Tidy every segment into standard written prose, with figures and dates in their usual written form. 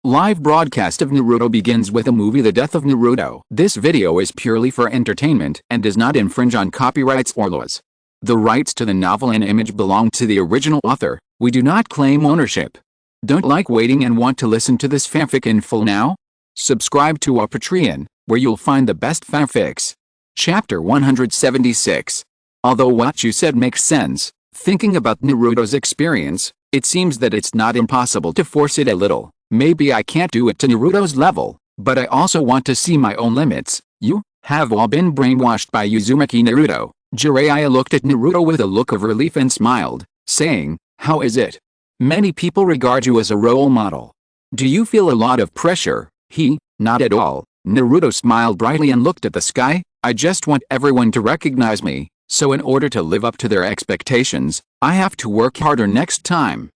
Live broadcast of Naruto begins with a movie The Death of Naruto. This video is purely for entertainment and does not infringe on copyrights or laws. The rights to the novel and image belong to the original author. We do not claim ownership. Don't like waiting and want to listen to this fanfic in full now? Subscribe to our Patreon, where you'll find the best fanfics. Chapter 176. Although what you said makes sense, thinking about Naruto's experience, it seems that it's not impossible to force it a little. Maybe I can't do it to Naruto's level, but I also want to see my own limits. You have all been brainwashed by Uzumaki Naruto. Jiraiya looked at Naruto with a look of relief and smiled, saying, "How is it? Many people regard you as a role model. Do you feel a lot of pressure?" Not at all. Naruto smiled brightly and looked at the sky. "I just want everyone to recognize me, so in order to live up to their expectations, I have to work harder next time."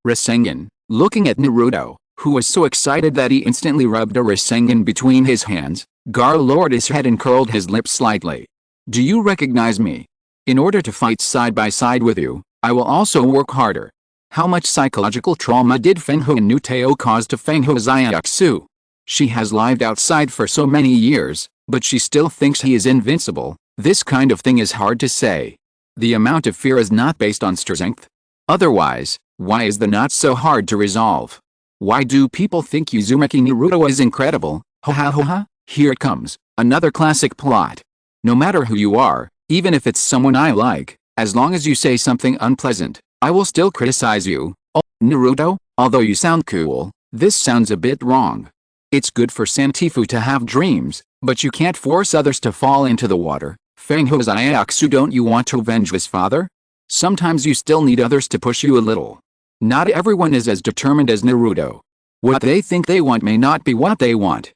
Rasengan. Looking at Naruto, who was so excited that he instantly rubbed a Rasengan between his hands, Gaara lowered his head and curled his lips slightly. "Do you recognize me? In order to fight side by side with you, I will also work harder." How much psychological trauma did Fenho and Nuteo cause to Fenho Zayaksu? She has lived outside for so many years, but she still thinks he is invincible. This kind of thing is hard to say. The amount of fear is not based on strength. Otherwise, why is the not so hard to resolve? Why do people think Uzumaki Naruto is incredible? Here it comes, another classic plot. No matter who you are, even if it's someone I like, as long as you say something unpleasant, I will still criticize you. Oh, Naruto, although you sound cool, this sounds a bit wrong. It's good for Santifu to have dreams, but you can't force others to fall into the water. Fenho Zayaksu, don't you want to avenge his father? Sometimes you still need others to push you a little. Not everyone is as determined as Naruto. What they think they want may not be what they want.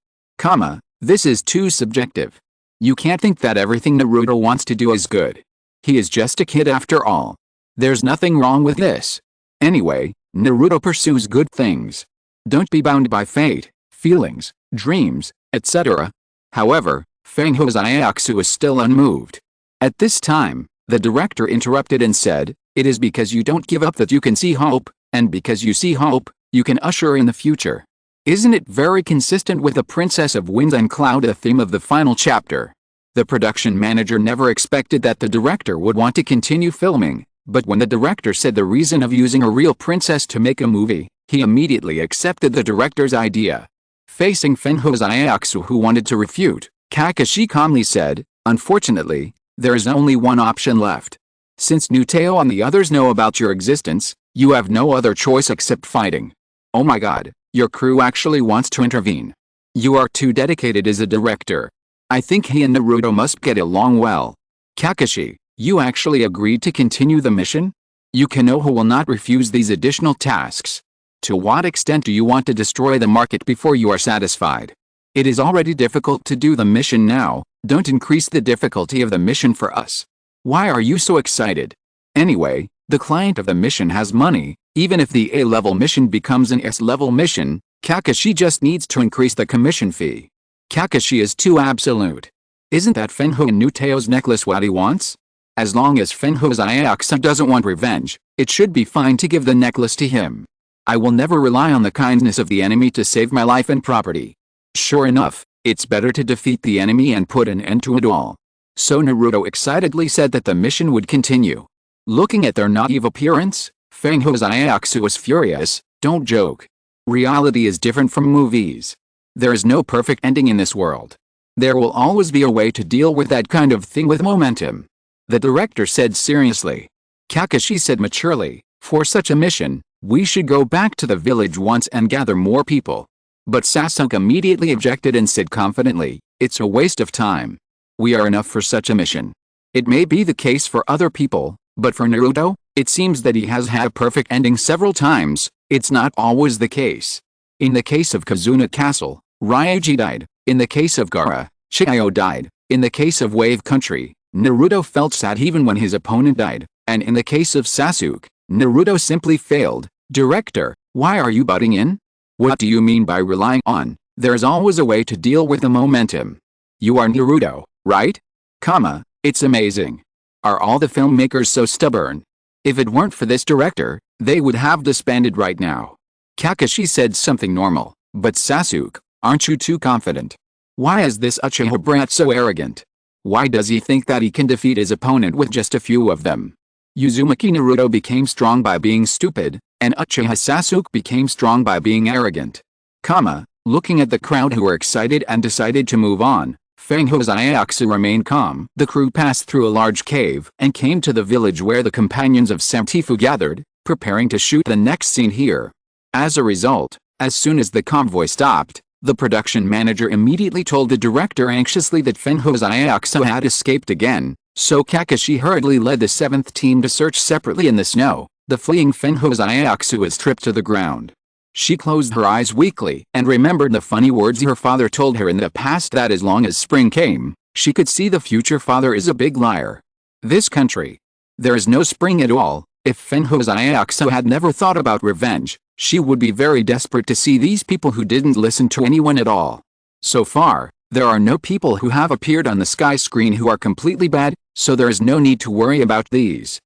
This is too subjective. You can't think that everything Naruto wants to do is good. He is just a kid after all. There's nothing wrong with this. Anyway, Naruto pursues good things. Don't be bound by fate, feelings, dreams, etc. However, Fenho Zayaksu is still unmoved. At this time, the director interrupted and said, "It is because you don't give up that you can see hope, and because you see hope, you can usher in the future." Isn't it very consistent with the Princess of Winds and Cloud, the theme of the final chapter? The production manager never expected that the director would want to continue filming, but when the director said the reason of using a real princess to make a movie, he immediately accepted the director's idea. Facing Fenho Zayaksu, who wanted to refute, Kakashi calmly said, "Unfortunately, there is only one option left. Since Nuteo and the others know about your existence, you have no other choice except fighting." Oh my god, your crew actually wants to intervene. You are too dedicated as a director. I think he and Naruto must get along well. Kakashi, you actually agreed to continue the mission? Konoha will not refuse these additional tasks. To what extent do you want to destroy the market before you are satisfied? It is already difficult to do the mission now, don't increase the difficulty of the mission for us. Why are you so excited? Anyway, the client of the mission has money. Even if the A-level mission becomes an S-level mission, Kakashi just needs to increase the commission fee. Kakashi is too absolute. Isn't that Fenho and Nuteo's necklace what he wants? As long as Fenho Zayaksu doesn't want revenge, it should be fine to give the necklace to him. I will never rely on the kindness of the enemy to save my life and property. Sure enough, it's better to defeat the enemy and put an end to it all. So Naruto excitedly said that the mission would continue. Looking at their naive appearance, Fenho Zayaksu was furious. Don't joke. Reality is different from movies. There is no perfect ending in this world. There will always be a way to deal with that kind of thing with momentum. The director said seriously. Kakashi said maturely, "For such a mission, we should go back to the village once and gather more people." But Sasuke immediately objected and said confidently, "It's a waste of time. We are enough for such a mission." It may be the case for other people, but for Naruto, it seems that he has had a perfect ending several times. It's not always the case. In the case of Kazuna Castle, Ryuji died. In the case of Gaara, Chiyo died. In the case of Wave Country, Naruto felt sad even when his opponent died. And in the case of Sasuke, Naruto simply failed. Director, why are you butting in? What do you mean by relying on? There is always a way to deal with the momentum. You are Naruto, right? It's amazing. Are all the filmmakers so stubborn? If it weren't for this director, they would have disbanded right now. Kakashi said something normal, but Sasuke, aren't you too confident? Why is this Uchiha brat so arrogant? Why does he think that he can defeat his opponent with just a few of them? Uzumaki Naruto became strong by being stupid, and Uchiha Sasuke became strong by being arrogant. Looking at the crowd who were excited and decided to move on, Fengho Zaiatsu remained calm. The crew passed through a large cave and came to the village where the companions of Samtifu gathered, preparing to shoot the next scene here. As a result, as soon as the convoy stopped, the production manager immediately told the director anxiously that Fengho Zaiatsu had escaped again, so Kakashi hurriedly led the 7th team to search separately in the snow. The fleeing Fengho Zaiatsu was stripped to the ground. She closed her eyes weakly and remembered the funny words her father told her in the past that as long as spring came, she could see the future father is a big liar. This country. There is no spring at all. If Fengho Zaiatsu had never thought about revenge, she would be very desperate to see these people who didn't listen to anyone at all. So far, there are no people who have appeared on the sky screen who are completely bad, so there is no need to worry about these.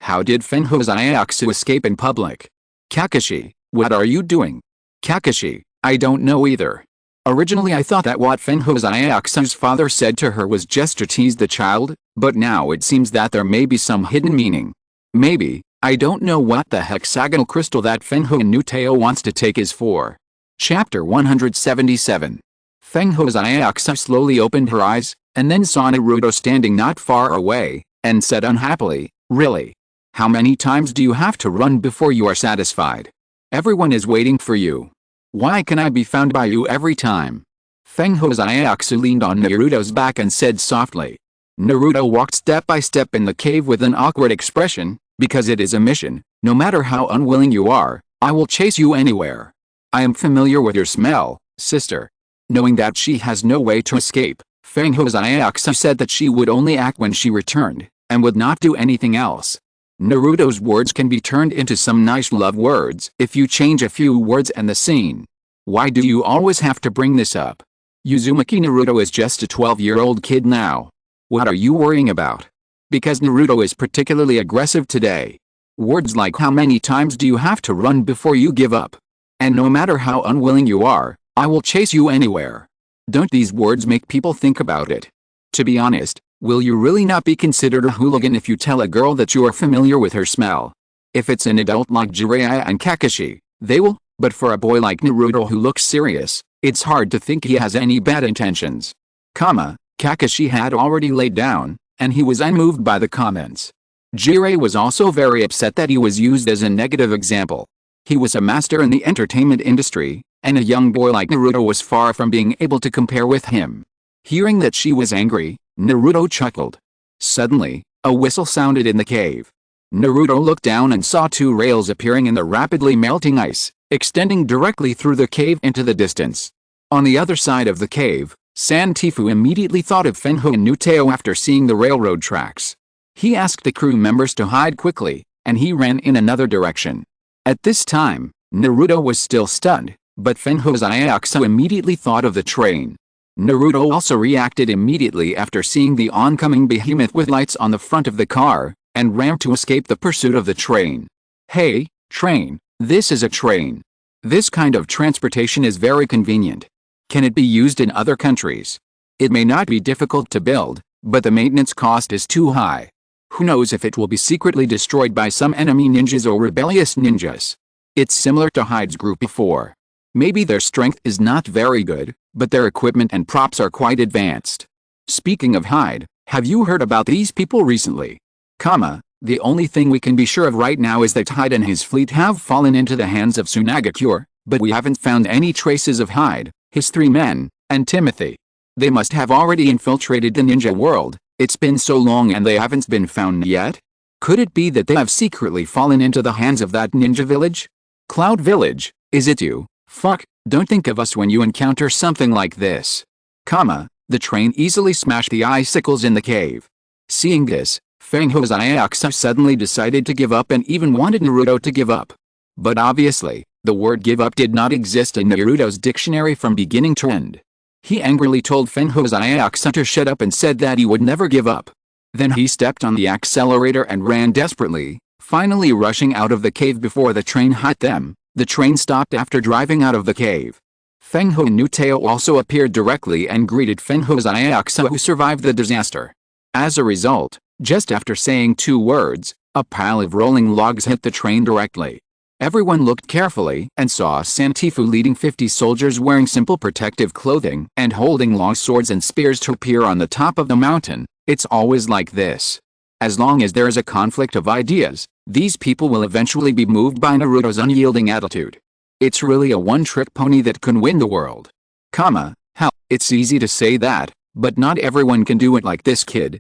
How did Fengho Zaiatsu escape in public? Kakashi, what are you doing? Kakashi, I don't know either. Originally I thought that what Fengho Zaiatsu's father said to her was just to tease the child, but now it seems that there may be some hidden meaning. Maybe, I don't know what the hexagonal crystal that Fengho Naruto wants to take is for. Chapter 177. Fengho Zaiatsu slowly opened her eyes, and then saw Naruto standing not far away, and said unhappily, really? How many times do you have to run before you are satisfied? Everyone is waiting for you. Why can I be found by you every time? Fengho Zaiatsu leaned on Naruto's back and said softly. Naruto walked step by step in the cave with an awkward expression, because it is a mission, no matter how unwilling you are, I will chase you anywhere. I am familiar with your smell, sister. Knowing that she has no way to escape, Fengho Zaiatsu said that she would only act when she returned, and would not do anything else. Naruto's words can be turned into some nice love words if you change a few words and the scene. Why do you always have to bring this up? Uzumaki Naruto is just a 12-year-old kid now. What are you worrying about? Because Naruto is particularly aggressive today. Words like how many times do you have to run before you give up? And no matter how unwilling you are, I will chase you anywhere. Don't these words make people think about it? To be honest, will you really not be considered a hooligan if you tell a girl that you are familiar with her smell? If it's an adult like Jiraiya and Kakashi, they will, but for a boy like Naruto who looks serious, it's hard to think he has any bad intentions. Kakashi had already laid down, and he was unmoved by the comments. Jiraiya was also very upset that he was used as a negative example. He was a master in the entertainment industry, and a young boy like Naruto was far from being able to compare with him. Hearing that she was angry, Naruto chuckled. Suddenly, a whistle sounded in the cave. Naruto looked down and saw 2 rails appearing in the rapidly melting ice, extending directly through the cave into the distance. On the other side of the cave, Santifu immediately thought of Fengho Naruto after seeing the railroad tracks. He asked the crew members to hide quickly, and he ran in another direction. At this time, Naruto was still stunned, but Fengho Zaiatsu immediately thought of the train. Naruto also reacted immediately after seeing the oncoming behemoth with lights on the front of the car, and ran to escape the pursuit of the train. Hey, train, this is a train. This kind of transportation is very convenient. Can it be used in other countries? It may not be difficult to build, but the maintenance cost is too high. Who knows if it will be secretly destroyed by some enemy ninjas or rebellious ninjas. It's similar to Hyde's group before. Maybe their strength is not very good, but their equipment and props are quite advanced. Speaking of Hyde, have you heard about these people recently? The only thing we can be sure of right now is that Hyde and his fleet have fallen into the hands of Tsunagakure, but we haven't found any traces of Hyde, his 3 men, and Timothy. They must have already infiltrated the ninja world. It's been so long and they haven't been found yet? Could it be that they have secretly fallen into the hands of that ninja village? Cloud Village, is it you? Fuck, don't think of us when you encounter something like this. The train easily smashed the icicles in the cave. Seeing this, Fengho Zaiatsu suddenly decided to give up and even wanted Naruto to give up. But obviously, the word give up did not exist in Naruto's dictionary from beginning to end. He angrily told Fengho Zaiatsu to shut up and said that he would never give up. Then he stepped on the accelerator and ran desperately, finally rushing out of the cave before the train hit them, The train stopped after driving out of the cave. Fengho and Nuteo also appeared directly and greeted Fengho's Ayakusa, who survived the disaster. As a result, just after saying 2 words, a pile of rolling logs hit the train directly. Everyone looked carefully and saw Santifu leading 50 soldiers wearing simple protective clothing and holding long swords and spears to appear on the top of the mountain. It's always like this. As long as there is a conflict of ideas, these people will eventually be moved by Naruto's unyielding attitude. It's really a one-trick pony that can win the world. Hell, it's easy to say that, but not everyone can do it like this kid.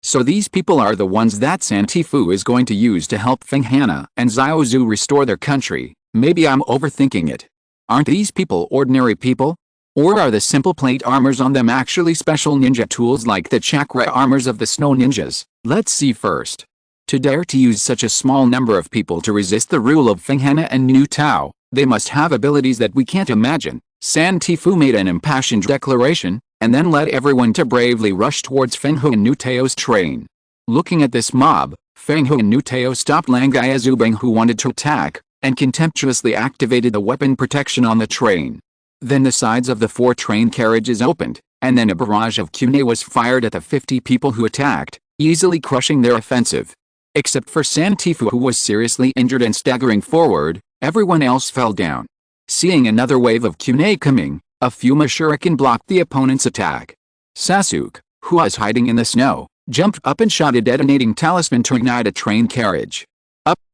So these people are the ones that Santifu is going to use to help Fenghana and Ziozu restore their country. Maybe I'm overthinking it. Aren't these people ordinary people? Or are the simple plate armors on them actually special ninja tools like the chakra armors of the snow ninjas? Let's see first. To dare to use such a small number of people to resist the rule of Fenghana and New Tao, they must have abilities that we can't imagine. Santifu made an impassioned declaration, and then led everyone to bravely rush towards Fengho and Nuteo's train. Looking at this mob, Fengho and Nuteo stopped Langai Azubeng, who wanted to attack, and contemptuously activated the weapon protection on the train. Then the sides of the 4 train carriages opened, and then a barrage of kunai was fired at the 50 people who attacked, easily crushing their offensive. Except for Santifu, who was seriously injured and staggering forward, everyone else fell down. Seeing another wave of kunai coming, a Fuma shuriken blocked the opponent's attack. Sasuke, who was hiding in the snow, jumped up and shot a detonating talisman to ignite a train carriage.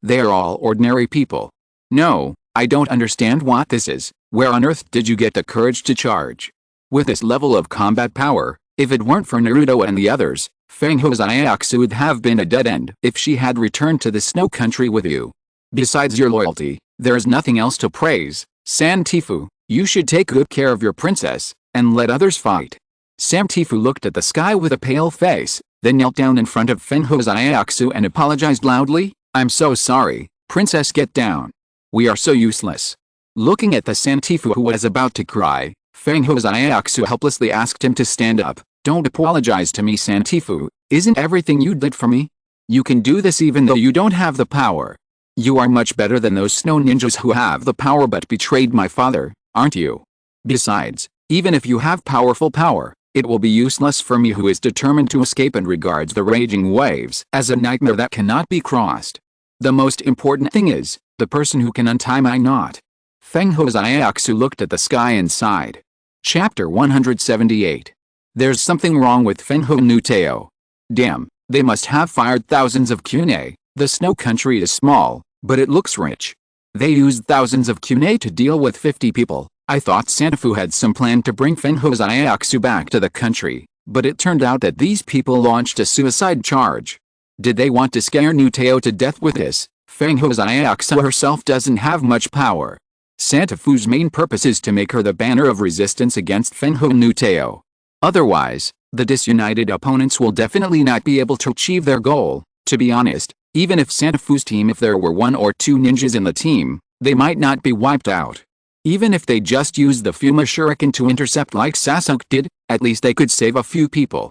They are all ordinary people. No, I don't understand what this is. Where on earth did you get the courage to charge? With this level of combat power, if it weren't for Naruto and the others, Fengho's Ayakusa would have been a dead end if she had returned to the snow country with you. Besides your loyalty, there is nothing else to praise. Santifu, you should take good care of your princess, and let others fight. Santifu looked at the sky with a pale face, then knelt down in front of Fengho's Ayakusa and apologized loudly. I'm so sorry, princess, get down. We are so useless. Looking at the Santifu, who was about to cry, Fengho's Ayakusa helplessly asked him to stand up. Don't apologize to me, Santifu. Isn't everything you did for me? You can do this even though you don't have the power. You are much better than those snow ninjas who have the power but betrayed my father, aren't you? Besides, even if you have powerful power, it will be useless for me, who is determined to escape and regards the raging waves as a nightmare that cannot be crossed. The most important thing is, the person who can untie my knot. Fengho's Ayakusa looked at the sky and sighed. Chapter 178. There's something wrong with Fengho and Nuteo. Damn, they must have fired thousands of kunai. The snow country is small, but it looks rich. They used thousands of kunai to deal with 50 people. I thought Santifu had some plan to bring Fengho's Ayakusa back to the country, but it turned out that these people launched a suicide charge. Did they want to scare Nuteo to death with this? Fengho's Ayakusa herself doesn't have much power. Santifu's main purpose is to make her the banner of resistance against Fengho and Nuteo. Otherwise, the disunited opponents will definitely not be able to achieve their goal. To be honest, even if Santifu's team, if there were 1 or 2 ninjas in the team, they might not be wiped out. Even if they just used the Fuma shuriken to intercept like Sasuke did, at least they could save a few people.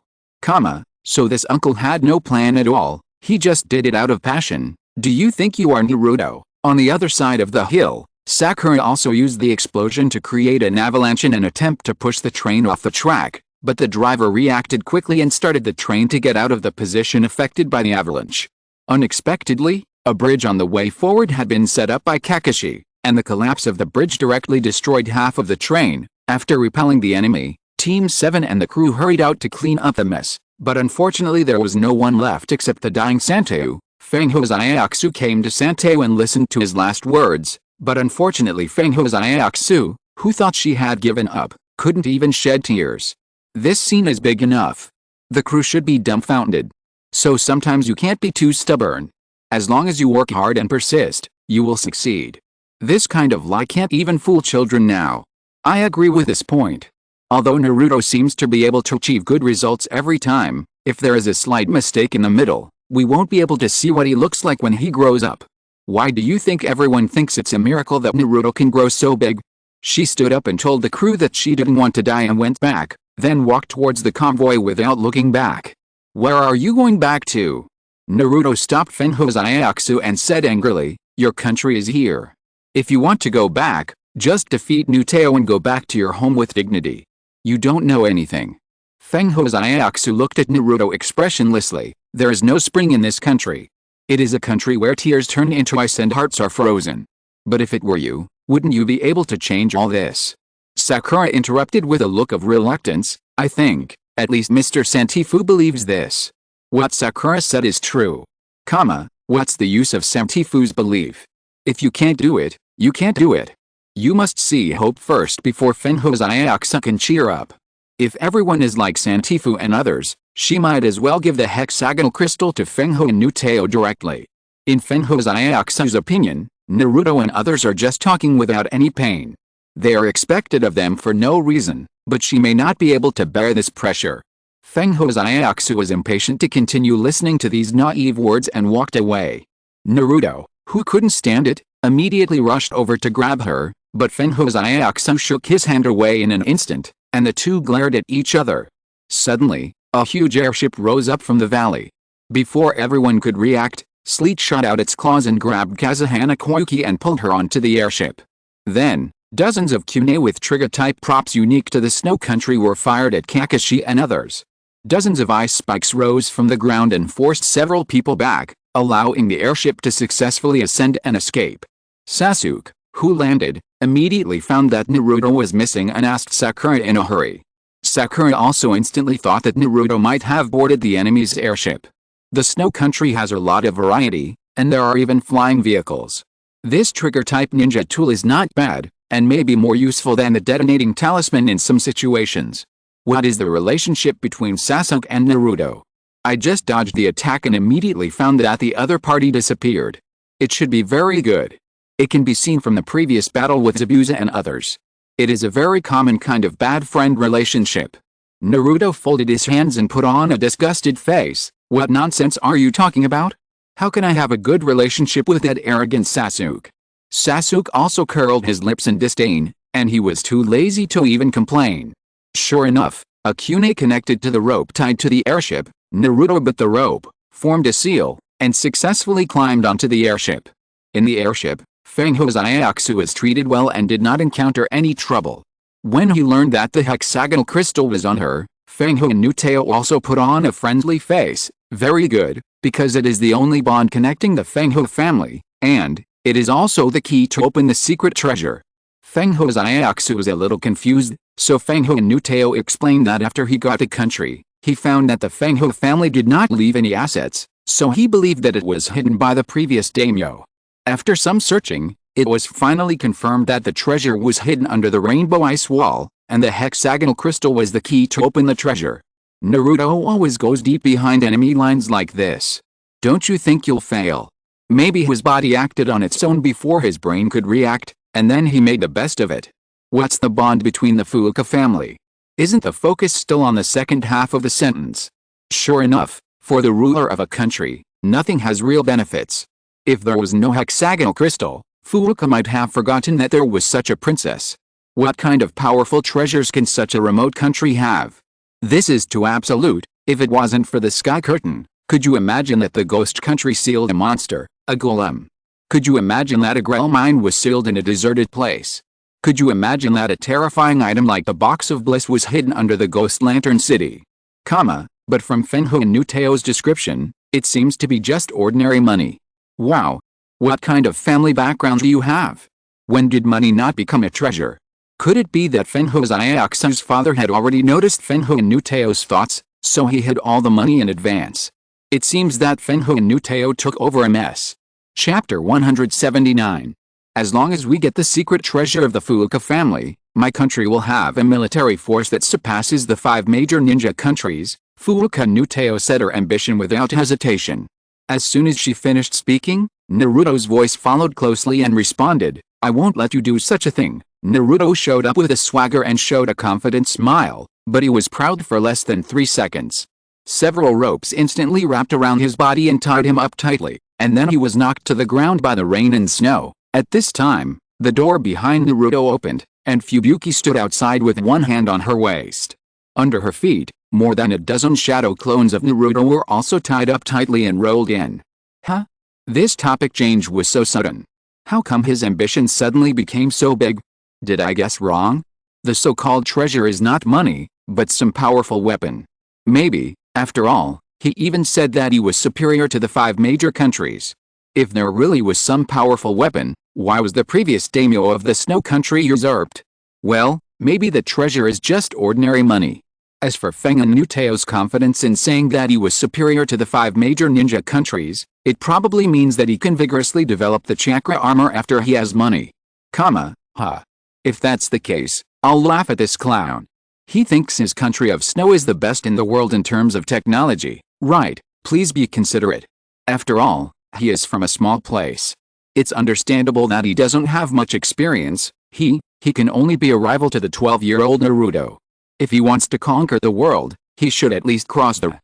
So this uncle had no plan at all, he just did it out of passion. Do you think you are Naruto? On the other side of the hill, Sakura also used the explosion to create an avalanche in an attempt to push the train off the track, but the driver reacted quickly and started the train to get out of the position affected by the avalanche. Unexpectedly, a bridge on the way forward had been set up by Kakashi, and the collapse of the bridge directly destroyed half of the train. After repelling the enemy, Team 7 and the crew hurried out to clean up the mess, but unfortunately there was no one left except the dying Santeu. Fengho's Ayakusa came to Santeu and listened to his last words, but unfortunately Fengho's Ayakusa, who thought she had given up, couldn't even shed tears. This scene is big enough. The crew should be dumbfounded. So sometimes you can't be too stubborn. As long as you work hard and persist, you will succeed. This kind of lie can't even fool children now. I agree with this point. Although Naruto seems to be able to achieve good results every time, if there is a slight mistake in the middle, we won't be able to see what he looks like when he grows up. Why do you think everyone thinks it's a miracle that Naruto can grow so big? She stood up and told the crew that she didn't want to die and went back, then walked towards the convoy without looking back. Where are you going back to? Naruto stopped Fengho's Ayakusa and said angrily, your country is here. If you want to go back, just defeat Nuteo and go back to your home with dignity. You don't know anything. Fengho Zaiatsu looked at Naruto expressionlessly. There is no spring in this country. It is a country where tears turn into ice and hearts are frozen. But if it were you, wouldn't you be able to change all this? Sakura interrupted with a look of reluctance. I think, at least Mr. Santifu believes this. What Sakura said is true. What's the use of Santifu's belief? If you can't do it, you can't do it. You must see hope first before Fengho Zaiatsu can cheer up. If everyone is like Santifu and others, she might as well give the hexagonal crystal to Fengho and Nuteo directly. In Fengho Zaiatsu's opinion, Naruto and others are just talking without any pain. They are expected of them for no reason, but she may not be able to bear this pressure. Fengho Zaiatsu was impatient to continue listening to these naive words and walked away. Naruto, who couldn't stand it, immediately rushed over to grab her, but Fengho Zaiatsu shook his hand away in an instant, and the two glared at each other. Suddenly, a huge airship rose up from the valley. Before everyone could react, Sleet shot out its claws and grabbed Kazuhana Koyuki and pulled her onto the airship. Then, dozens of Kune with trigger-type props unique to the snow country were fired at Kakashi and others. Dozens of ice spikes rose from the ground and forced several people back, allowing the airship to successfully ascend and escape. Sasuke, who landed, immediately found that Naruto was missing and asked Sakura in a hurry. Sakura also instantly thought that Naruto might have boarded the enemy's airship. The snow country has a lot of variety, and there are even flying vehicles. This trigger-type ninja tool is not bad, and may be more useful than the detonating talisman in some situations. What is the relationship between Sasuke and Naruto? I just dodged the attack and immediately found that the other party disappeared. It should be very good. It can be seen from the previous battle with Zabuza and others. It is a very common kind of bad friend relationship. Naruto folded his hands and put on a disgusted face. What nonsense are you talking about? How can I have a good relationship with that arrogant Sasuke? Sasuke also curled his lips in disdain, and he was too lazy to even complain. Sure enough, a Kune connected to the rope tied to the airship. Naruto bit the rope, formed a seal, and successfully climbed onto the airship. In the airship, Fengho Zaiatsu was treated well and did not encounter any trouble. When he learned that the hexagonal crystal was on her, Fengho and Nuteo also put on a friendly face. Very good, because it is the only bond connecting the Fengho family, and it is also the key to open the secret treasure. Fengho Zaiatsu was a little confused, so Fengho and Nuteo explained that after he got the country, he found that the Fengho family did not leave any assets, so he believed that it was hidden by the previous daimyo. After some searching, it was finally confirmed that the treasure was hidden under the rainbow ice wall, and the hexagonal crystal was the key to open the treasure. Naruto always goes deep behind enemy lines like this. Don't you think you'll fail? Maybe his body acted on its own before his brain could react, and then he made the best of it. What's the bond between the Fuuka family? Isn't the focus still on the second half of the sentence? Sure enough, for the ruler of a country, nothing has real benefits. If there was no hexagonal crystal, Fuuka might have forgotten that there was such a princess. What kind of powerful treasures can such a remote country have? This is too absolute. If it wasn't for the sky curtain, could you imagine that the ghost country sealed a monster, a golem? Could you imagine that a Grail mine was sealed in a deserted place? Could you imagine that a terrifying item like the Box of Bliss was hidden under the Ghost Lantern City? But from Fengho and Nuteo's description, it seems to be just ordinary money. Wow. What kind of family background do you have? When did money not become a treasure? Could it be that Fengho Zaiatsu's father had already noticed Fengho and Nuteo's thoughts, so he hid all the money in advance? It seems that Fengho and Nuteo took over a mess. Chapter 179. As long as we get the secret treasure of the Fuuka family, my country will have a military force that surpasses the 5 major ninja countries, Fuuka. Nuteo said her ambition without hesitation. As soon as she finished speaking, Naruto's voice followed closely and responded, I won't let you do such a thing. Naruto showed up with a swagger and showed a confident smile, but he was proud for less than 3 seconds. Several ropes instantly wrapped around his body and tied him up tightly, and then he was knocked to the ground by the rain and snow. At this time, the door behind Naruto opened, and Fubuki stood outside with one hand on her waist. Under her feet, more than a dozen shadow clones of Naruto were also tied up tightly and rolled in. Huh? This topic change was so sudden. How come his ambition suddenly became so big? Did I guess wrong? The so-called treasure is not money, but some powerful weapon. Maybe, after all, he even said that he was superior to the 5 major countries. If there really was some powerful weapon, why was the previous daimyo of the Snow Country usurped? Well, maybe the treasure is just ordinary money. As for Feng and Nuteo's confidence in saying that he was superior to the 5 major ninja countries, it probably means that he can vigorously develop the chakra armor after he has money. If that's the case, I'll laugh at this clown. He thinks his country of snow is the best in the world in terms of technology, right? Please be considerate. After all, he is from a small place. It's understandable that he doesn't have much experience. He can only be a rival to the 12-year-old Naruto. If he wants to conquer the world, he should at least cross the...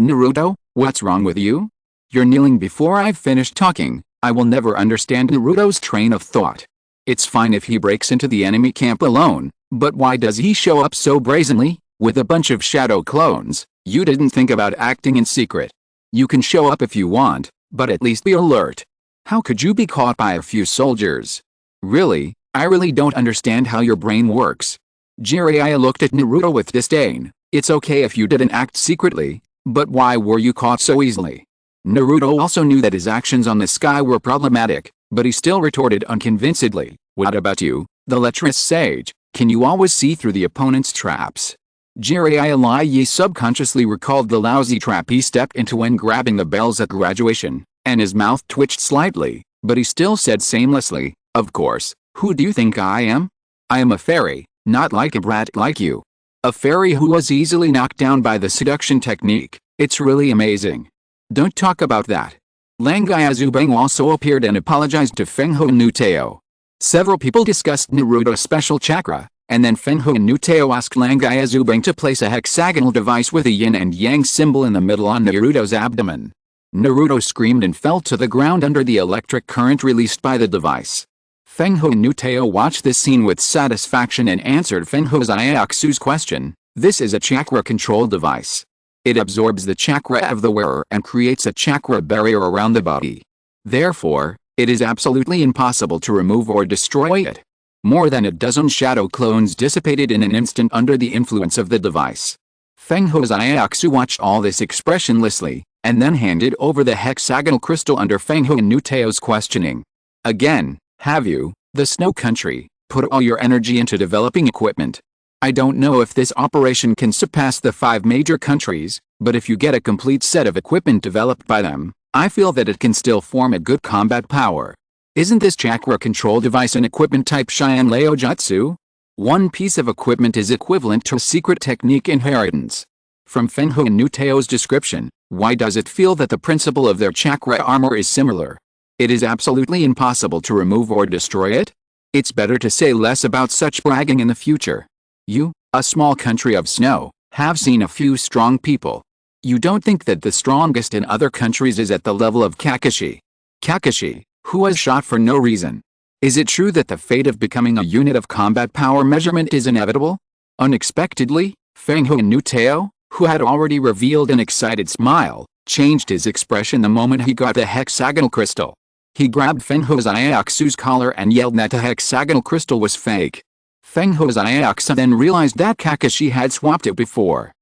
Naruto, what's wrong with you? You're kneeling before I've finished talking. I will never understand Naruto's train of thought. It's fine if he breaks into the enemy camp alone, but why does he show up so brazenly, with a bunch of shadow clones? You didn't think about acting in secret. You can show up if you want, but at least be alert. How could you be caught by a few soldiers? Really, I really don't understand how your brain works. Jiraiya looked at Naruto with disdain. It's okay if you didn't act secretly, but why were you caught so easily? Naruto also knew that his actions on the sky were problematic, but he still retorted unconvincedly, what about you, the lecherous sage? Can you always see through the opponent's traps? Jiraiya subconsciously recalled the lousy trap he stepped into when grabbing the bells at graduation, and his mouth twitched slightly, but he still said shamelessly, of course, who do you think I am? I am a fairy, not like a brat like you. A fairy who was easily knocked down by the seduction technique. It's really amazing. Don't talk about that. Langai Azubeng also appeared and apologized to Fengho and Nuteo. Several people discussed Naruto's special chakra, and then Fengho and Nuteo asked Langai Azubeng to place a hexagonal device with a yin and yang symbol in the middle on Naruto's abdomen. Naruto screamed and fell to the ground under the electric current released by the device. Fengho and Nuteo watched this scene with satisfaction and answered Fengho Zaiaku's question. This is a chakra control device. It absorbs the chakra of the wearer and creates a chakra barrier around the body. Therefore, it is absolutely impossible to remove or destroy it. More than a dozen shadow clones dissipated in an instant under the influence of the device. Fengho Zaiaku watched all this expressionlessly, and then handed over the hexagonal crystal under Fengho and Nuteo's questioning. Again, have you, the Snow Country, put all your energy into developing equipment? I don't know if this operation can surpass the 5 major countries, but if you get a complete set of equipment developed by them, I feel that it can still form a good combat power. Isn't this chakra control device an equipment type Shian Leo Jutsu? One piece of equipment is equivalent to a secret technique inheritance. From Fengho and Nuteo's description, why does it feel that the principle of their chakra armor is similar? It is absolutely impossible to remove or destroy it? It's better to say less about such bragging in the future. You, a small country of snow, have seen a few strong people. You don't think that the strongest in other countries is at the level of Kakashi? Kakashi, who was shot for no reason. Is it true that the fate of becoming a unit of combat power measurement is inevitable? Unexpectedly, Fengho and Nuteo, who had already revealed an excited smile, changed his expression the moment he got the hexagonal crystal. He grabbed Fengho Zaiaku's collar and yelled that the hexagonal crystal was fake. Fengho Zaiaku then realized that Kakashi had swapped it before.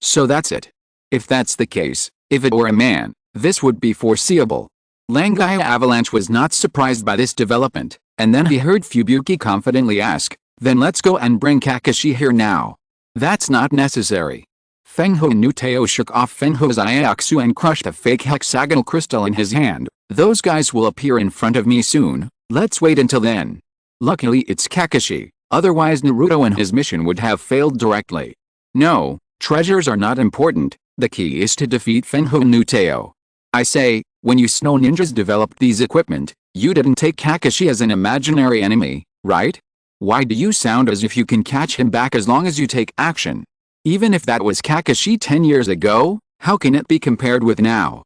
So that's it. If that's the case, if it were a man, this would be foreseeable. Langai Avalanche was not surprised by this development, and then he heard Fubuki confidently ask, then let's go and bring Kakashi here now. That's not necessary. Fengho and Nuteo shook off Fengho Zaiaku and crushed a fake hexagonal crystal in his hand. Those guys will appear in front of me soon, let's wait until then. Luckily it's Kakashi, otherwise Naruto and his mission would have failed directly. No, treasures are not important, the key is to defeat Fengho and Nuteo. I say, when you snow ninjas developed these equipment, you didn't take Kakashi as an imaginary enemy, right? Why do you sound as if you can catch him back as long as you take action? Even if that was Kakashi 10 years ago, how can it be compared with now?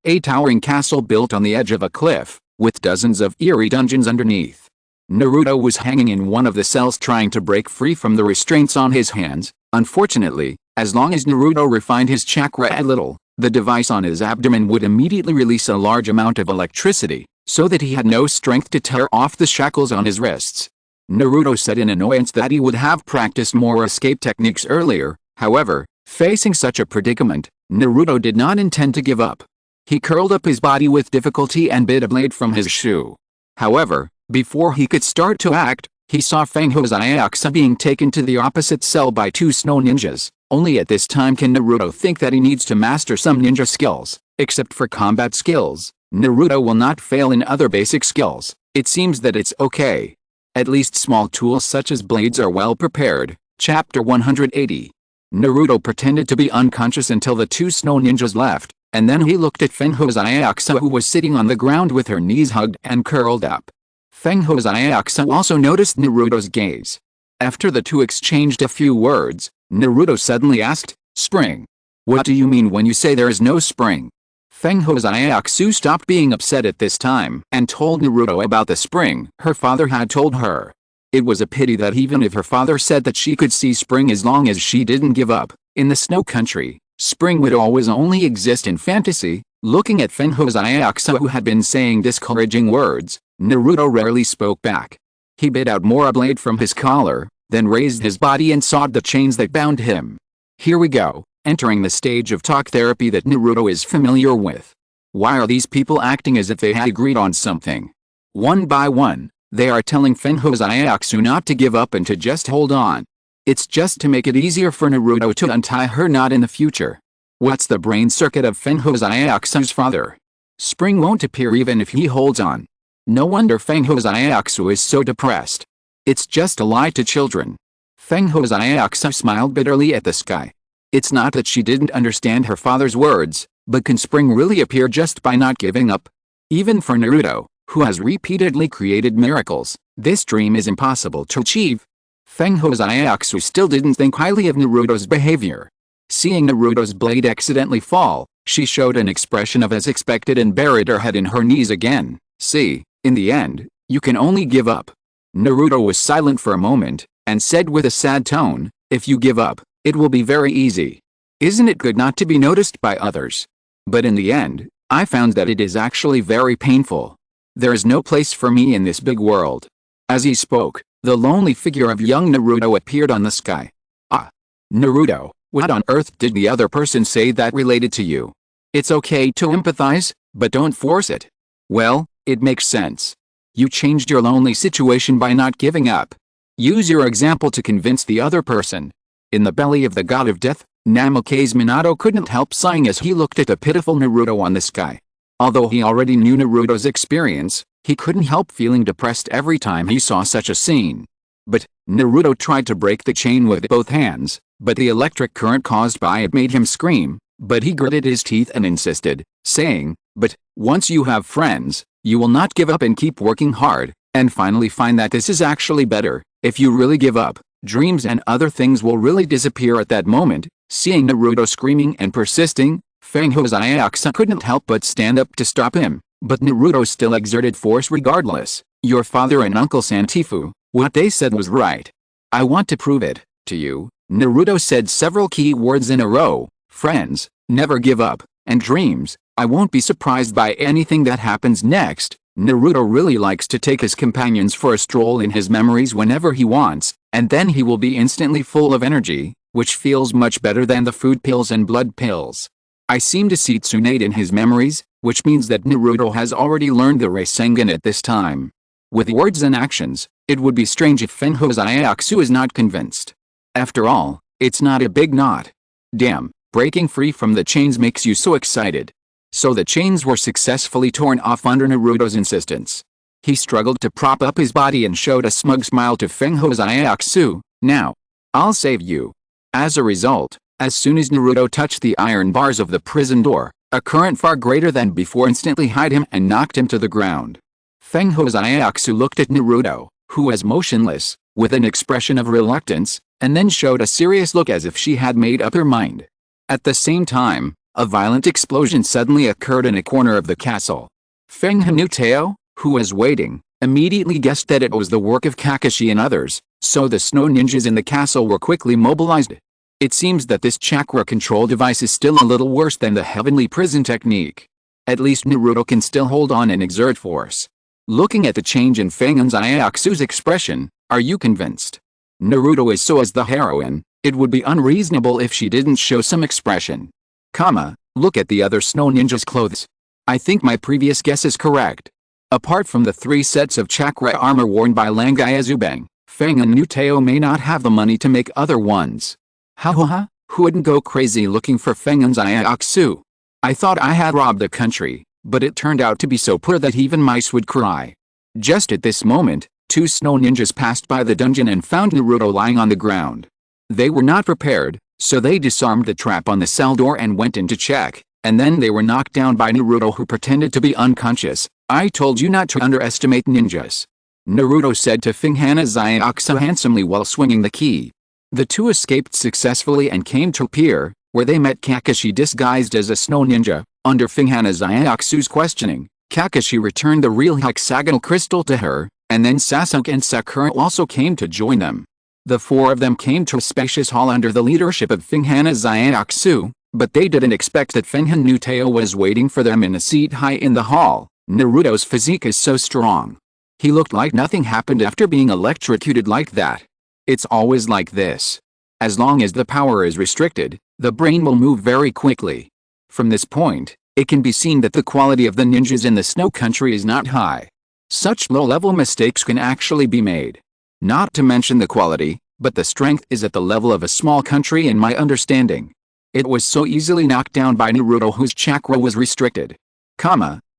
A towering castle built on the edge of a cliff, with dozens of eerie dungeons underneath. Naruto was hanging in one of the cells trying to break free from the restraints on his hands. Unfortunately, as long as Naruto refined his chakra a little, the device on his abdomen would immediately release a large amount of electricity, so that he had no strength to tear off the shackles on his wrists. Naruto said in annoyance that he would have practiced more escape techniques earlier. However, facing such a predicament, Naruto did not intend to give up. He curled up his body with difficulty and bit a blade from his shoe. However, before he could start to act, he saw Fengho's Ayakusa being taken to the opposite cell by two snow ninjas. Only at this time can Naruto think that he needs to master some ninja skills. Except for combat skills, Naruto will not fail in other basic skills. It seems that it's okay. At least small tools such as blades are well prepared. Chapter 180. Naruto pretended to be unconscious until the two snow ninjas left, and then he looked at Fengho's Ayakusa, who was sitting on the ground with her knees hugged and curled up. Fengho's Ayakusa also noticed Naruto's gaze. After the two exchanged a few words, Naruto suddenly asked, "Spring? What do you mean when you say there is no spring?" Fengho's Ayakusa stopped being upset at this time and told Naruto about the spring her father had told her. It was a pity that even if her father said that she could see spring as long as she didn't give up, in the snow country, spring would always only exist in fantasy. Looking at Fengho's Ayakusa, who had been saying discouraging words, Naruto rarely spoke back. He bit out more a blade from his collar, then raised his body and sawed the chains that bound him. Here we go, entering the stage of talk therapy that Naruto is familiar with. Why are these people acting as if they had agreed on something? One by one, they are telling Fengho's Ayakusa not to give up and to just hold on. It's just to make it easier for Naruto to untie her knot in the future. What's the brain circuit of Fengho's Ayakusa's father? Spring won't appear even if he holds on. No wonder Fengho's Ayakusa is so depressed. It's just a lie to children. Fengho's Ayakusa smiled bitterly at the sky. It's not that she didn't understand her father's words, but can spring really appear just by not giving up? Even for Naruto, who has repeatedly created miracles, this dream is impossible to achieve. Fengho's Ayakusa still didn't think highly of Naruto's behavior. Seeing Naruto's blade accidentally fall, she showed an expression of as expected and buried her head in her knees again. See, in the end, you can only give up. Naruto was silent for a moment, and said with a sad tone, "If you give up, it will be very easy. Isn't it good not to be noticed by others? But in the end, I found that it is actually very painful. There is no place for me in this big world." As he spoke, the lonely figure of young Naruto appeared on the sky. Ah! Naruto, what on earth did the other person say that related to you? It's okay to empathize, but don't force it. Well, it makes sense. You changed your lonely situation by not giving up. Use your example to convince the other person. In the belly of the god of death, Namake's Minato couldn't help sighing as he looked at the pitiful Naruto on the sky. Although he already knew Naruto's experience, he couldn't help feeling depressed every time he saw such a scene. But, Naruto tried to break the chain with both hands, but the electric current caused by it made him scream, but he gritted his teeth and insisted, saying, "But, once you have friends, you will not give up and keep working hard, and finally find that this is actually better. If you really give up, dreams and other things will really disappear at that moment." Seeing Naruto screaming and persisting, Fengho's Ayakusa couldn't help but stand up to stop him, but Naruto still exerted force regardless. "Your father and Uncle Santifu, what they said was right. I want to prove it to you." Naruto said several key words in a row: friends, never give up, and dreams. I won't be surprised by anything that happens next. Naruto really likes to take his companions for a stroll in his memories whenever he wants, and then he will be instantly full of energy, which feels much better than the food pills and blood pills. I seem to see Tsunade in his memories, which means that Naruto has already learned the Rasengan at this time. With words and actions, it would be strange if Fengho's Ayakusa is not convinced. After all, it's not a big knot. Damn, breaking free from the chains makes you so excited. So the chains were successfully torn off under Naruto's insistence. He struggled to prop up his body and showed a smug smile to Fengho's Ayakusa. "Now, I'll save you." As a result, as soon as Naruto touched the iron bars of the prison door, a current far greater than before instantly hit him and knocked him to the ground. Fengho's Ayakusa looked at Naruto, who was motionless, with an expression of reluctance, and then showed a serious look as if she had made up her mind. At the same time, a violent explosion suddenly occurred in a corner of the castle. Fenghanuteo, who was waiting, immediately guessed that it was the work of Kakashi and others, so the snow ninjas in the castle were quickly mobilized. It seems that this chakra control device is still a little worse than the heavenly prison technique. At least Naruto can still hold on and exert force. Looking at the change in Feng and Zayaksu's expression, are you convinced? Naruto is so as the heroine, it would be unreasonable if she didn't show some expression. Look at the other snow ninja's clothes. I think my previous guess is correct. Apart from the 3 sets of chakra armor worn by Langaya, Feng and Nuteo may not have the money to make other ones. Who wouldn't go crazy looking for Feng and Zayaksu? I thought I had robbed the country, but it turned out to be so poor that even mice would cry. Just at this moment, 2 snow ninjas passed by the dungeon and found Naruto lying on the ground. They were not prepared, so they disarmed the trap on the cell door and went in to check, and then they were knocked down by Naruto, who pretended to be unconscious. I told you not to underestimate ninjas, Naruto said to Finghana Zayaksu handsomely while swinging the key. The 2 escaped successfully and came to a pier, where they met Kakashi disguised as a snow ninja. Under Finghana Zayaksu's questioning, Kakashi returned the real hexagonal crystal to her, and then Sasuke and Sakura also came to join them. The 4 of them came to a spacious hall under the leadership of Finghana Zayaksu, but they didn't expect that Fenghan Nuteo was waiting for them in a seat high in the hall. Naruto's physique is so strong. He looked like nothing happened after being electrocuted like that. It's always like this. As long as the power is restricted, the brain will move very quickly. From this point, it can be seen that the quality of the ninjas in the snow country is not high. Such low-level mistakes can actually be made. Not to mention the quality, but the strength is at the level of a small country in my understanding. It was so easily knocked down by Naruto, whose chakra was restricted.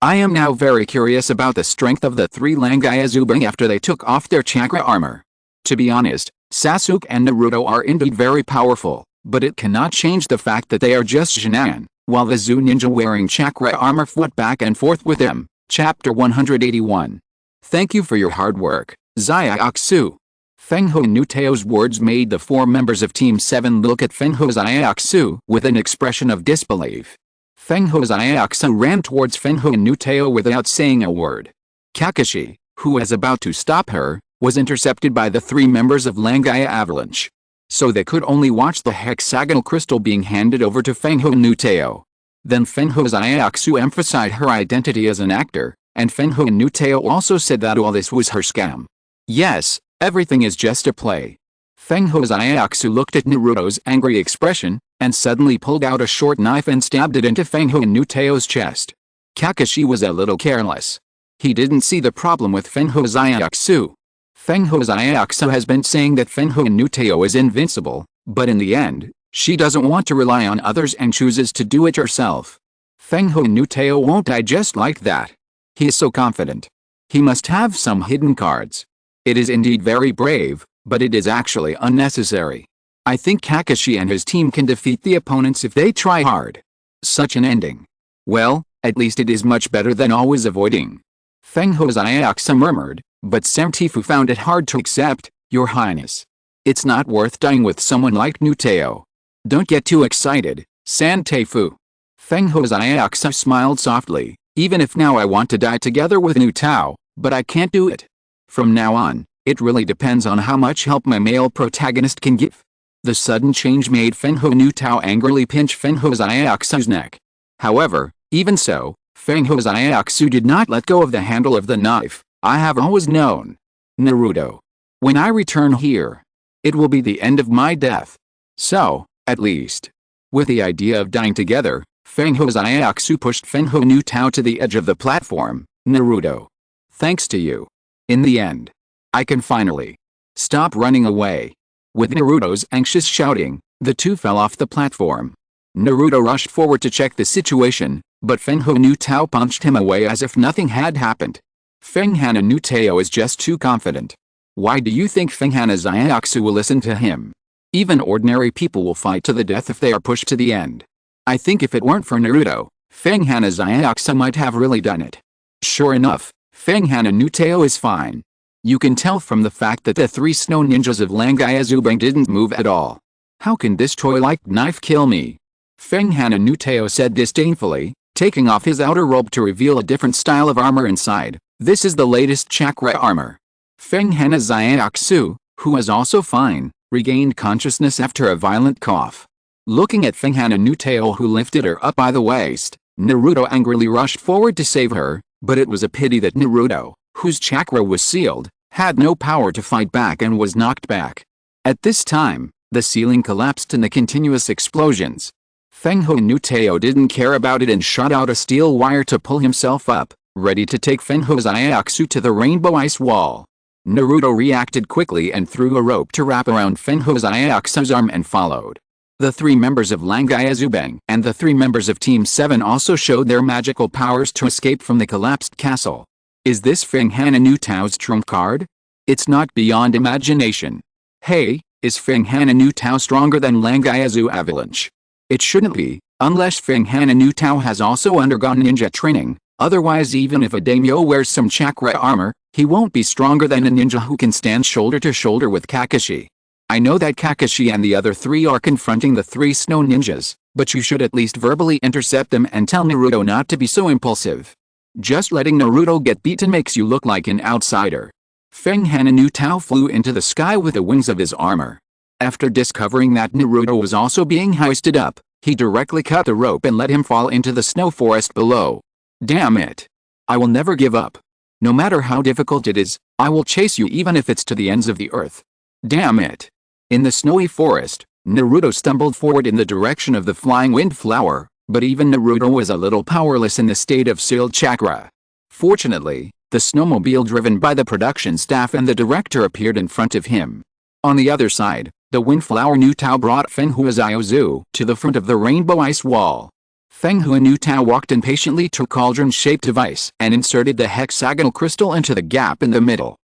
I am now very curious about the strength of the 3 Langaya after they took off their chakra armor. To be honest, Sasuke and Naruto are indeed very powerful, but it cannot change the fact that they are just Shin'an, while the Zu ninja wearing chakra armor fought back and forth with him. Chapter 181. Thank you for your hard work, Zayaksu. Fengho Nuteo's words made the 4 members of Team 7 look at Fengho Zayaksu with an expression of disbelief. Fengho Zayaksu ran towards Fengho Nuteo without saying a word. Kakashi, who was about to stop her, was intercepted by the 3 members of Langaya Avalanche. So they could only watch the hexagonal crystal being handed over to Fengho Nuteo. Then Fengho Zayaksu emphasized her identity as an actor, and Fengho Nuteo also said that all this was her scam. Yes, everything is just a play. Fengho Zayaksu looked at Naruto's angry expression, and suddenly pulled out a short knife and stabbed it into Fengho Nuteo's chest. Kakashi was a little careless. He didn't see the problem with Fengho Zayaksu. Fengho Zayaksu has been saying that Fengho Nuteo is invincible, but in the end, she doesn't want to rely on others and chooses to do it herself. Fengho Nuteo won't die just like that. He is so confident. He must have some hidden cards. It is indeed very brave, but it is actually unnecessary. I think Kakashi and his team can defeat the opponents if they try hard. Such an ending. Well, at least it is much better than always avoiding. Fengho Zayaksu murmured, but Santifu found it hard to accept. Your Highness. It's not worth dying with someone like Nuteo. Don't get too excited, Santifu. Fengho Zayaksu smiled softly. Even if now I want to die together with Nuteo, but I can't do it. From now on, it really depends on how much help my male protagonist can give. The sudden change made Fengho Nuteo angrily pinch Fengho Zayaksu's neck. However, even so, Fengho Zayaksu did not let go of the handle of the knife. I have always known. Naruto. When I return here, it will be the end of my death. So, at least. With the idea of dying together, Fengho Zayaksu pushed Fengho Nuteo to the edge of the platform. Naruto. Thanks to you. In the end, I can finally stop running away. With Naruto's anxious shouting, the 2 fell off the platform. Naruto rushed forward to check the situation, but Fengho Nuteo punched him away as if nothing had happened. Fenghana Nuteo is just too confident. Why do you think Fenghana Zayaksu will listen to him? Even ordinary people will fight to the death if they are pushed to the end. I think if it weren't for Naruto, Fenghana Zayaksu might have really done it. Sure enough, Fenghana Nuteo is fine. You can tell from the fact that the 3 snow ninjas of Langaya didn't move at all. How can this toy-like knife kill me? Fenghana Nuteo said disdainfully, taking off his outer robe to reveal a different style of armor inside. This is the latest chakra armor. Fenghana Zayaksu, who was also fine, regained consciousness after a violent cough. Looking at Fenghana Nuteo, who lifted her up by the waist, Naruto angrily rushed forward to save her, but it was a pity that Naruto, whose chakra was sealed, had no power to fight back and was knocked back. At this time, the ceiling collapsed in the continuous explosions. Fenghu Nuteo didn't care about it and shot out a steel wire to pull himself up, ready to take Fenghu's Iaxu to the rainbow ice wall. Naruto reacted quickly and threw a rope to wrap around Fenghu's Iaxu's arm and followed. The 3 members of Langaiazubeng and the 3 members of Team 7 also showed their magical powers to escape from the collapsed castle. Is this Fenghana Nutao's trump card? It's not beyond imagination. Hey, is Fenghana Nutao stronger than Langaiazu Avalanche? It shouldn't be, unless Fenghana Nutao has also undergone ninja training. Otherwise, even if a daimyo wears some chakra armor, he won't be stronger than a ninja who can stand shoulder to shoulder with Kakashi. I know that Kakashi and the other 3 are confronting the 3 snow ninjas, but you should at least verbally intercept them and tell Naruto not to be so impulsive. Just letting Naruto get beaten makes you look like an outsider. Fenghana Nutao flew into the sky with the wings of his armor. After discovering that Naruto was also being hoisted up, he directly cut the rope and let him fall into the snow forest below. Damn it. I will never give up. No matter how difficult it is, I will chase you even if it's to the ends of the earth. Damn it. In the snowy forest, Naruto stumbled forward in the direction of the flying windflower, but even Naruto was a little powerless in the state of sealed chakra. Fortunately, the snowmobile driven by the production staff and the director appeared in front of him. On the other side, the windflower Nutao brought Fenghu Ziozu to the front of the rainbow ice wall. Fenghu Nutao walked impatiently to a cauldron-shaped device and inserted the hexagonal crystal into the gap in the middle.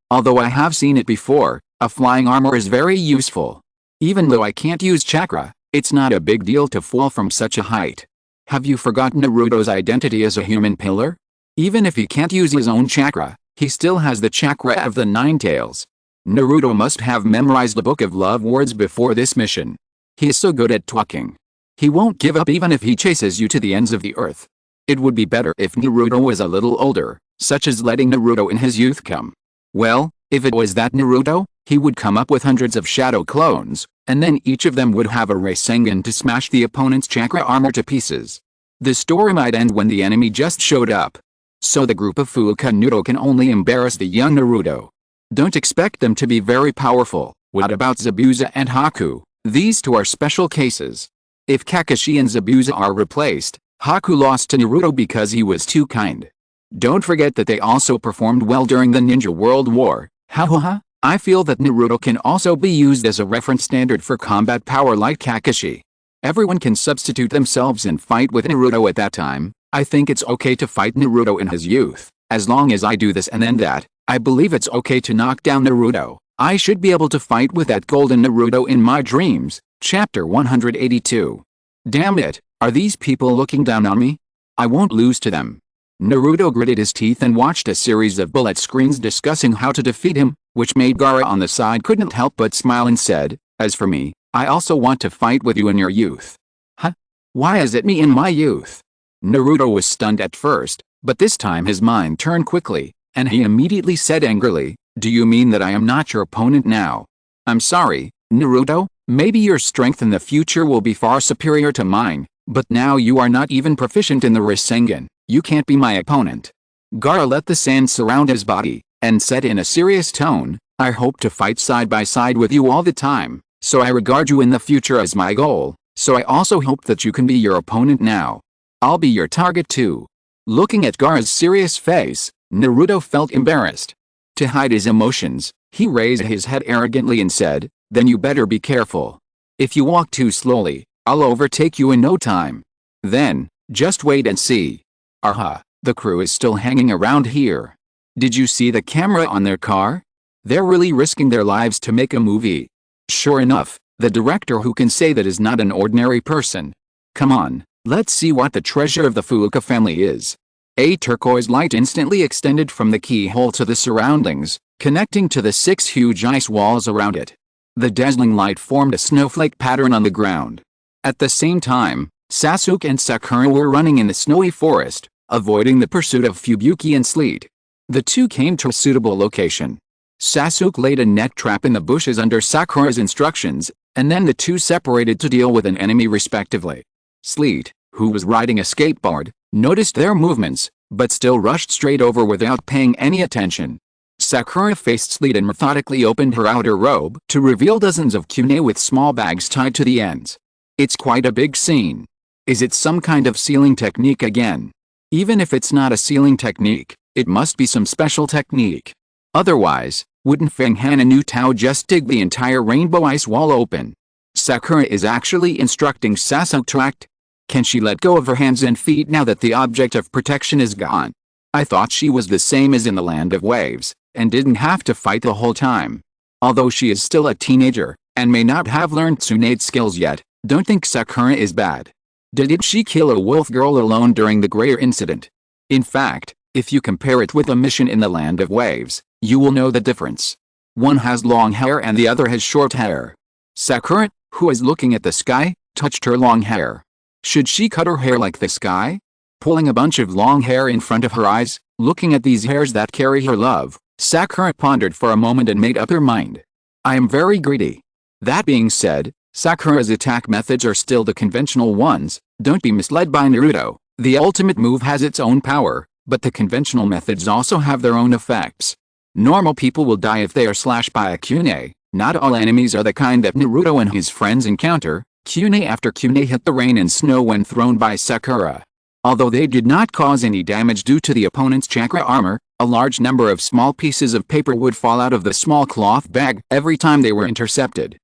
Although I have seen it before, a flying armor is very useful. Even though I can't use chakra, it's not a big deal to fall from such a height. Have you forgotten Naruto's identity as a human pillar? Even if he can't use his own chakra, he still has the chakra of the 9 tails. Naruto must have memorized the Book of Love words before this mission. He is so good at talking. He won't give up even if he chases you to the ends of the earth. It would be better if Naruto was a little older, such as letting Naruto in his youth come. Well, if it was that Naruto, he would come up with hundreds of shadow clones, and then each of them would have a Rasengan to smash the opponent's chakra armor to pieces. The story might end when the enemy just showed up. So the group of Fuuka Noodle can only embarrass the young Naruto. Don't expect them to be very powerful. What about Zabuza and Haku? These 2 are special cases. If Kakashi and Zabuza are replaced, Haku lost to Naruto because he was too kind. Don't forget that they also performed well during the Ninja World War. Ha. I feel that Naruto can also be used as a reference standard for combat power like Kakashi. Everyone can substitute themselves and fight with Naruto at that time. I think it's okay to fight Naruto in his youth. As long as I do this and then that, I believe it's okay to knock down Naruto. I should be able to fight with that golden Naruto in my dreams. Chapter 182. Damn it, are these people looking down on me? I won't lose to them. Naruto gritted his teeth and watched a series of bullet screens discussing how to defeat him, which made Gaara on the side couldn't help but smile and said, as for me, I also want to fight with you in your youth. Huh? Why is it me in my youth? Naruto was stunned at first, but this time his mind turned quickly, and he immediately said angrily, do you mean that I am not your opponent now? I'm sorry, Naruto, maybe your strength in the future will be far superior to mine, but now you are not even proficient in the Rasengan, you can't be my opponent. Gaara let the sand surround his body, and said in a serious tone, I hope to fight side by side with you all the time, so I regard you in the future as my goal, so I also hope that you can be your opponent now. I'll be your target too. Looking at Gaara's serious face, Naruto felt embarrassed. To hide his emotions, he raised his head arrogantly and said, then you better be careful. If you walk too slowly, I'll overtake you in no time. Then, just wait and see. Aha, the crew is still hanging around here. Did you see the camera on their car? They're really risking their lives to make a movie. Sure enough, the director who can say that is not an ordinary person. Come on, let's see what the treasure of the Fuuka family is. A turquoise light instantly extended from the keyhole to the surroundings, connecting to the 6 huge ice walls around it. The dazzling light formed a snowflake pattern on the ground. At the same time, Sasuke and Sakura were running in the snowy forest, avoiding the pursuit of Fubuki and Sleet. The 2 came to a suitable location. Sasuke laid a net trap in the bushes under Sakura's instructions, and then the 2 separated to deal with an enemy respectively. Sleet, who was riding a skateboard, noticed their movements, but still rushed straight over without paying any attention. Sakura faced Sleet and methodically opened her outer robe to reveal dozens of kune with small bags tied to the ends. It's quite a big scene. Is it some kind of sealing technique again? Even if it's not a sealing technique, it must be some special technique. Otherwise, wouldn't Feng Han and Nu Tao just dig the entire rainbow ice wall open? Sakura is actually instructing Sasuke to act. Can she let go of her hands and feet now that the object of protection is gone? I thought she was the same as in the Land of Waves, and didn't have to fight the whole time. Although she is still a teenager, and may not have learned Tsunade skills yet, don't think Sakura is bad. Didn't she kill a wolf girl alone during the Greyer incident? In fact, if you compare it with a mission in the Land of Waves, you will know the difference. One has long hair and the other has short hair. Sakura, who is looking at the sky, touched her long hair. Should she cut her hair like the sky? Pulling a bunch of long hair in front of her eyes, looking at these hairs that carry her love, Sakura pondered for a moment and made up her mind. I am very greedy. That being said, Sakura's attack methods are still the conventional ones. Don't be misled by Naruto. The ultimate move has its own power, but the conventional methods also have their own effects. Normal people will die if they are slashed by a kune. Not all enemies are the kind that Naruto and his friends encounter. Kune after kune hit the rain and snow when thrown by Sakura. Although they did not cause any damage due to the opponent's chakra armor, a large number of small pieces of paper would fall out of the small cloth bag every time they were intercepted.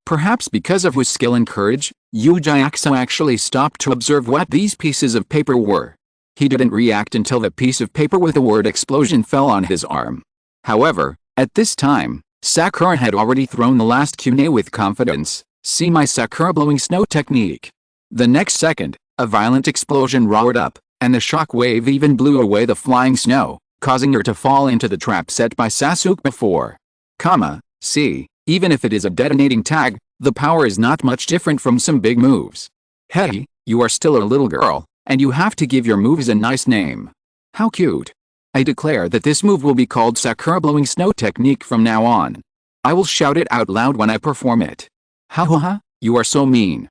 Perhaps because of his skill and courage, Yu Jaxo actually stopped to observe what these pieces of paper were. He didn't react until the piece of paper with the word explosion fell on his arm. However, at this time, Sakura had already thrown the last kune with confidence. See my Sakura blowing snow technique. The next second, a violent explosion roared up, and the shock wave even blew away the flying snow, causing her to fall into the trap set by Sasuke before. See, even if it is a detonating tag, the power is not much different from some big moves. Hey, you are still a little girl, and you have to give your moves a nice name. How cute. I declare that this move will be called Sakura blowing snow technique from now on. I will shout it out loud when I perform it. Ha, you are so mean.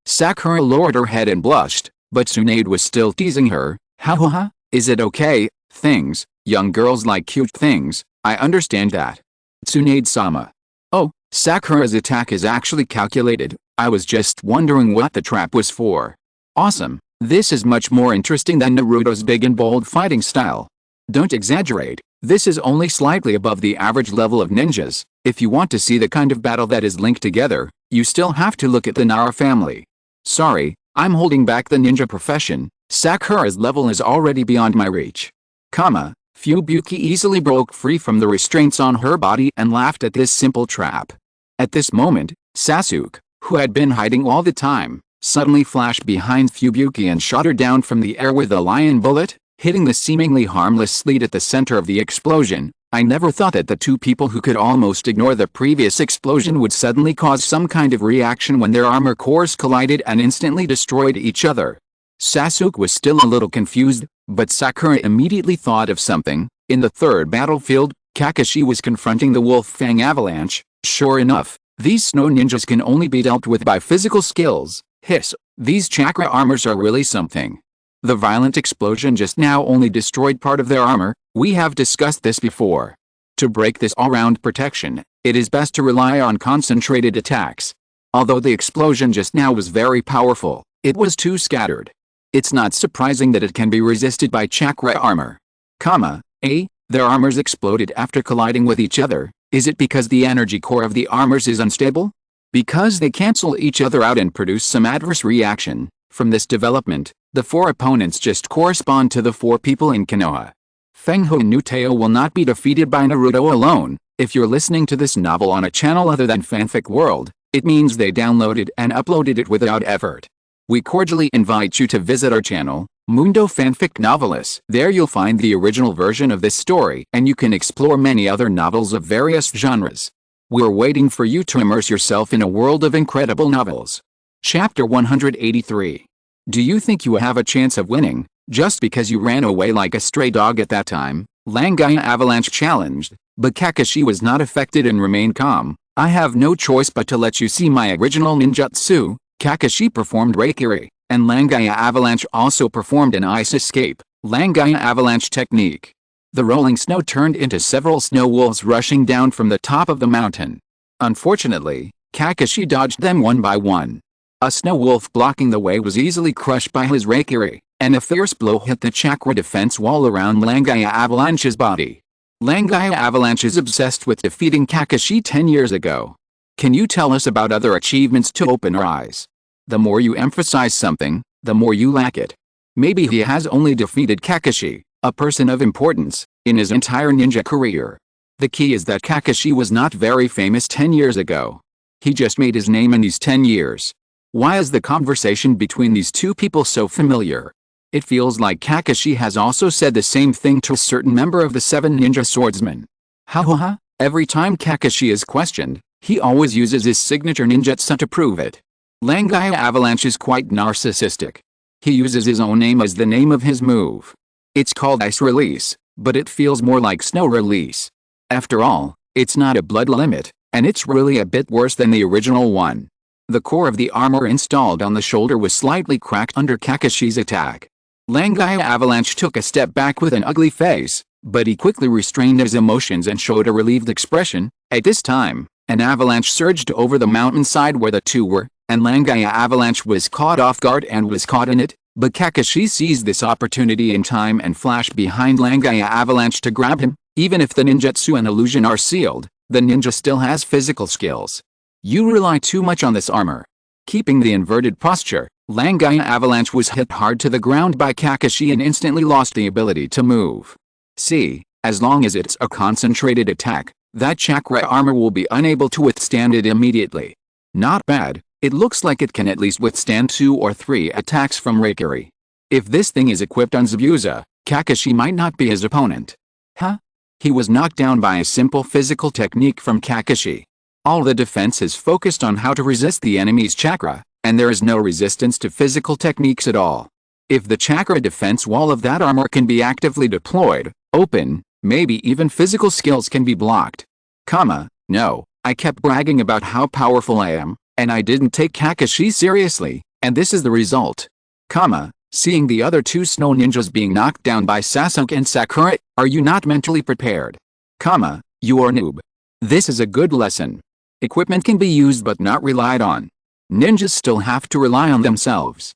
Sakura lowered her head and blushed, but Tsunade was still teasing her. Ha, is it okay? Things, young girls like cute things, I understand that. Tsunade-sama. Oh, Sakura's attack is actually calculated. I was just wondering what the trap was for. Awesome, this is much more interesting than Naruto's big and bold fighting style. Don't exaggerate, this is only slightly above the average level of ninjas. If you want to see the kind of battle that is linked together, you still have to look at the Nara family. Sorry, I'm holding back the ninja profession. Sakura's level is already beyond my reach. Fubuki easily broke free from the restraints on her body and laughed at this simple trap. At this moment, Sasuke, who had been hiding all the time, suddenly flashed behind Fubuki and shot her down from the air with a lion bullet, hitting the seemingly harmless Sleet at the center of the explosion. I never thought that the two people who could almost ignore the previous explosion would suddenly cause some kind of reaction when their armor cores collided and instantly destroyed each other. Sasuke was still a little confused, but Sakura immediately thought of something. In the third battlefield, Kakashi was confronting the Wolf Fang Avalanche. Sure enough, these snow ninjas can only be dealt with by physical skills. Hiss, these chakra armors are really something. The violent explosion just now only destroyed part of their armor. We have discussed this before. To break this all-round protection, it is best to rely on concentrated attacks. Although the explosion just now was very powerful, it was too scattered. It's not surprising that it can be resisted by chakra armor. Their armors exploded after colliding with each other. Is it because the energy core of the armors is unstable? Because they cancel each other out and produce some adverse reaction. From this development, the four opponents just correspond to the four people in Konoha. Fengho and Nu Tao will not be defeated by Naruto alone. If you're listening to this novel on a channel other than Fanfic World, it means they downloaded and uploaded it without effort. We cordially invite you to visit our channel, Mundo Fanfic Novelis. There you'll find the original version of this story, and you can explore many other novels of various genres. We're waiting for you to immerse yourself in a world of incredible novels. Chapter 183. Do you think you have a chance of winning, just because you ran away like a stray dog at that time? Langaya Avalanche challenged, but Kakashi was not affected and remained calm. I have no choice but to let you see my original ninjutsu. Kakashi performed Raikiri, and Langaya Avalanche also performed an ice escape, Langaya Avalanche technique. The rolling snow turned into several snow wolves rushing down from the top of the mountain. Unfortunately, Kakashi dodged them one by one. A snow wolf blocking the way was easily crushed by his Raikiri, and a fierce blow hit the chakra defense wall around Langaya Avalanche's body. Langaya Avalanche is obsessed with defeating Kakashi 10 years ago. Can you tell us about other achievements to open our eyes? The more you emphasize something, the more you lack it. Maybe he has only defeated Kakashi, a person of importance, in his entire ninja career. The key is that Kakashi was not very famous 10 years ago. He just made his name in these 10 years. Why is the conversation between these two people so familiar? It feels like Kakashi has also said the same thing to a certain member of the 7 Ninja Swordsmen. Ha. Every time Kakashi is questioned, he always uses his signature ninjutsu to prove it. Langaya Avalanche is quite narcissistic. He uses his own name as the name of his move. It's called Ice Release, but it feels more like Snow Release. After all, it's not a blood limit, and it's really a bit worse than the original one. The core of the armor installed on the shoulder was slightly cracked under Kakashi's attack. Langaya Avalanche took a step back with an ugly face, but he quickly restrained his emotions and showed a relieved expression. At this time, an avalanche surged over the mountainside where the two were, and Langaya Avalanche was caught off guard and was caught in it, but Kakashi seized this opportunity in time and flashed behind Langaya Avalanche to grab him. Even if the ninjutsu and illusion are sealed, the ninja still has physical skills. You rely too much on this armor. Keeping the inverted posture, Langaya Avalanche was hit hard to the ground by Kakashi and instantly lost the ability to move. See, as long as it's a concentrated attack, that chakra armor will be unable to withstand it immediately. Not bad, it looks like it can at least withstand 2 or 3 attacks from Raikiri. If this thing is equipped on Zabuza, Kakashi might not be his opponent. Huh? He was knocked down by a simple physical technique from Kakashi. All the defense is focused on how to resist the enemy's chakra, and there is no resistance to physical techniques at all. If the chakra defense wall of that armor can be actively deployed, open, maybe even physical skills can be blocked. No, I kept bragging about how powerful I am, and I didn't take Kakashi seriously, and this is the result. Seeing the other 2 snow ninjas being knocked down by Sasuke and Sakura, are you not mentally prepared? You are noob. This is a good lesson. Equipment can be used but not relied on. Ninjas still have to rely on themselves.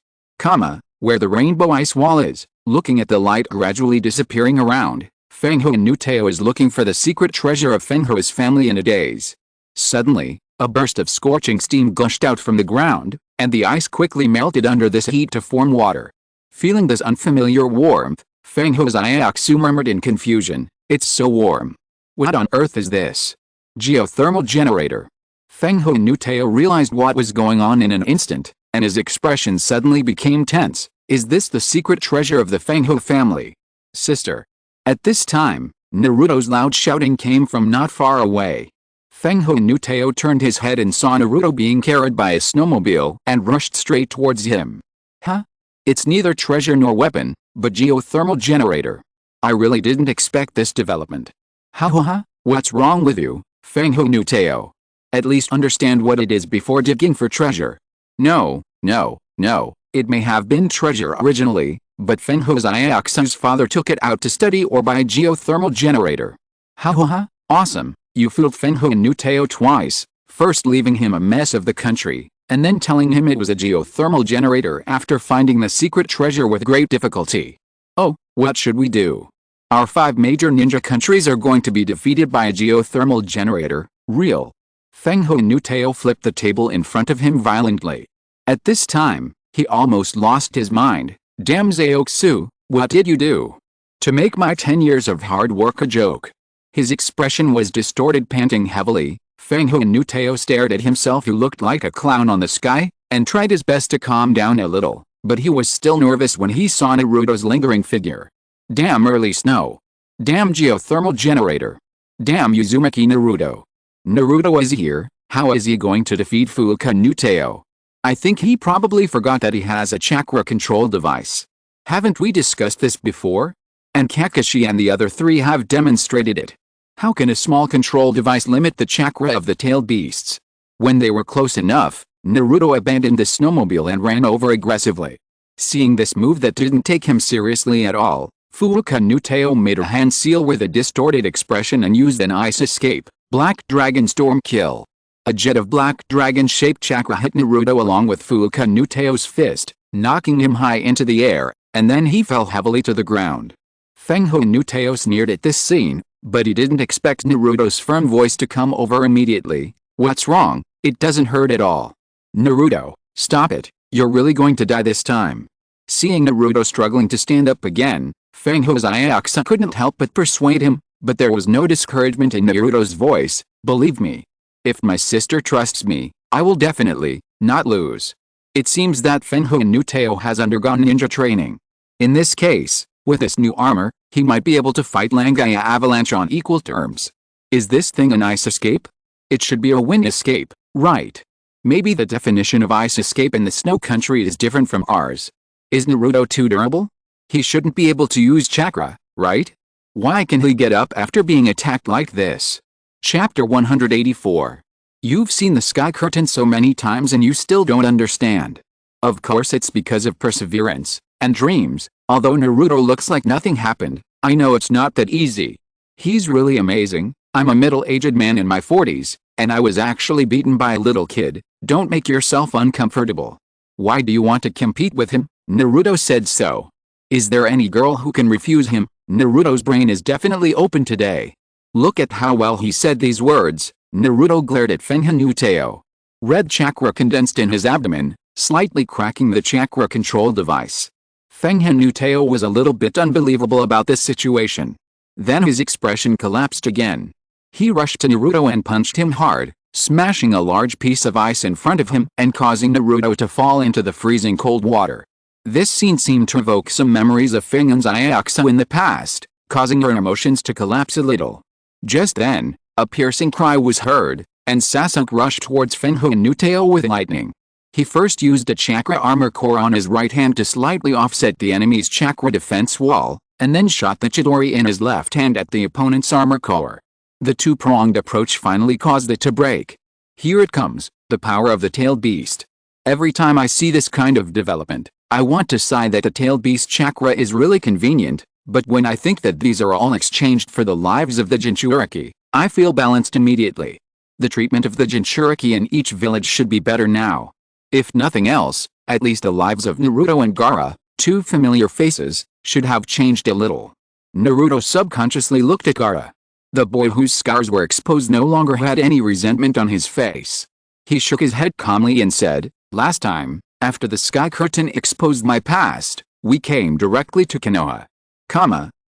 Where the rainbow ice wall is, looking at the light gradually disappearing around, Fenghu and Nuteo is looking for the secret treasure of Fenghu's family in a daze. Suddenly, a burst of scorching steam gushed out from the ground, and the ice quickly melted under this heat to form water. Feeling this unfamiliar warmth, Fenghu's Iaoxu murmured in confusion, "It's so warm. What on earth is this?" Geothermal generator. Fenghu and Nuteo realized what was going on in an instant, and his expression suddenly became tense. Is this the secret treasure of the Fenghu family? Sister. At this time, Naruto's loud shouting came from not far away. Fenghu and Nuteo turned his head and saw Naruto being carried by a snowmobile and rushed straight towards him. Huh? It's neither treasure nor weapon, but geothermal generator. I really didn't expect this development. What's wrong with you, Fenghu Nuteo? At least understand what it is before digging for treasure. No, it may have been treasure originally, but Fenghu's Iaoxu's father took it out to study or buy a geothermal generator. Awesome, you fooled Fenghu and Nuteo twice, first leaving him a mess of the country, and then telling him it was a geothermal generator after finding the secret treasure with great difficulty. Oh, what should we do? Our 5 major ninja countries are going to be defeated by a geothermal generator, real. Fenghu and Nuteo flipped the table in front of him violently. At this time, he almost lost his mind. Damn Zaoxu, what did you do? To make my 10 years of hard work a joke. His expression was distorted, panting heavily. Fenghu and Nuteo stared at himself who looked like a clown on the sky, and tried his best to calm down a little, but he was still nervous when he saw Naruto's lingering figure. Damn early snow. Damn geothermal generator. Damn Uzumaki Naruto. Naruto is here, how is he going to defeat Fuuka Nuteo? I think he probably forgot that he has a chakra control device. Haven't we discussed this before? And Kakashi and the other 3 have demonstrated it. How can a small control device limit the chakra of the tailed beasts? When they were close enough, Naruto abandoned the snowmobile and ran over aggressively. Seeing this move that didn't take him seriously at all, Fuuka Nuteo made a hand seal with a distorted expression and used an ice escape, Black Dragon Storm Kill. A jet of black dragon-shaped chakra hit Naruto along with Fuuka Nuteo's fist, knocking him high into the air, and then he fell heavily to the ground. Fengho Nuteo sneered at this scene, but he didn't expect Naruto's firm voice to come over immediately. "What's wrong? It doesn't hurt at all." "Naruto, stop it, you're really going to die this time." Seeing Naruto struggling to stand up again, Fengho's Ayakusa couldn't help but persuade him, but there was no discouragement in Naruto's voice. "Believe me. If my sister trusts me, I will definitely not lose." It seems that Fengho Nuteo has undergone ninja training. In this case, with this new armor, he might be able to fight Langaya Avalanche on equal terms. Is this thing an ice escape? It should be a wind escape, right? Maybe the definition of ice escape in the snow country is different from ours. Is Naruto too durable? He shouldn't be able to use chakra, right? Why can he get up after being attacked like this? Chapter 184. You've seen the sky curtain so many times and you still don't understand. Of course it's because of perseverance and dreams. Although Naruto looks like nothing happened, I know it's not that easy. He's really amazing. I'm a middle-aged man in my 40s, and I was actually beaten by a little kid. Don't make yourself uncomfortable. Why do you want to compete with him? Naruto said so. Is there any girl who can refuse him? Naruto's brain is definitely open today. Look at how well he said these words. Naruto glared at Fengho Nuteo. Red chakra condensed in his abdomen, slightly cracking the chakra control device. Fengho Nuteo was a little bit unbelievable about this situation. Then his expression collapsed again. He rushed to Naruto and punched him hard, smashing a large piece of ice in front of him and causing Naruto to fall into the freezing cold water. This scene seemed to evoke some memories of Fengho's Ayakusa in the past, causing her emotions to collapse a little. Just then, a piercing cry was heard, and Sasuke rushed towards Fengho Nuteo with lightning. He first used a chakra armor core on his right hand to slightly offset the enemy's chakra defense wall, and then shot the Chidori in his left hand at the opponent's armor core. The two-pronged approach finally caused it to break. Here it comes, the power of the tailed beast. Every time I see this kind of development, I want to sigh that the tailed beast chakra is really convenient, but when I think that these are all exchanged for the lives of the Jinchuriki, I feel balanced immediately. The treatment of the Jinchuriki in each village should be better now. If nothing else, at least the lives of Naruto and Gaara, two familiar faces, should have changed a little. Naruto subconsciously looked at Gaara. The boy whose scars were exposed no longer had any resentment on his face. He shook his head calmly and said, "Last time, after the sky curtain exposed my past, we came directly to Konoha.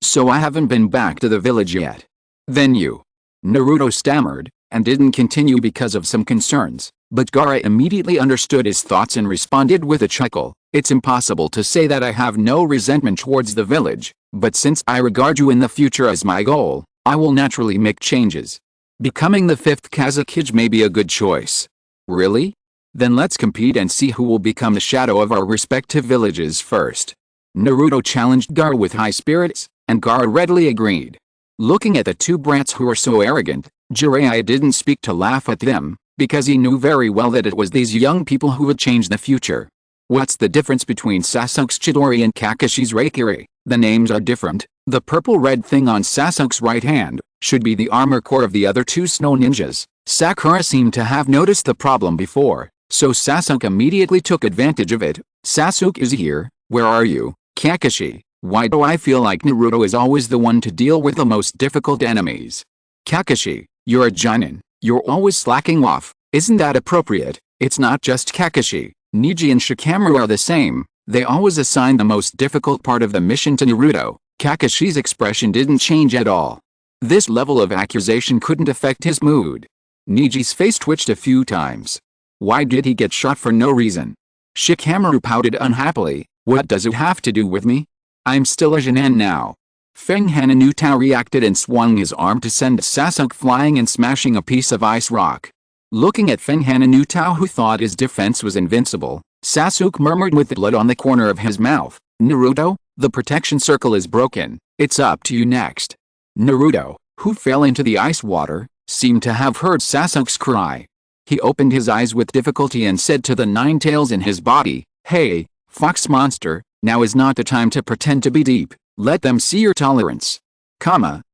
So I haven't been back to the village yet." "Then you..." Naruto stammered, and didn't continue because of some concerns, but Gaara immediately understood his thoughts and responded with a chuckle. "It's impossible to say that I have no resentment towards the village, but since I regard you in the future as my goal, I will naturally make changes. Becoming the 5th Kazekage may be a good choice." "Really? Then let's compete and see who will become the shadow of our respective villages first." Naruto challenged Gaara with high spirits, and Gaara readily agreed. Looking at the two brats who were so arrogant, Jiraiya didn't speak to laugh at them, because he knew very well that it was these young people who would change the future. What's the difference between Sasuke's Chidori and Kakashi's Raikiri? The names are different. The purple-red thing on Sasuke's right hand should be the armor core of the other two snow ninjas. Sakura seemed to have noticed the problem before, so Sasuke immediately took advantage of it. "Sasuke is here, where are you, Kakashi? Why do I feel like Naruto is always the one to deal with the most difficult enemies?" "Kakashi, you're a Jonin. You're always slacking off. Isn't that appropriate?" "It's not just Kakashi. Neji and Shikamaru are the same. They always assign the most difficult part of the mission to Naruto." Kakashi's expression didn't change at all. This level of accusation couldn't affect his mood. Neji's face twitched a few times. Why did he get shot for no reason? Shikamaru pouted unhappily. "What does it have to do with me? I'm still a Jonin now." Fengho Nuteo reacted and swung his arm to send Sasuke flying and smashing a piece of ice rock. Looking at Fengho Nuteo, who thought his defense was invincible, Sasuke murmured with the blood on the corner of his mouth, "Naruto, the protection circle is broken. It's up to you next." Naruto, who fell into the ice water, seemed to have heard Sasuke's cry. He opened his eyes with difficulty and said to the nine tails in his body, "Hey, fox monster, now is not the time to pretend to be deep, let them see your tolerance."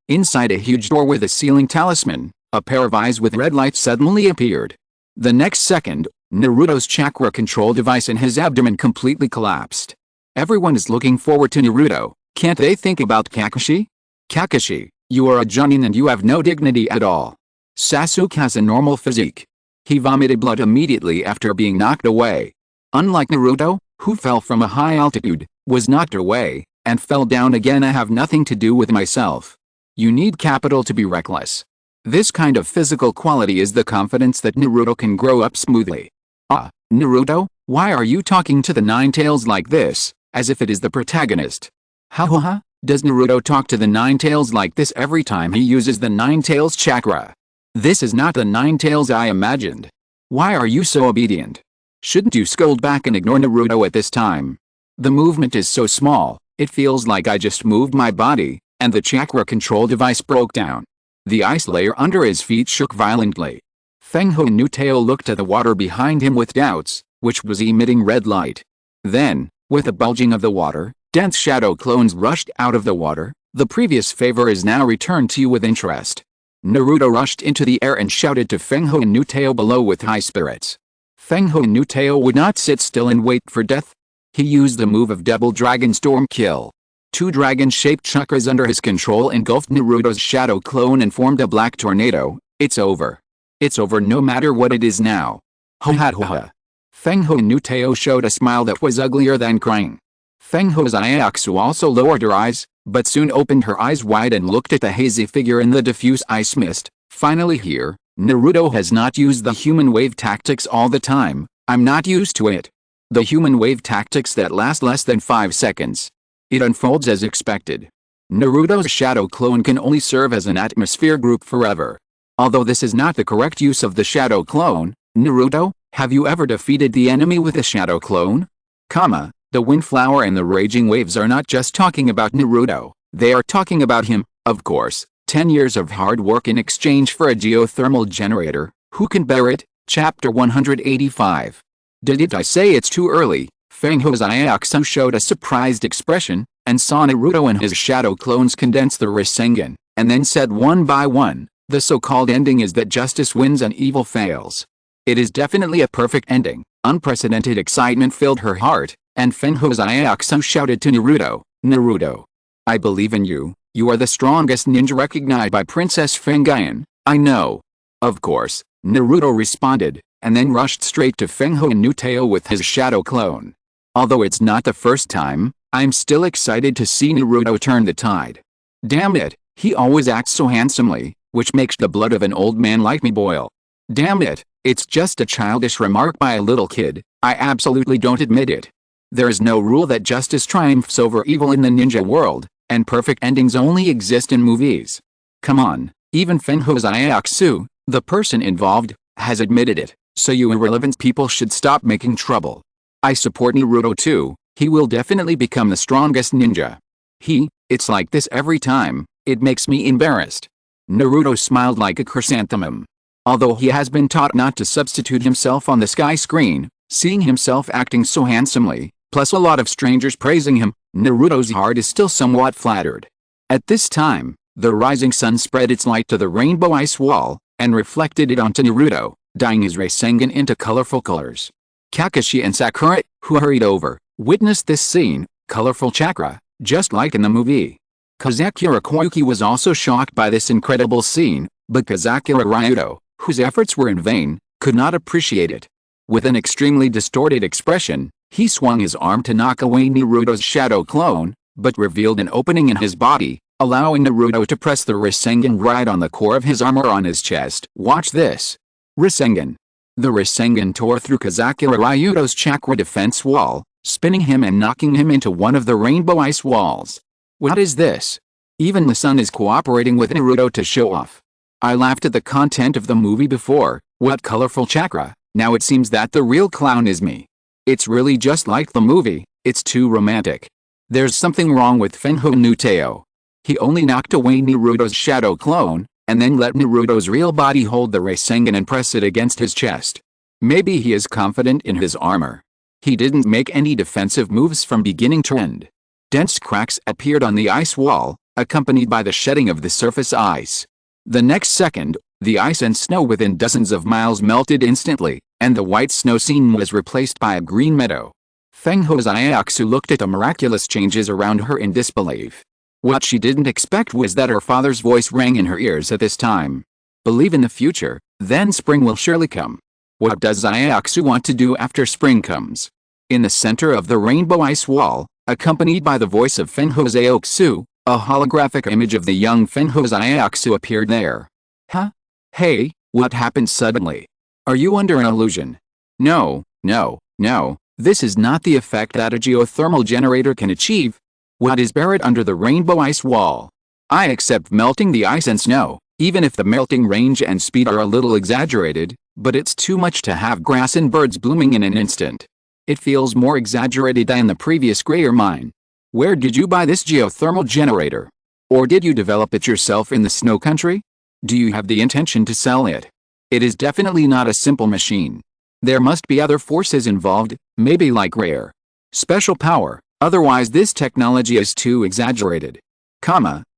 Inside a huge door with a ceiling talisman, a pair of eyes with red lights suddenly appeared. The next second, Naruto's chakra control device in his abdomen completely collapsed. Everyone is looking forward to Naruto. Can't they think about Kakashi? Kakashi, you are a Jonin and you have no dignity at all. Sasuke has a normal physique. He vomited blood immediately after being knocked away. Unlike Naruto, who fell from a high altitude, was knocked away, and fell down again. I have nothing to do with myself. You need capital to be reckless. This kind of physical quality is the confidence that Naruto can grow up smoothly. Naruto, why are you talking to the nine tails like this, as if it is the protagonist? Ha. Does Naruto talk to the nine tails like this every time he uses the nine tails chakra? This is not the nine tails I imagined. Why are you so obedient? Shouldn't you scold back and ignore Naruto at this time? The movement is so small, it feels like I just moved my body, and the chakra control device broke down. The ice layer under his feet shook violently. Fengho and Nuteo looked at the water behind him with doubts, which was emitting red light. Then, with a bulging of the water, dense shadow clones rushed out of the water. The previous favor is now returned to you with interest. Naruto rushed into the air and shouted to Fengho and Nuteo below with high spirits. Fengho and Nuteo would not sit still and wait for death. He used the move of Double Dragon Storm Kill. Two dragon-shaped chakras under his control engulfed Naruto's shadow clone and formed a black tornado. It's over. It's over no matter what it is now. Ha. Fengho and Nuteo showed a smile that was uglier than crying. Fengho's Ayaksu also lowered her eyes, but soon opened her eyes wide and looked at the hazy figure in the diffuse ice mist. Finally here, Naruto has not used the human wave tactics all the time. I'm not used to it. The human wave tactics that last less than 5 seconds. It unfolds as expected. Naruto's shadow clone can only serve as an atmosphere group forever. Although this is not the correct use of the shadow clone, Naruto, have you ever defeated the enemy with a shadow clone? The windflower and the raging waves are not just talking about Naruto, they are talking about him, of course. 10 years of hard work in exchange for a geothermal generator, who can bear it? Chapter 185. Did I say it's too early? Fengho's Ayaksu showed a surprised expression, and saw Naruto and his shadow clones condense the Rasengan, and then said one by one, the so-called ending is that justice wins and evil fails. It is definitely a perfect ending. Unprecedented excitement filled her heart, and Fengho's Ayaksu shouted to Naruto, Naruto, I believe in you, you are the strongest ninja recognized by Princess Fengyun, I know. Of course, Naruto responded, and then rushed straight to Fengho and Nuteo with his shadow clone. Although it's not the first time, I'm still excited to see Naruto turn the tide. Damn it, he always acts so handsomely, which makes the blood of an old man like me boil. Damn it, it's just a childish remark by a little kid, I absolutely don't admit it. There is no rule that justice triumphs over evil in the ninja world, and perfect endings only exist in movies. Come on, even Fengho's Ayaksu, the person involved, has admitted it, so you irrelevant people should stop making trouble. I support Naruto too, he will definitely become the strongest ninja. It's like this every time, it makes me embarrassed. Naruto smiled like a chrysanthemum. Although he has been taught not to substitute himself on the sky screen, seeing himself acting so handsomely, plus a lot of strangers praising him, Naruto's heart is still somewhat flattered. At this time, the rising sun spread its light to the rainbow ice wall, and reflected it onto Naruto, dyeing his Rasengan into colorful colors. Kakashi and Sakura, who hurried over, witnessed this scene, colorful chakra, just like in the movie. Kazakura Koyuki was also shocked by this incredible scene, but Kazakura Ryuto, whose efforts were in vain, could not appreciate it. With an extremely distorted expression, he swung his arm to knock away Naruto's shadow clone, but revealed an opening in his body, allowing Naruto to press the Rasengan right on the core of his armor on his chest. Watch this. Rasengan. The Rasengan tore through Kazakura Ryuto's chakra defense wall, spinning him and knocking him into one of the rainbow ice walls. What is this? Even the sun is cooperating with Naruto to show off. I laughed at the content of the movie before, what colorful chakra, now it seems that the real clown is me. It's really just like the movie, it's too romantic. There's something wrong with Fengho Nuteo. He only knocked away Naruto's shadow clone, and then let Naruto's real body hold the Rasengan and press it against his chest. Maybe he is confident in his armor. He didn't make any defensive moves from beginning to end. Dense cracks appeared on the ice wall, accompanied by the shedding of the surface ice. The next second, the ice and snow within dozens of miles melted instantly, and the white snow scene was replaced by a green meadow. Fengho Zaiatsu looked at the miraculous changes around her in disbelief. What she didn't expect was that her father's voice rang in her ears at this time. Believe in the future, then spring will surely come. What does Zaiatsu want to do after spring comes? In the center of the rainbow ice wall, accompanied by the voice of Fengho Zaiatsu, a holographic image of the young Fengho Zaiatsu appeared there. Huh? Hey, what happened suddenly? Are you under an illusion? No, no, no, this is not the effect that a geothermal generator can achieve. What is buried under the rainbow ice wall? I accept melting the ice and snow, even if the melting range and speed are a little exaggerated, but it's too much to have grass and birds blooming in an instant. It feels more exaggerated than the previous grayer mine. Where did you buy this geothermal generator? Or did you develop it yourself in the snow country? Do you have the intention to sell it? It is definitely not a simple machine. There must be other forces involved, maybe like rare special power, otherwise this technology is too exaggerated.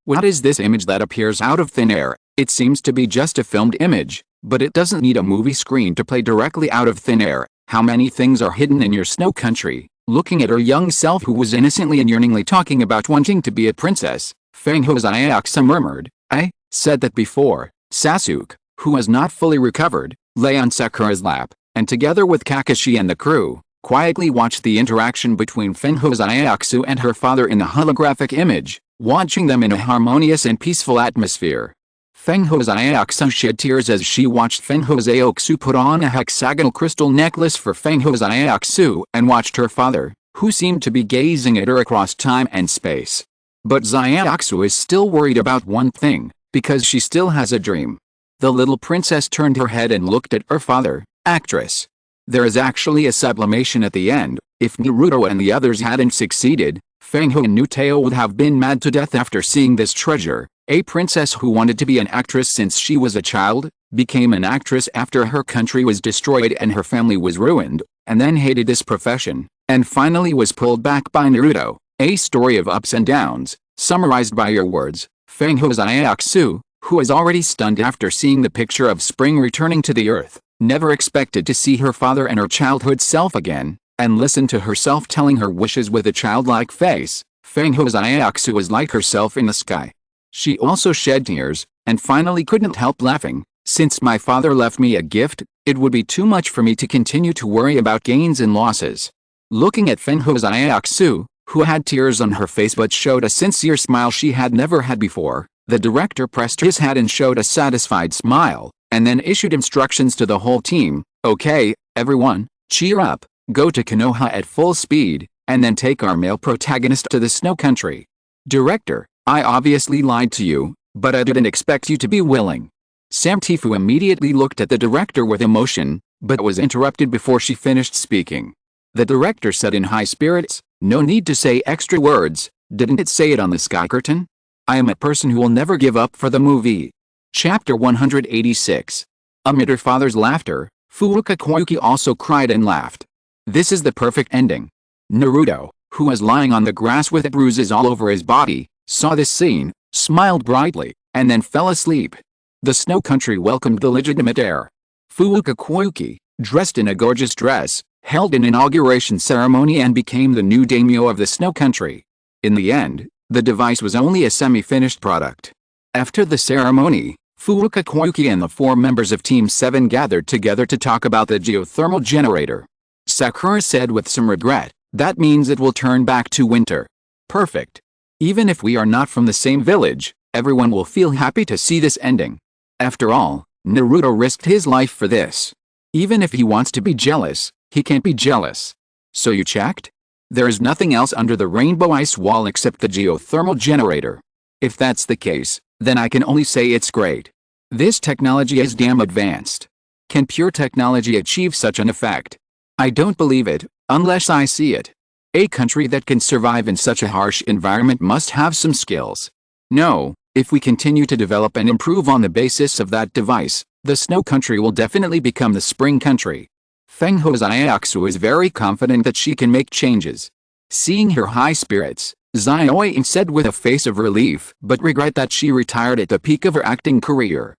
What is this image that appears out of thin air? It seems to be just a filmed image, but it doesn't need a movie screen to play directly out of thin air. How many things are hidden in your snow country? Looking at her young self who was innocently and yearningly talking about wanting to be a princess, Fengho Zaiatsu murmured, I said that before. Sasuke, who was not fully recovered, lay on Sakura's lap, and together with Kakashi and the crew, quietly watched the interaction between Fengho Zaiatsu and her father in the holographic image, watching them in a harmonious and peaceful atmosphere. Fengho Zaiatsu shed tears as she watched Fengho Zaiatsu put on a hexagonal crystal necklace for Fengho Zaiatsu and watched her father, who seemed to be gazing at her across time and space. But Zaiatsu is still worried about one thing, because she still has a dream. The little princess turned her head and looked at her father, actress. There is actually a sublimation at the end. If Naruto and the others hadn't succeeded, Fengho and Nuteo would have been mad to death after seeing this treasure. A princess who wanted to be an actress since she was a child, became an actress after her country was destroyed and her family was ruined, and then hated this profession, and finally was pulled back by Naruto. A story of ups and downs, summarized by your words. Fengho Zaiatsu, who was already stunned after seeing the picture of spring returning to the earth, never expected to see her father and her childhood self again, and listened to herself telling her wishes with a childlike face. Fengho Zaiatsu was like herself in the sky. She also shed tears, and finally couldn't help laughing. Since my father left me a gift, it would be too much for me to continue to worry about gains and losses. Looking at Fengho Zaiatsu, who had tears on her face but showed a sincere smile she had never had before, the director pressed his head and showed a satisfied smile, and then issued instructions to the whole team. Okay, everyone, cheer up, go to Konoha at full speed, and then take our male protagonist to the snow country. Director, I obviously lied to you, but I didn't expect you to be willing. Samtifu immediately looked at the director with emotion, but was interrupted before she finished speaking. The director said in high spirits, no need to say extra words, didn't it say it on the sky curtain? I am a person who will never give up for the movie. Chapter 186. Amid her father's laughter, Furuka Koyuki also cried and laughed. This is the perfect ending. Naruto, who was lying on the grass with bruises all over his body, saw this scene, smiled brightly, and then fell asleep. The snow country welcomed the legitimate heir. Furuka Koyuki, dressed in a gorgeous dress, held an inauguration ceremony and became the new daimyo of the snow country. In the end, the device was only a semi-finished product. After the ceremony, Furuka Koyuki and the 4 members of Team 7 gathered together to talk about the geothermal generator. Sakura said with some regret, that means it will turn back to winter. Perfect. Even if we are not from the same village, everyone will feel happy to see this ending. After all, Naruto risked his life for this. Even if he wants to be jealous, he can't be jealous. So you checked? There is nothing else under the rainbow ice wall except the geothermal generator. If that's the case, then I can only say it's great. This technology is damn advanced. Can pure technology achieve such an effect? I don't believe it, unless I see it. A country that can survive in such a harsh environment must have some skills. No, If we continue to develop and improve on the basis of that device, the snow country will definitely become the spring country. Feng Hozayaksu is very confident that she can make changes. Seeing her high spirits, Xiaoying said with a face of relief but regret that she retired at the peak of her acting career.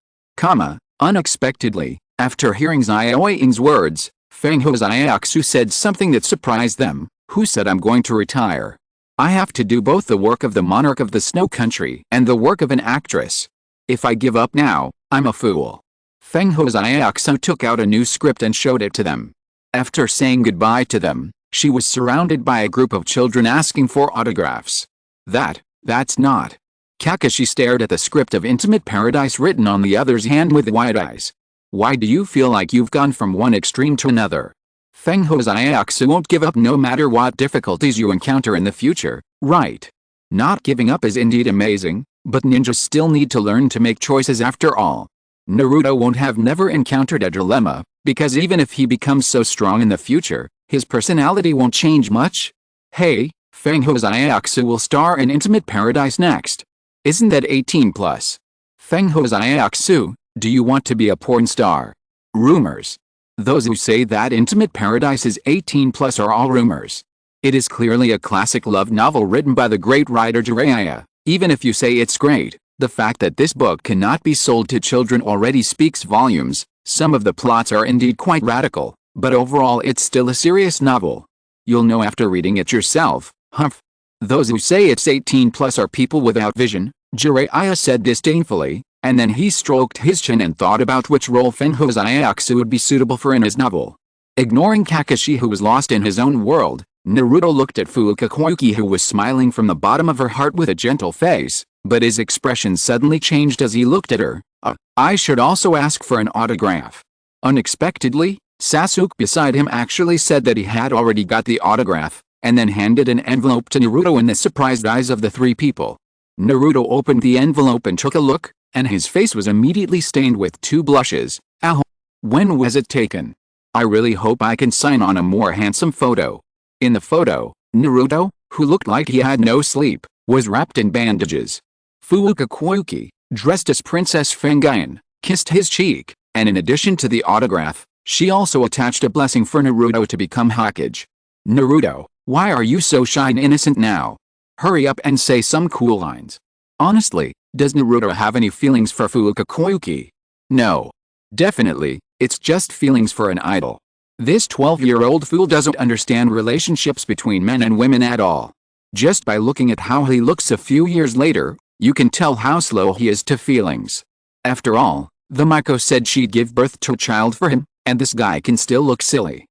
Unexpectedly, after hearing Xiaoying's words, Feng Hozayaksu said something that surprised them. Who said I'm going to retire? I have to do both the work of the monarch of the snow country and the work of an actress. If I give up now, I'm a fool. Feng Hozayaksu took out a new script and showed it to them. After saying goodbye to them, she was surrounded by a group of children asking for autographs. That's not. Kakashi stared at the script of Intimate Paradise written on the other's hand with wide eyes. Why do you feel like you've gone from one extreme to another? Feng Hozayaksu won't give up no matter what difficulties you encounter in the future, right? Not giving up is indeed amazing, but ninjas still need to learn to make choices after all. Naruto won't have never encountered a dilemma, because even if he becomes so strong in the future, his personality won't change much. Hey, Feng Hozayaksu will star in Intimate Paradise next. Isn't that 18+? Feng Hozayaksu, do you want to be a porn star? Rumors. Those who say that Intimate Paradise is 18+ are all rumors. It is clearly a classic love novel written by the great writer Jiraiya. Even if you say it's great, the fact that this book cannot be sold to children already speaks volumes. Some of the plots are indeed quite radical, but overall it's still a serious novel. You'll know after reading it yourself. Humph. Those who say it's 18+ are people without vision, Jiraiya said disdainfully, and then he stroked his chin and thought about which role Feng Hozayaksu would be suitable for in his novel. Ignoring Kakashi, who was lost in his own world, Naruto looked at Fukakuuki, who was smiling from the bottom of her heart with a gentle face, but his expression suddenly changed as he looked at her. I should also ask for an autograph. Unexpectedly, Sasuke beside him actually said that he had already got the autograph, and then handed an envelope to Naruto in the surprised eyes of the three people. Naruto opened the envelope and took a look, and his face was immediately stained with two blushes. Ow! When was it taken? I really hope I can sign on a more handsome photo. In the photo, Naruto, who looked like he had no sleep, was wrapped in bandages. Fukakuuki, dressed as Princess Fengyun, kissed his cheek, and in addition to the autograph, she also attached a blessing for Naruto to become Hokage. Naruto, why are you so shy and innocent now? Hurry up and say some cool lines. Honestly, does Naruto have any feelings for Fukakuuki? No. Definitely, it's just feelings for an idol. This 12-year-old fool doesn't understand relationships between men and women at all. Just by looking at how he looks a few years later, you can tell how slow he is to feelings. After all, the Miko said she'd give birth to a child for him, and this guy can still look silly.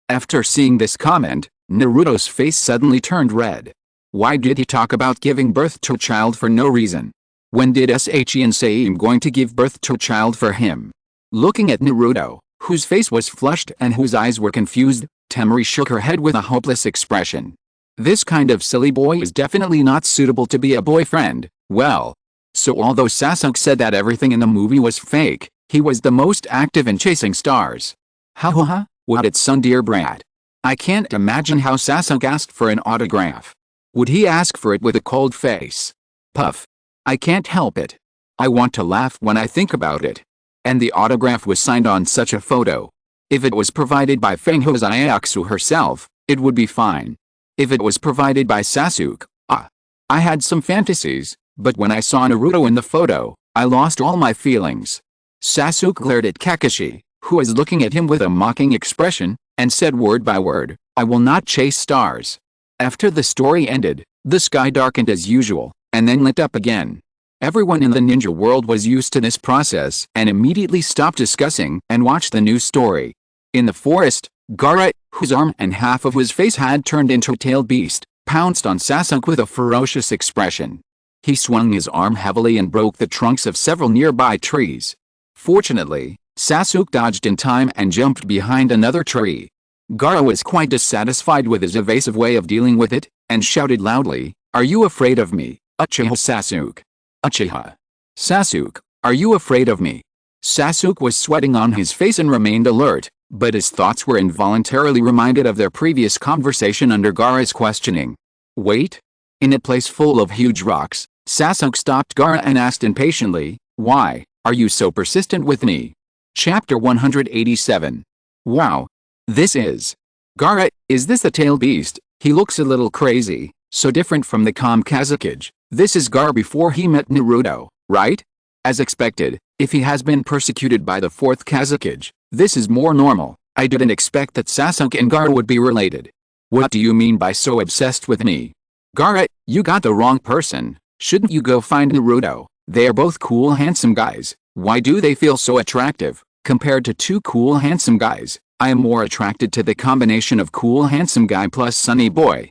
After seeing this comment, Naruto's face suddenly turned red. Why did he talk about giving birth to a child for no reason? When did Shin say I'm going to give birth to a child for him? Looking at Naruto, whose face was flushed and whose eyes were confused, Temari shook her head with a hopeless expression. This kind of silly boy is definitely not suitable to be a boyfriend. Well, so although Sasuke said that everything in the movie was fake, he was the most active in chasing stars. Ha, what it's son dear brat. I can't imagine how Sasuke asked for an autograph. Would he ask for it with a cold face? Puff. I can't help it. I want to laugh when I think about it. And the autograph was signed on such a photo. If it was provided by Feng Hozayaksu herself, it would be fine. If it was provided by Sasuke, I had some fantasies, but when I saw Naruto in the photo, I lost all my feelings. Sasuke glared at Kakashi, who was looking at him with a mocking expression, and said word by word, I will not chase stars. After the story ended, the sky darkened as usual, and then lit up again. Everyone in the ninja world was used to this process and immediately stopped discussing and watched the new story. In the forest, Gaara, whose arm and half of his face had turned into a tailed beast, pounced on Sasuke with a ferocious expression. He swung his arm heavily and broke the trunks of several nearby trees. Fortunately, Sasuke dodged in time and jumped behind another tree. Gaara was quite dissatisfied with his evasive way of dealing with it, and shouted loudly, Are you afraid of me, Uchiha Sasuke? Uchiha. Sasuke, are you afraid of me? Sasuke was sweating on his face and remained alert, but his thoughts were involuntarily reminded of their previous conversation under Gaara's questioning. Wait? In a place full of huge rocks, Sasuke stopped Gaara and asked impatiently, "Why are you so persistent with me?" Chapter 187. Wow. This is Gaara. Is this a tail beast? He looks a little crazy, so different from the calm Kazekage. This is Gaara before he met Naruto, right? As expected, if he has been persecuted by the fourth Kazekage, this is more normal. I didn't expect that Sasuke and Gaara would be related. What do you mean by so obsessed with me? Gaara, you got the wrong person. Shouldn't you go find Naruto? They are both cool handsome guys. Why do they feel so attractive? Compared to two cool handsome guys, I am more attracted to the combination of cool handsome guy plus sunny boy.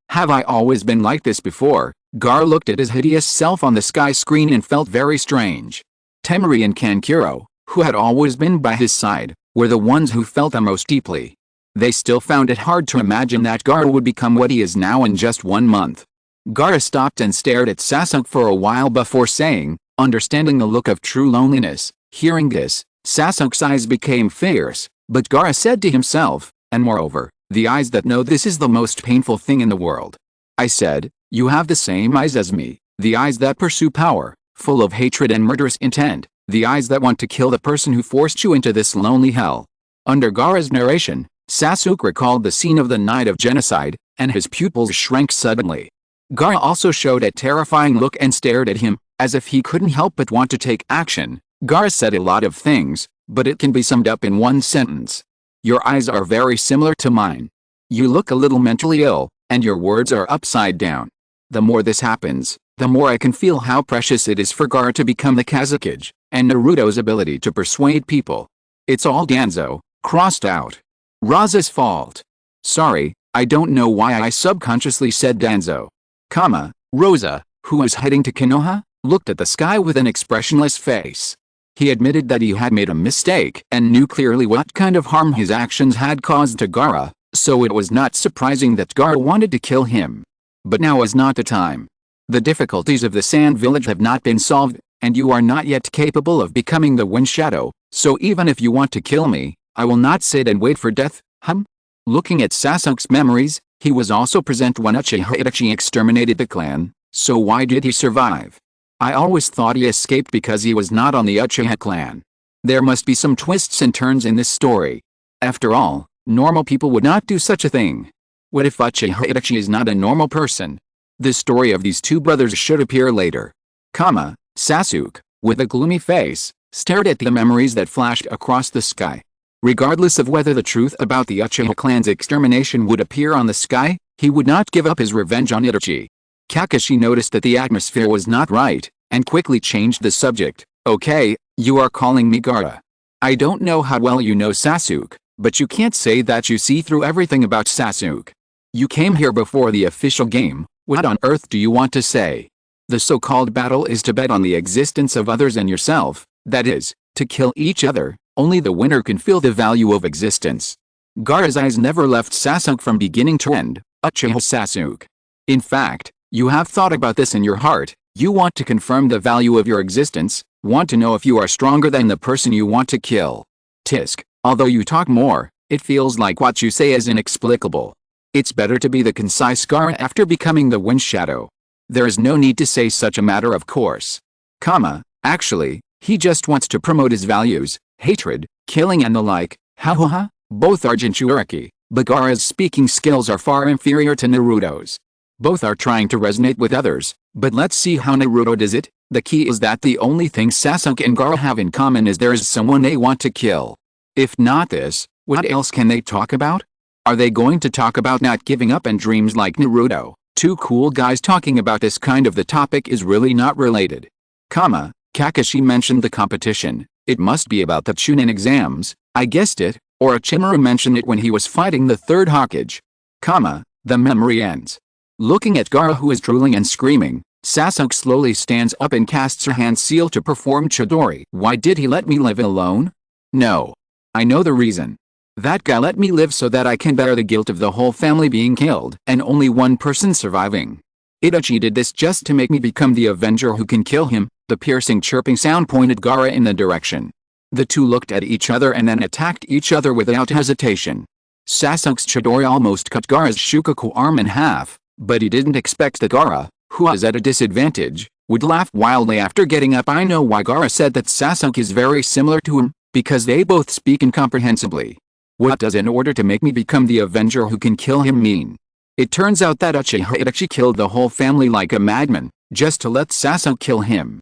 Have I always been like this before? Gaara looked at his hideous self on the sky screen and felt very strange. Temari and Kankuro, who had always been by his side, were the ones who felt the most deeply. They still found it hard to imagine that Gaara would become what he is now in just 1 month. Gaara stopped and stared at Sasuke for a while before saying, understanding the look of true loneliness. Hearing this, Sasuke's eyes became fierce, but Gaara said to himself, and moreover, the eyes that know this is the most painful thing in the world. I said, you have the same eyes as me, the eyes that pursue power, full of hatred and murderous intent, the eyes that want to kill the person who forced you into this lonely hell. Under Gaara's narration, Sasuke recalled the scene of the night of genocide, and his pupils shrank suddenly. Gaara also showed a terrifying look and stared at him, as if he couldn't help but want to take action. Gaara said a lot of things, but it can be summed up in one sentence. Your eyes are very similar to mine. You look a little mentally ill, and your words are upside down. The more this happens, the more I can feel how precious it is for Gaara to become the Kazekage, and Naruto's ability to persuade people. It's all Danzo, crossed out. Raza's fault. Sorry, I don't know why I subconsciously said Danzo. Rosa, who was heading to Konoha, looked at the sky with an expressionless face. He admitted that he had made a mistake and knew clearly what kind of harm his actions had caused to Gaara, so it was not surprising that Gaara wanted to kill him. But now is not the time. The difficulties of the Sand Village have not been solved, and you are not yet capable of becoming the Wind Shadow, so even if you want to kill me, I will not sit and wait for death. Looking at Sasuke's memories, he was also present when Uchiha Itachi exterminated the clan, so why did he survive? I always thought he escaped because he was not on the Uchiha clan. There must be some twists and turns in this story. After all, normal people would not do such a thing. What if Uchiha Itachi is not a normal person? The story of these two brothers should appear later. Sasuke, with a gloomy face, stared at the memories that flashed across the sky. Regardless of whether the truth about the Uchiha clan's extermination would appear on the sky, he would not give up his revenge on Itachi. Kakashi noticed that the atmosphere was not right, and quickly changed the subject. Okay, you are calling me Gaara. I don't know how well you know Sasuke, but you can't say that you see through everything about Sasuke. You came here before the official game, what on earth do you want to say? The so-called battle is to bet on the existence of others and yourself, that is, to kill each other. Only the winner can feel the value of existence. Gaara's eyes never left Sasuke from beginning to end. Uchiha Sasuke. In fact, you have thought about this in your heart. You want to confirm the value of your existence, want to know if you are stronger than the person you want to kill. Tisk, although you talk more, it feels like what you say is inexplicable. It's better to be the concise Gaara after becoming the Wind Shadow. There is no need to say such a matter of course. Actually, he just wants to promote his values. Hatred, killing and the like. Both are Jinchuriki, but Gaara's speaking skills are far inferior to Naruto's. Both are trying to resonate with others, but let's see how Naruto does it. The key is that the only thing Sasuke and Gaara have in common is there is someone they want to kill. If not this, what else can they talk about? Are they going to talk about not giving up and dreams like Naruto? Two cool guys talking about this kind of the topic is really not related. Kakashi mentioned the competition. It must be about the Chunin exams, I guessed it, or Orochimaru mentioned it when he was fighting the third Hokage. The memory ends. Looking at Gaara who is drooling and screaming, Sasuke slowly stands up and casts her hand seal to perform Chidori. Why did he let me live alone? No. I know the reason. That guy let me live so that I can bear the guilt of the whole family being killed and only one person surviving. Itachi did this just to make me become the Avenger who can kill him. The piercing chirping sound pointed Gaara in the direction. The two looked at each other and then attacked each other without hesitation. Sasuke's Chidori almost cut Gaara's Shukaku arm in half, but he didn't expect that Gaara, who is at a disadvantage, would laugh wildly after getting up. I know why Gaara said that Sasuke is very similar to him, because they both speak incomprehensibly. What does in order to make me become the Avenger who can kill him mean? It turns out that Uchiha Itachi killed the whole family like a madman, just to let Sasuke kill him.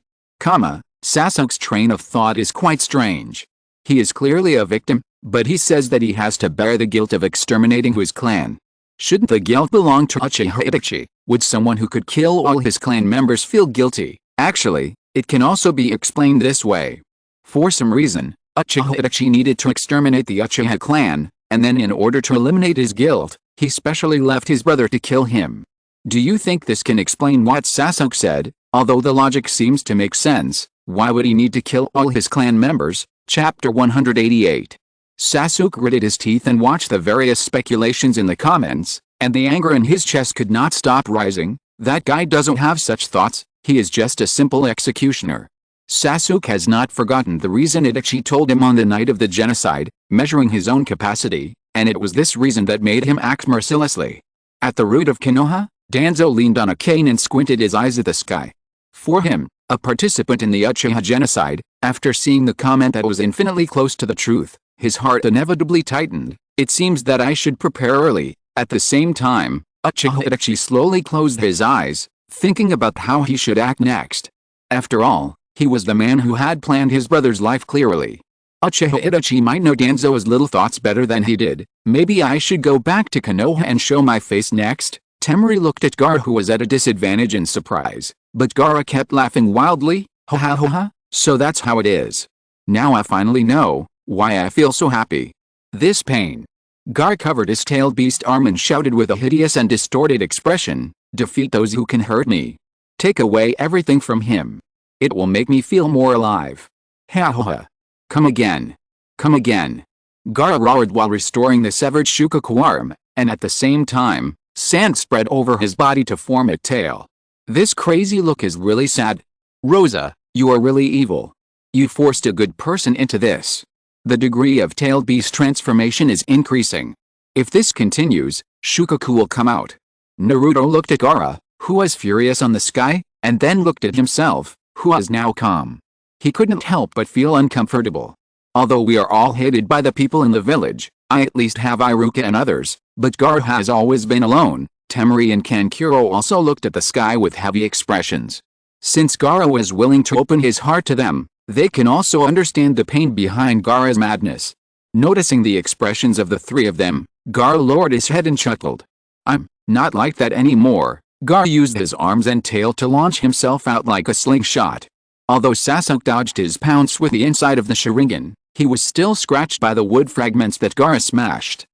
Sasuke's train of thought is quite strange. He is clearly a victim, but he says that he has to bear the guilt of exterminating his clan. Shouldn't the guilt belong to Uchiha Itachi? Would someone who could kill all his clan members feel guilty? Actually, it can also be explained this way. For some reason, Uchiha Itachi needed to exterminate the Uchiha clan, and then in order to eliminate his guilt, he specially left his brother to kill him. Do you think this can explain what Sasuke said? Although the logic seems to make sense, why would he need to kill all his clan members? Chapter 188. Sasuke gritted his teeth and watched the various speculations in the comments, and the anger in his chest could not stop rising. That guy doesn't have such thoughts, he is just a simple executioner. Sasuke has not forgotten the reason Itachi told him on the night of the genocide, measuring his own capacity, and it was this reason that made him act mercilessly. At the root of Konoha, Danzo leaned on a cane and squinted his eyes at the sky. For him, a participant in the Uchiha genocide, after seeing the comment that was infinitely close to the truth, his heart inevitably tightened. It seems that I should prepare early. At the same time, Uchiha Itachi slowly closed his eyes, thinking about how he should act next. After all, he was the man who had planned his brother's life clearly. Uchiha Itachi might know Danzo's little thoughts better than he did. Maybe I should go back to Konoha and show my face next? Temari looked at Gaara, who was at a disadvantage in surprise, but Gaara kept laughing wildly. Ha ha ha ha, so that's how it is. Now I finally know why I feel so happy. This pain. Gaara covered his tailed beast arm and shouted with a hideous and distorted expression, defeat those who can hurt me. Take away everything from him. It will make me feel more alive. Ha ha ha. Come again. Come again. Gaara roared while restoring the severed Shukaku arm, and at the same time, sand spread over his body to form a tail. This crazy look is really sad. Rosa, you are really evil. You forced a good person into this. The degree of tailed beast transformation is increasing. If this continues, Shukaku will come out. Naruto looked at Gaara, who was furious on the sky, and then looked at himself, who was now calm. He couldn't help but feel uncomfortable. Although we are all hated by the people in the village, I at least have Iruka and others, but Gaara has always been alone. Temari and Kankuro also looked at the sky with heavy expressions. Since Gaara was willing to open his heart to them, they can also understand the pain behind Gaara's madness. Noticing the expressions of the three of them, Gaara lowered his head and chuckled. I'm not like that anymore. Gaara used his arms and tail to launch himself out like a slingshot. Although Sasuke dodged his pounce with the inside of the Sharingan, he was still scratched by the wood fragments that Gaara smashed.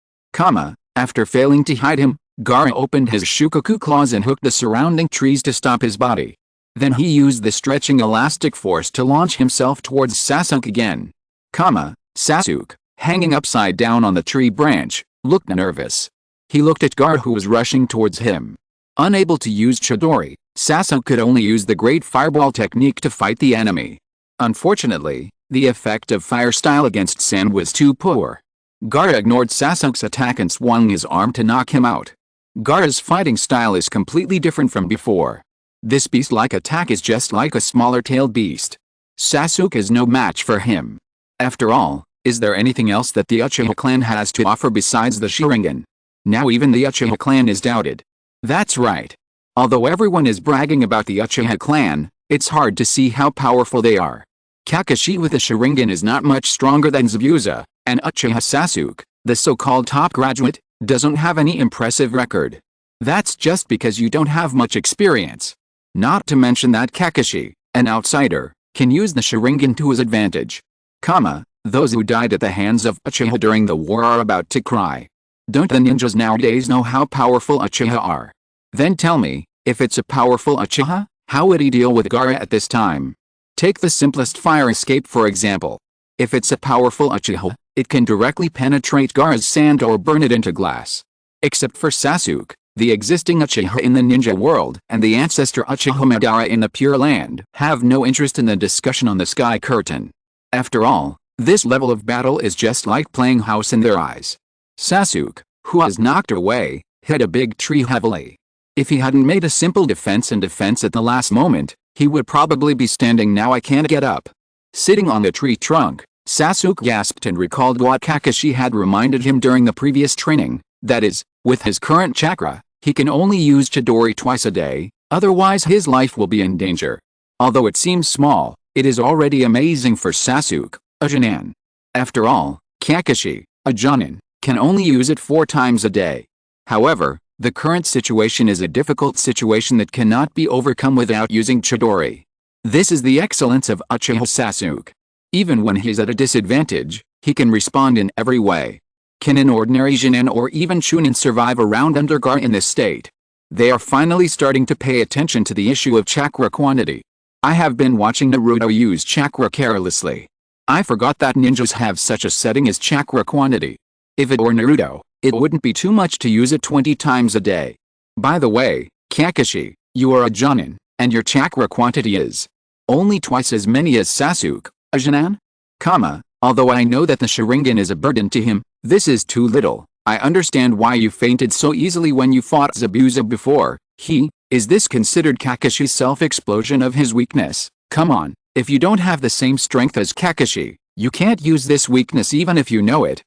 After failing to hide him, Gaara opened his Shukaku claws and hooked the surrounding trees to stop his body. Then he used the stretching elastic force to launch himself towards Sasuke again. Sasuke, hanging upside down on the tree branch, looked nervous. He looked at Gaara, who was rushing towards him. Unable to use Chidori, Sasuke could only use the Great Fireball technique to fight the enemy. Unfortunately, the effect of fire style against sand was too poor. Gaara ignored Sasuke's attack and swung his arm to knock him out. Gaara's fighting style is completely different from before. This beast-like attack is just like a smaller-tailed beast. Sasuke is no match for him. After all, is there anything else that the Uchiha clan has to offer besides the Sharingan? Now even the Uchiha clan is doubted. That's right. Although everyone is bragging about the Uchiha clan, it's hard to see how powerful they are. Kakashi with the Sharingan is not much stronger than Zabuza, and Uchiha Sasuke, the so-called top graduate, doesn't have any impressive record. That's just because you don't have much experience. Not to mention that Kakashi, an outsider, can use the Sharingan to his advantage. Those who died at the hands of Uchiha during the war are about to cry. Don't the ninjas nowadays know how powerful Uchiha are? Then tell me, if it's a powerful Uchiha, how would he deal with Gaara at this time? Take the simplest fire escape for example. If it's a powerful Uchiha, it can directly penetrate Gaara's sand or burn it into glass. Except for Sasuke, the existing Uchiha in the ninja world and the ancestor Uchiha Madara in the Pure Land have no interest in the discussion on the Sky Curtain. After all, this level of battle is just like playing house in their eyes. Sasuke, who was knocked away, hit a big tree heavily. If he hadn't made a simple defense at the last moment, he would probably be standing now. I can't get up. Sitting on the tree trunk, Sasuke gasped and recalled what Kakashi had reminded him during the previous training, that is, with his current chakra, he can only use Chidori twice a day, otherwise his life will be in danger. Although it seems small, it is already amazing for Sasuke, a Jonin. After all, Kakashi, a Jonin, can only use it 4 times a day. However, the current situation is a difficult situation that cannot be overcome without using Chidori. This is the excellence of Uchiha Sasuke. Even when he's at a disadvantage, he can respond in every way. Can an ordinary Jonin or even Chunin survive around under Gaara in this state? They are finally starting to pay attention to the issue of chakra quantity. I have been watching Naruto use chakra carelessly. I forgot that ninjas have such a setting as chakra quantity. If it were Naruto, it wouldn't be too much to use it 20 times a day. By the way, Kakashi, you are a Jonin, and your chakra quantity is only twice as many as Sasuke, a Jonin? Although I know that the Sharingan is a burden to him, this is too little. I understand why you fainted so easily when you fought Zabuza before. Is this considered Kakashi's self-explosion of his weakness? Come on, if you don't have the same strength as Kakashi, you can't use this weakness even if you know it.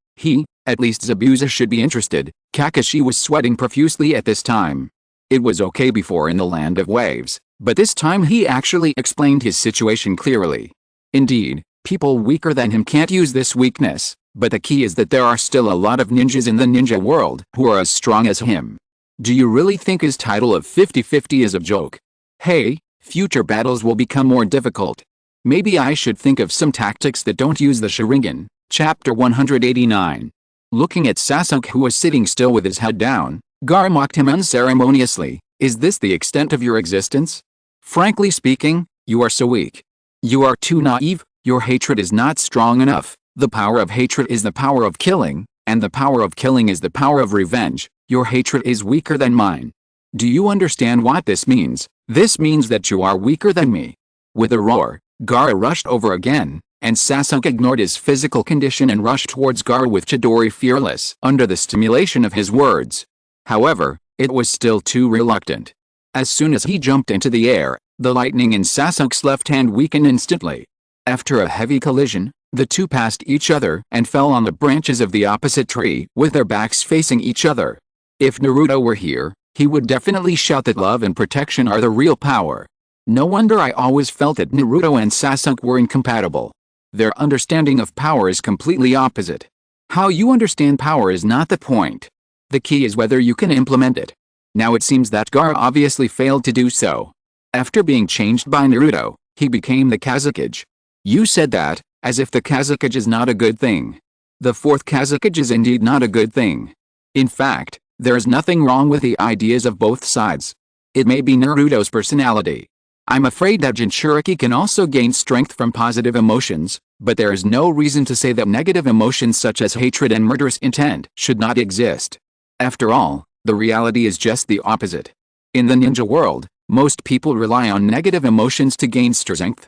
At least Zabuza should be interested. Kakashi was sweating profusely at this time. It was okay before in the Land of Waves, but this time he actually explained his situation clearly. Indeed, people weaker than him can't use this weakness, but the key is that there are still a lot of ninjas in the ninja world who are as strong as him. Do you really think his title of 50-50 is a joke? Hey, future battles will become more difficult. Maybe I should think of some tactics that don't use the Sharingan. Chapter 189. Looking at Sasuke, who was sitting still with his head down, Gaara mocked him unceremoniously. Is this the extent of your existence? Frankly speaking, you are so weak. You are too naive. Your hatred is not strong enough. The power of hatred is the power of killing, and the power of killing is the power of revenge. Your hatred is weaker than mine. Do you understand what this means? This means that you are weaker than me. With a roar, Gaara rushed over again, and Sasuke ignored his physical condition and rushed towards Gaara with Chidori fearless under the stimulation of his words. However, it was still too reluctant. As soon as he jumped into the air, the lightning in Sasuke's left hand weakened instantly. After a heavy collision, the two passed each other and fell on the branches of the opposite tree with their backs facing each other. If Naruto were here, he would definitely shout that love and protection are the real power. No wonder I always felt that Naruto and Sasuke were incompatible. Their understanding of power is completely opposite. How you understand power is not the point. The key is whether you can implement it. Now it seems that Gaara obviously failed to do so. After being changed by Naruto, he became the Kazekage. You said that, as if the Kazekage is not a good thing. The fourth Kazekage is indeed not a good thing. In fact, there is nothing wrong with the ideas of both sides. It may be Naruto's personality. I'm afraid that Jinchuriki can also gain strength from positive emotions, but there is no reason to say that negative emotions such as hatred and murderous intent should not exist. After all, the reality is just the opposite. In the ninja world, most people rely on negative emotions to gain strength.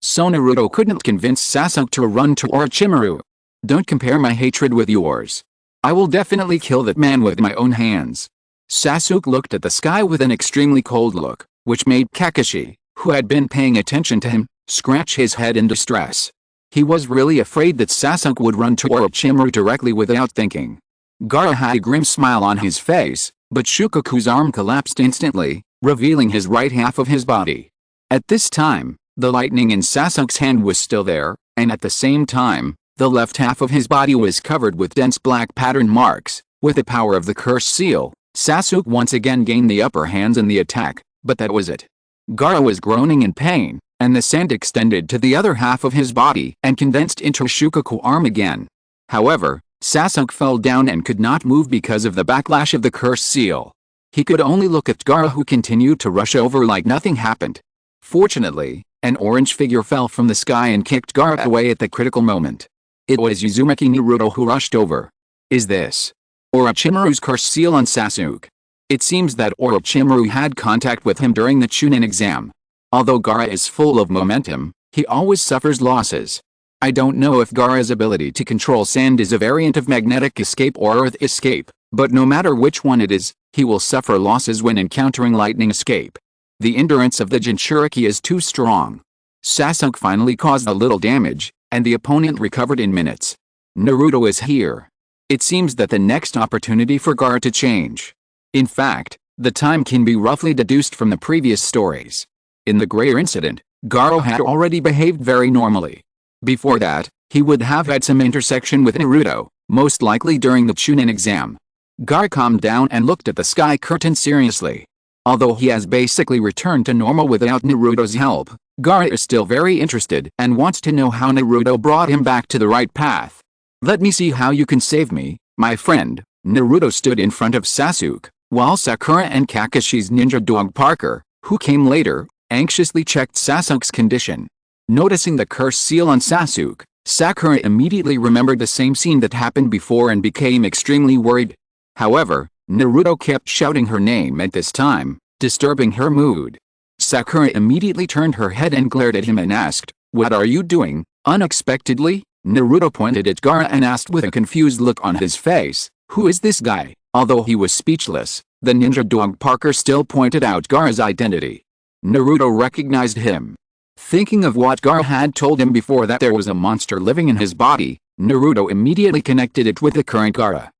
So Naruto couldn't convince Sasuke to run to Orochimaru. Don't compare my hatred with yours. I will definitely kill that man with my own hands. Sasuke looked at the sky with an extremely cold look, which made Kakashi, who had been paying attention to him, scratch his head in distress. He was really afraid that Sasuke would run to Orochimaru directly without thinking. Gaara had a grim smile on his face, but Shukaku's arm collapsed instantly, revealing his right half of his body. At this time, the lightning in Sasuke's hand was still there, and at the same time, the left half of his body was covered with dense black pattern marks. With the power of the curse seal, Sasuke once again gained the upper hand in the attack, but that was it. Gaara was groaning in pain, and the sand extended to the other half of his body and condensed into Shukaku's arm again. However, Sasuke fell down and could not move because of the backlash of the curse seal. He could only look at Gaara, who continued to rush over like nothing happened. Fortunately, an orange figure fell from the sky and kicked Gaara away at the critical moment. It was Uzumaki Naruto who rushed over. Is this Orochimaru's curse seal on Sasuke? It seems that Orochimaru had contact with him during the Chunin exam. Although Gaara is full of momentum, he always suffers losses. I don't know if Gaara's ability to control sand is a variant of magnetic escape or earth escape, But no matter which one it is, he will suffer losses when encountering lightning escape. The endurance of the Jinchuriki is too strong. Sasuke finally caused a little damage, and the opponent recovered in minutes. Naruto is here. It seems that the next opportunity for Gaara to change. In fact, the time can be roughly deduced from the previous stories. In the Greyer incident, Gaara had already behaved very normally. Before that, he would have had some intersection with Naruto, most likely during the Chunin exam. Gaara calmed down and looked at the sky curtain seriously. Although he has basically returned to normal without Naruto's help, Gaara is still very interested and wants to know how Naruto brought him back to the right path. "Let me see how you can save me, my friend." Naruto stood in front of Sasuke, while Sakura and Kakashi's ninja dog Parker, who came later, anxiously checked Sasuke's condition. Noticing the curse seal on Sasuke, Sakura immediately remembered the same scene that happened before and became extremely worried. However, Naruto kept shouting her name at this time, disturbing her mood. Sakura immediately turned her head and glared at him and asked, "What are you doing?" Unexpectedly, Naruto pointed at Gaara and asked with a confused look on his face, "Who is this guy?" Although he was speechless, the ninja dog Parker still pointed out Gaara's identity. Naruto recognized him. Thinking of what Gaara had told him before, that there was a monster living in his body, Naruto immediately connected it with the current Gaara.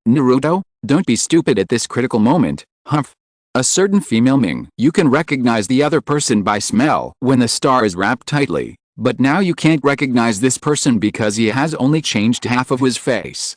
Naruto, don't be stupid at this critical moment, humph. A certain female Ming. You can recognize the other person by smell when the star is wrapped tightly, but now you can't recognize this person because he has only changed half of his face.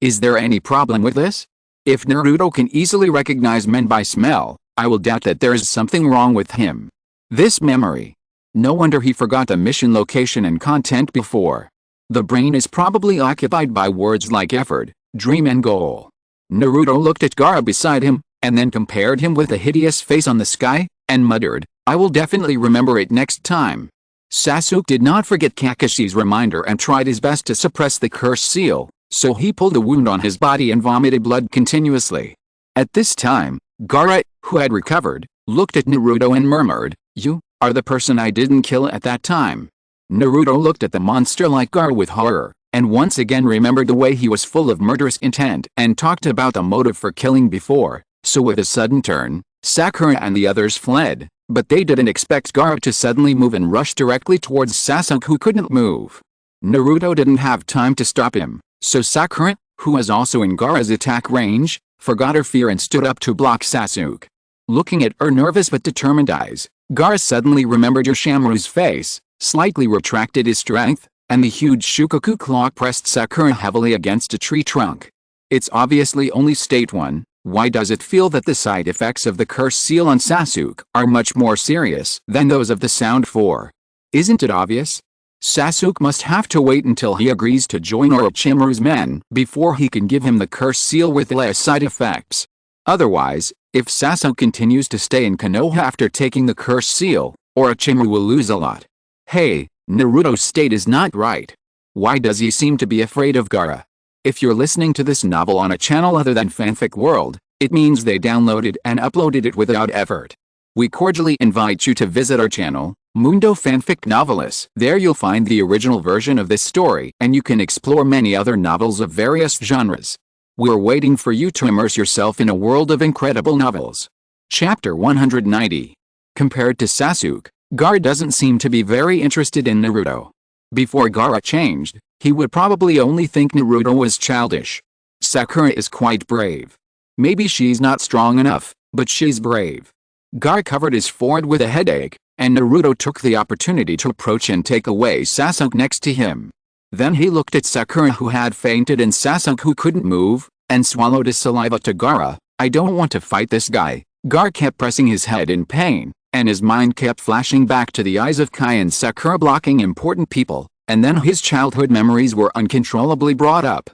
Is there any problem with this? If Naruto can easily recognize men by smell, I will doubt that there is something wrong with him. This memory. No wonder he forgot the mission location and content before. The brain is probably occupied by words like effort, dream and goal. Naruto looked at Gaara beside him, and then compared him with the hideous face on the sky, and muttered, "I will definitely remember it next time." Sasuke did not forget Kakashi's reminder and tried his best to suppress the curse seal, so he pulled a wound on his body and vomited blood continuously. At this time, Gaara, who had recovered, looked at Naruto and murmured, "You are the person I didn't kill at that time." Naruto looked at the monster like Gaara with horror, and once again remembered the way he was full of murderous intent and talked about the motive for killing before. So with a sudden turn, Sakura and the others fled, but they didn't expect Gaara to suddenly move and rush directly towards Sasuke, who couldn't move. Naruto didn't have time to stop him, so Sakura, who was also in Gaara's attack range, forgot her fear and stood up to block Sasuke. Looking at her nervous but determined eyes, Gaara suddenly remembered Yoshimaru's face, slightly retracted his strength, and the huge Shukaku claw pressed Sakura heavily against a tree trunk. It's obviously only state 1. Why does it feel that the side effects of the curse seal on Sasuke are much more serious than those of the sound 4? Isn't it obvious? Sasuke must have to wait until he agrees to join Orochimaru's men before he can give him the curse seal with less side effects. Otherwise, if Sasuke continues to stay in Konoha after taking the curse seal, Orochimaru will lose a lot. Hey, Naruto's state is not right. Why does he seem to be afraid of Gaara? If you're listening to this novel on a channel other than Fanfic World, it means they downloaded and uploaded it without effort. We cordially invite you to visit our channel, Mundo Fanfic Novelis. There you'll find the original version of this story, and you can explore many other novels of various genres. We're waiting for you to immerse yourself in a world of incredible novels. Chapter 190. Compared to Sasuke, Gaara doesn't seem to be very interested in Naruto. Before Gaara changed, he would probably only think Naruto was childish. Sakura is quite brave. Maybe she's not strong enough, but she's brave. Gaara covered his forehead with a headache, and Naruto took the opportunity to approach and take away Sasuke next to him. Then he looked at Sakura, who had fainted, and Sasuke, who couldn't move, and swallowed his saliva to Gaara. "I don't want to fight this guy." Gaara kept pressing his head in pain, and his mind kept flashing back to the eyes of Kai and Sakura blocking important people, and then his childhood memories were uncontrollably brought up.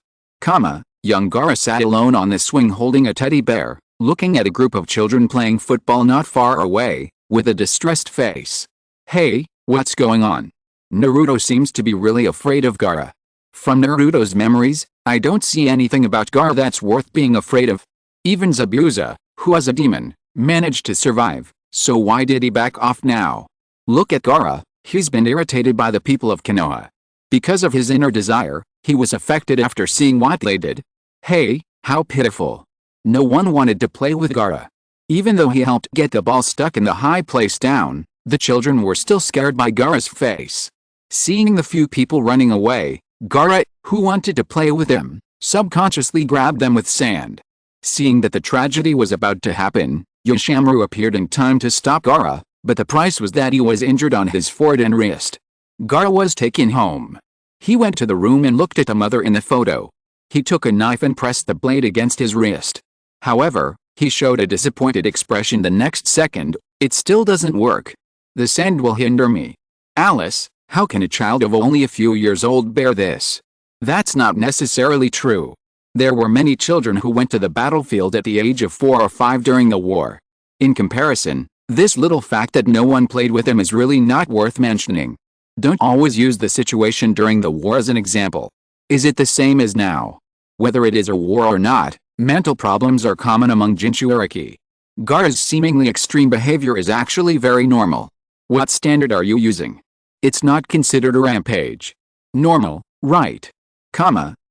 Young Gaara sat alone on the swing holding a teddy bear, looking at a group of children playing football not far away, with a distressed face. "Hey, what's going on?" Naruto seems to be really afraid of Gaara. From Naruto's memories, I don't see anything about Gaara that's worth being afraid of. Even Zabuza, who was a demon, managed to survive, so why did he back off now? Look at Gaara, he's been irritated by the people of Konoha. Because of his inner desire, he was affected after seeing what they did. Hey, How pitiful. No one wanted to play with Gaara. Even though he helped get the ball stuck in the high place down, the children were still scared by Gaara's face. Seeing the few people running away, Gaara, who wanted to play with him, subconsciously grabbed them with sand. Seeing that the tragedy was about to happen, Yoshimaru appeared in time to stop Gaara, but the price was that he was injured on his forehead and wrist. Gaara was taken home. He went to the room and looked at the mother in the photo. He took a knife and pressed the blade against his wrist. However, he showed a disappointed expression the next second. It still doesn't work. The sand will hinder me. Alice, how can a child of only a few years old bear this? That's not necessarily true. There were many children who went to the battlefield at the age of 4 or 5 during the war. In comparison, this little fact that no one played with him is really not worth mentioning. Don't always use the situation during the war as an example. Is it the same as now? Whether it is a war or not, mental problems are common among Jinchuriki. Gaara's seemingly extreme behavior is actually very normal. What standard are you using? It's not considered a rampage. Normal, right?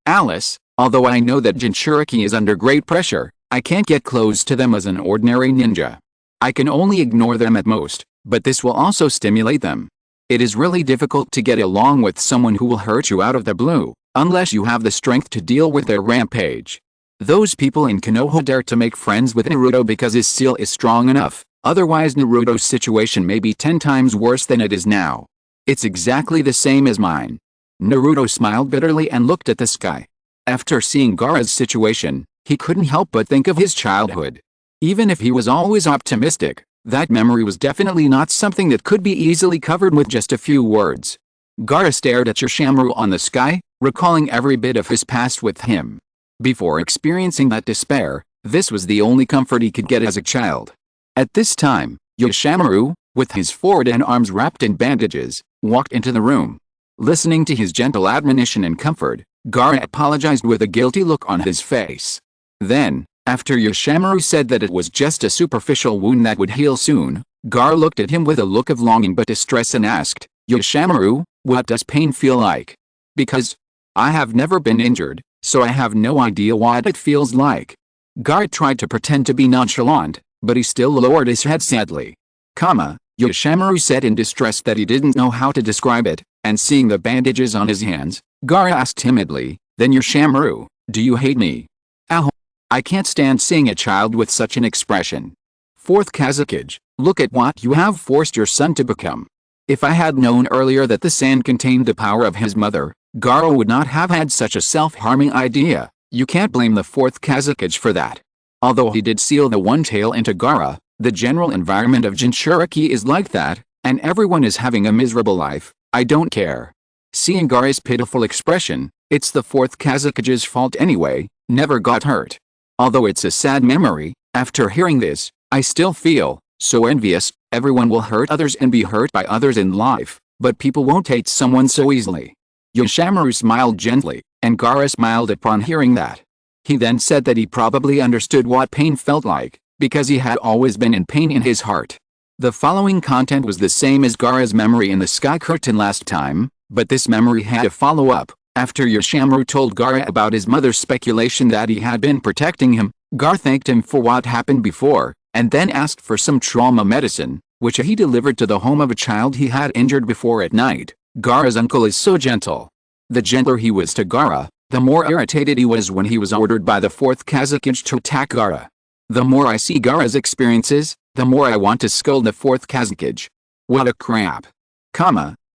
Alice, although I know that Jinchuriki is under great pressure, I can't get close to them as an ordinary ninja. I can only ignore them at most, but this will also stimulate them. It is really difficult to get along with someone who will hurt you out of the blue, unless you have the strength to deal with their rampage. Those people in Konoha dare to make friends with Naruto because his seal is strong enough, otherwise Naruto's situation may be 10 times worse than it is now. It's exactly the same as mine. Naruto smiled bitterly and looked at the sky. After seeing Gaara's situation, he couldn't help but think of his childhood. Even if he was always optimistic, that memory was definitely not something that could be easily covered with just a few words. Gaara stared at Yoshimaru on the sky, recalling every bit of his past with him. Before experiencing that despair, this was the only comfort he could get as a child. At this time, Yoshimaru, with his forehead and arms wrapped in bandages, walked into the room. Listening to his gentle admonition and comfort, Gaara apologized with a guilty look on his face. Then, after Yoshimaru said that it was just a superficial wound that would heal soon, Gaara looked at him with a look of longing but distress and asked, Yoshimaru, what does pain feel like? Because I have never been injured, so I have no idea what it feels like. Gaara tried to pretend to be nonchalant, but he still lowered his head sadly. Yoshimaru said in distress that he didn't know how to describe it, and seeing the bandages on his hands, Gaara asked timidly, then Yoshimaru, do you hate me? Ow! I can't stand seeing a child with such an expression. Fourth Kazakage, look at what you have forced your son to become. If I had known earlier that the sand contained the power of his mother, Gaara would not have had such a self-harming idea. You can't blame the fourth Kazakage for that. Although he did seal the one tail into Gaara, the general environment of Jinchuriki is like that, and everyone is having a miserable life. I don't care. Seeing Gaara's pitiful expression, it's the fourth Kazakage's fault anyway, never got hurt. Although it's a sad memory, after hearing this, I still feel so envious. Everyone will hurt others and be hurt by others in life, but people won't hate someone so easily. Yoshimaru smiled gently, and Gaara smiled upon hearing that. He then said that he probably understood what pain felt like, because he had always been in pain in his heart. The following content was the same as Gaara's memory in the sky curtain last time, but this memory had a follow-up. After Yoshimaru told Gaara about his mother's speculation that he had been protecting him, Gaara thanked him for what happened before, and then asked for some trauma medicine, which he delivered to the home of a child he had injured before at night. Gaara's uncle is so gentle. The gentler he was to Gaara, the more irritated he was when he was ordered by the fourth Kazakage to attack Gaara. The more I see Gaara's experiences, the more I want to scold the fourth Kazakage. What a crap.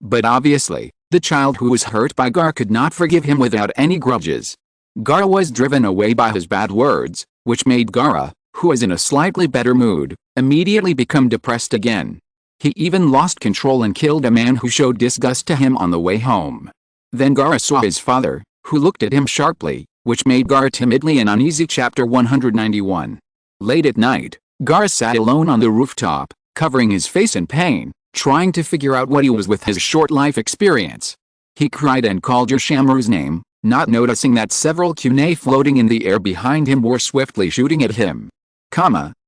But obviously, the child who was hurt by Gaara could not forgive him without any grudges. Gaara was driven away by his bad words, which made Gaara, who was in a slightly better mood, immediately become depressed again. He even lost control and killed a man who showed disgust to him on the way home. Then Gaara saw his father, who looked at him sharply, which made Gaara timidly and uneasy. Chapter 191. Late at night, Gaara sat alone on the rooftop, covering his face in pain, trying to figure out what he was with his short life experience. He cried and called Yoshimaru's name, not noticing that several kunai floating in the air behind him were swiftly shooting at him.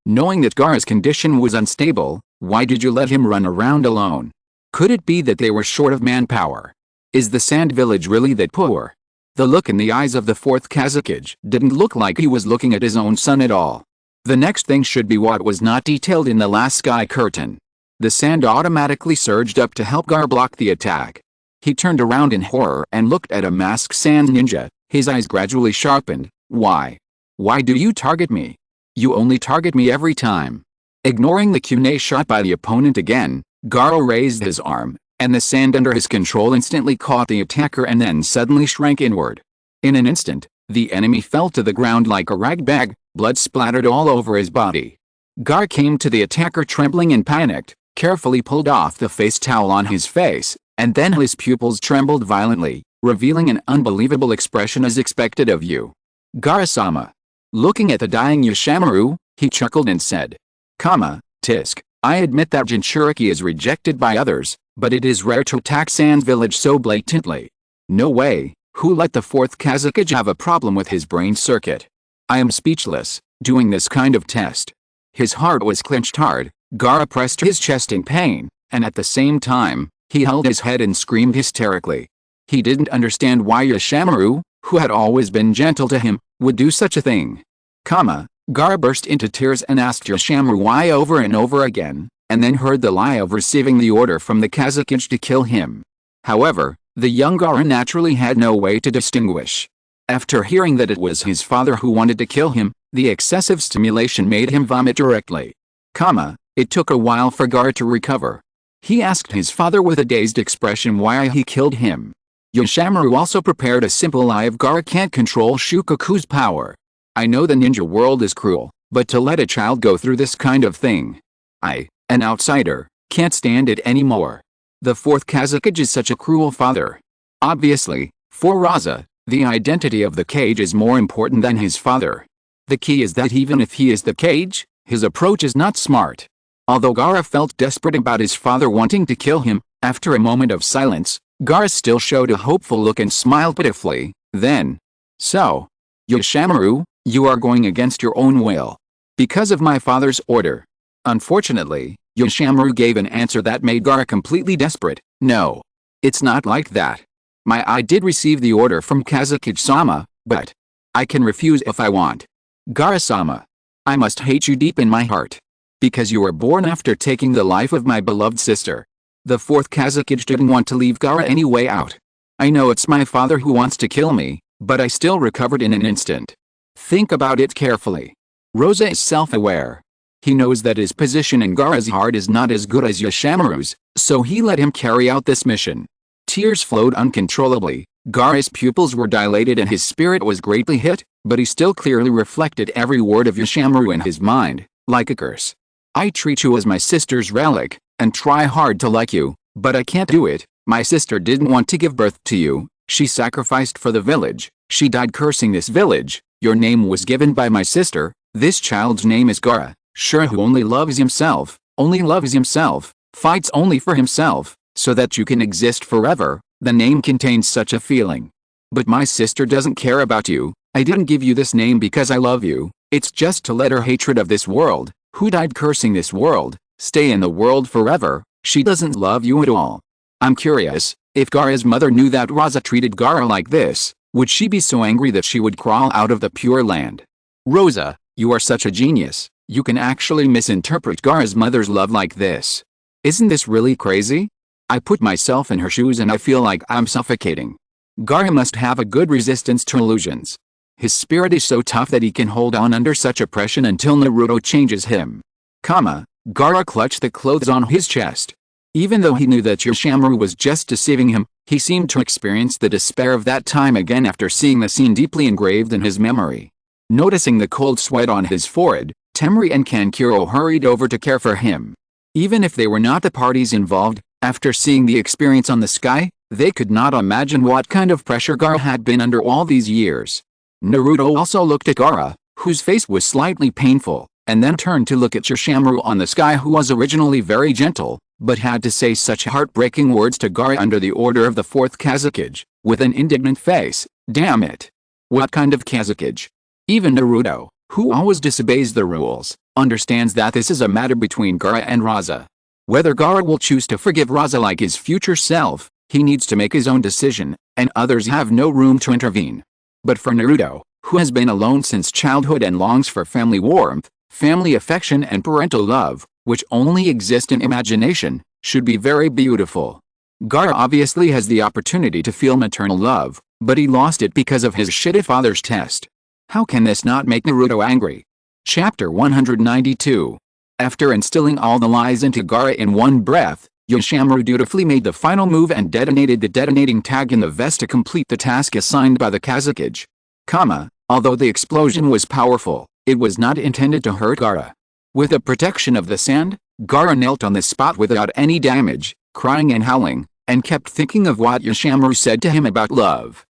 Knowing that Gaara's condition was unstable, why did you let him run around alone? Could it be that they were short of manpower? Is the sand village really that poor? The look in the eyes of the fourth Kazakage didn't look like he was looking at his own son at all. The next thing should be what was not detailed in the last sky curtain. The sand automatically surged up to help Gaara block the attack. He turned around in horror and looked at a masked sand ninja. His eyes gradually sharpened. Why? Why do you target me? You only target me every time. Ignoring the kunai shot by the opponent again, Gaara raised his arm, and the sand under his control instantly caught the attacker and then suddenly shrank inward. In an instant, the enemy fell to the ground like a rag bag, blood splattered all over his body. Gaara came to the attacker trembling and panicked, carefully pulled off the face towel on his face, and then his pupils trembled violently, revealing an unbelievable expression as expected of you. Gaara-sama. Looking at the dying Yoshimaru, he chuckled and said, Tisk, I admit that Jinchuriki is rejected by others, but it is rare to attack Sand's village so blatantly. No way, who let the fourth Kazakage have a problem with his brain circuit? I am speechless, doing this kind of test. His heart was clenched hard, Gaara pressed his chest in pain, and at the same time, he held his head and screamed hysterically. He didn't understand why Yoshimaru, who had always been gentle to him, would do such a thing. Gaara burst into tears and asked Yoshimaru why over and over again, and then heard the lie of receiving the order from the Kazakage to kill him. However, the young Gaara naturally had no way to distinguish. After hearing that it was his father who wanted to kill him, the excessive stimulation made him vomit directly. It took a while for Gaara to recover. He asked his father with a dazed expression why he killed him. Yoshimaru also prepared a simple lie of Gaara can't control Shukaku's power. I know the ninja world is cruel, but to let a child go through this kind of thing. I, an outsider, can't stand it anymore. The fourth Kazakage is such a cruel father. Obviously, for Raza, the identity of the Kage is more important than his father. The key is that even if he is the Kage, his approach is not smart. Although Gaara felt desperate about his father wanting to kill him, after a moment of silence, Gaara still showed a hopeful look and smiled pitifully. Then, so, Yoshimaru, you are going against your own will. Because of my father's order. Unfortunately, Yoshimaru gave an answer that made Gaara completely desperate. No. It's not like that. I did receive the order from Kazakage-sama, but I can refuse if I want. Gaara-sama. I must hate you deep in my heart. Because you were born after taking the life of my beloved sister. The fourth Kazakage didn't want to leave Gaara any way out. I know it's my father who wants to kill me, but I still recovered in an instant. Think about it carefully. Rosa is self-aware. He knows that his position in Gaara's heart is not as good as Yoshimaru's, so he let him carry out this mission. Tears flowed uncontrollably, Gaara's pupils were dilated and his spirit was greatly hit, but he still clearly reflected every word of Yoshimaru in his mind, like a curse. I treat you as my sister's relic, and try hard to like you, but I can't do it. My sister didn't want to give birth to you, she sacrificed for the village, she died cursing this village. Your name was given by my sister, this child's name is Gaara, sure who only loves himself, fights only for himself, so that you can exist forever, the name contains such a feeling. But my sister doesn't care about you, I didn't give you this name because I love you, it's just to let her hatred of this world, who died cursing this world, stay in the world forever, she doesn't love you at all. I'm curious, if Gaara's mother knew that Raza treated Gaara like this, would she be so angry that she would crawl out of the Pure Land? Rosa, you are such a genius, you can actually misinterpret Gaara's mother's love like this. Isn't this really crazy? I put myself in her shoes and I feel like I'm suffocating. Gaara must have a good resistance to illusions. His spirit is so tough that he can hold on under such oppression until Naruto changes him. Gaara clutched the clothes on his chest. Even though he knew that Yoshimaru was just deceiving him, he seemed to experience the despair of that time again after seeing the scene deeply engraved in his memory. Noticing the cold sweat on his forehead, Temari and Kankuro hurried over to care for him. Even if they were not the parties involved, after seeing the experience on the sky, they could not imagine what kind of pressure Gaara had been under all these years. Naruto also looked at Gaara, whose face was slightly painful, and then turned to look at Yoshimaru on the sky, who was originally very gentle, but had to say such heartbreaking words to Gaara under the order of the fourth Kazakage, with an indignant face. Damn it! What kind of Kazakage? Even Naruto, who always disobeys the rules, understands that this is a matter between Gaara and Raza. Whether Gaara will choose to forgive Raza like his future self, He needs to make his own decision, and others have no room to intervene. But for Naruto, who has been alone since childhood and longs for family warmth, family affection and parental love, which only exist in imagination, should be very beautiful. Gaara obviously has the opportunity to feel maternal love, but he lost it because of his shitty father's test. How can this not make Naruto angry? Chapter 192. After instilling all the lies into Gaara in one breath, Yoshimaru dutifully made the final move and detonated the detonating tag in the vest to complete the task assigned by the Kazekage. Although the explosion was powerful, it was not intended to hurt Gaara. With the protection of the sand, Gaara knelt on the spot without any damage, crying and howling, and kept thinking of what Yoshimaru said to him about love.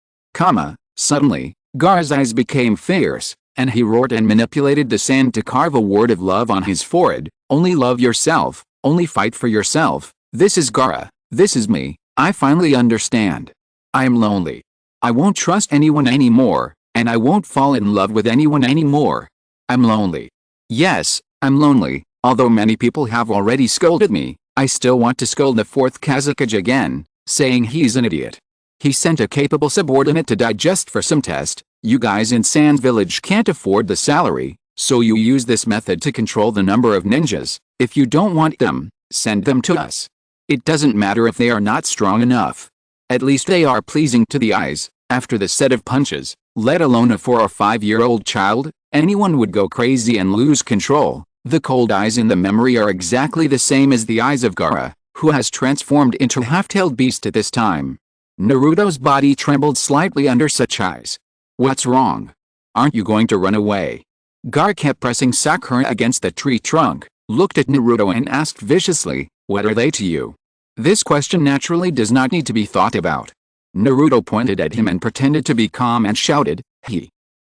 Suddenly, Gaara's eyes became fierce, and he roared and manipulated the sand to carve a word of love on his forehead. Only love yourself, only fight for yourself. This is Gaara, this is me, I finally understand. I am lonely. I won't trust anyone anymore, and I won't fall in love with anyone anymore. I'm lonely. Yes, I'm lonely. Although many people have already scolded me, I still want to scold the fourth Kazekage again, saying he's an idiot. He sent a capable subordinate to die just for some test. You guys in Sand Village can't afford the salary, so you use this method to control the number of ninjas. If you don't want them, send them to us. It doesn't matter if they are not strong enough. At least they are pleasing to the eyes. After the set of punches, let alone a 4 or 5-year-old child, anyone would go crazy and lose control. The cold eyes in the memory are exactly the same as the eyes of Gaara, who has transformed into a half-tailed beast at this time. Naruto's body trembled slightly under such eyes. What's wrong? Aren't you going to run away? Gaara kept pressing Sakura against the tree trunk, looked at Naruto and asked viciously, what are they to you? This question naturally does not need to be thought about. Naruto pointed at him and pretended to be calm and shouted,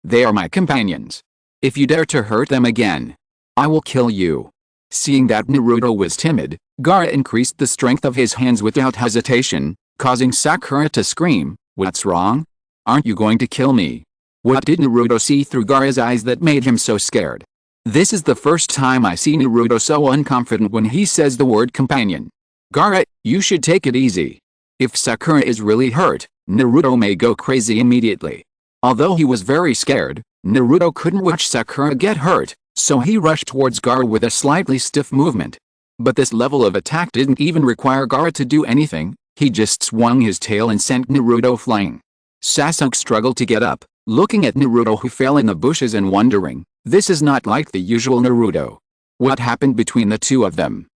They are my companions. If you dare to hurt them again, I will kill you. Seeing that Naruto was timid, Gaara increased the strength of his hands without hesitation, causing Sakura to scream, What's wrong? Aren't you going to kill me? What did Naruto see through Gaara's eyes that made him so scared? This is the first time I see Naruto so unconfident when he says the word companion. Gaara, you should take it easy. If Sakura is really hurt, Naruto may go crazy immediately. Although he was very scared, Naruto couldn't watch Sakura get hurt, so he rushed towards Gaara with a slightly stiff movement. But this level of attack didn't even require Gaara to do anything. He just swung his tail and sent Naruto flying. Sasuke struggled to get up, looking at Naruto who fell in the bushes and wondering, this is not like the usual Naruto. What happened between the two of them?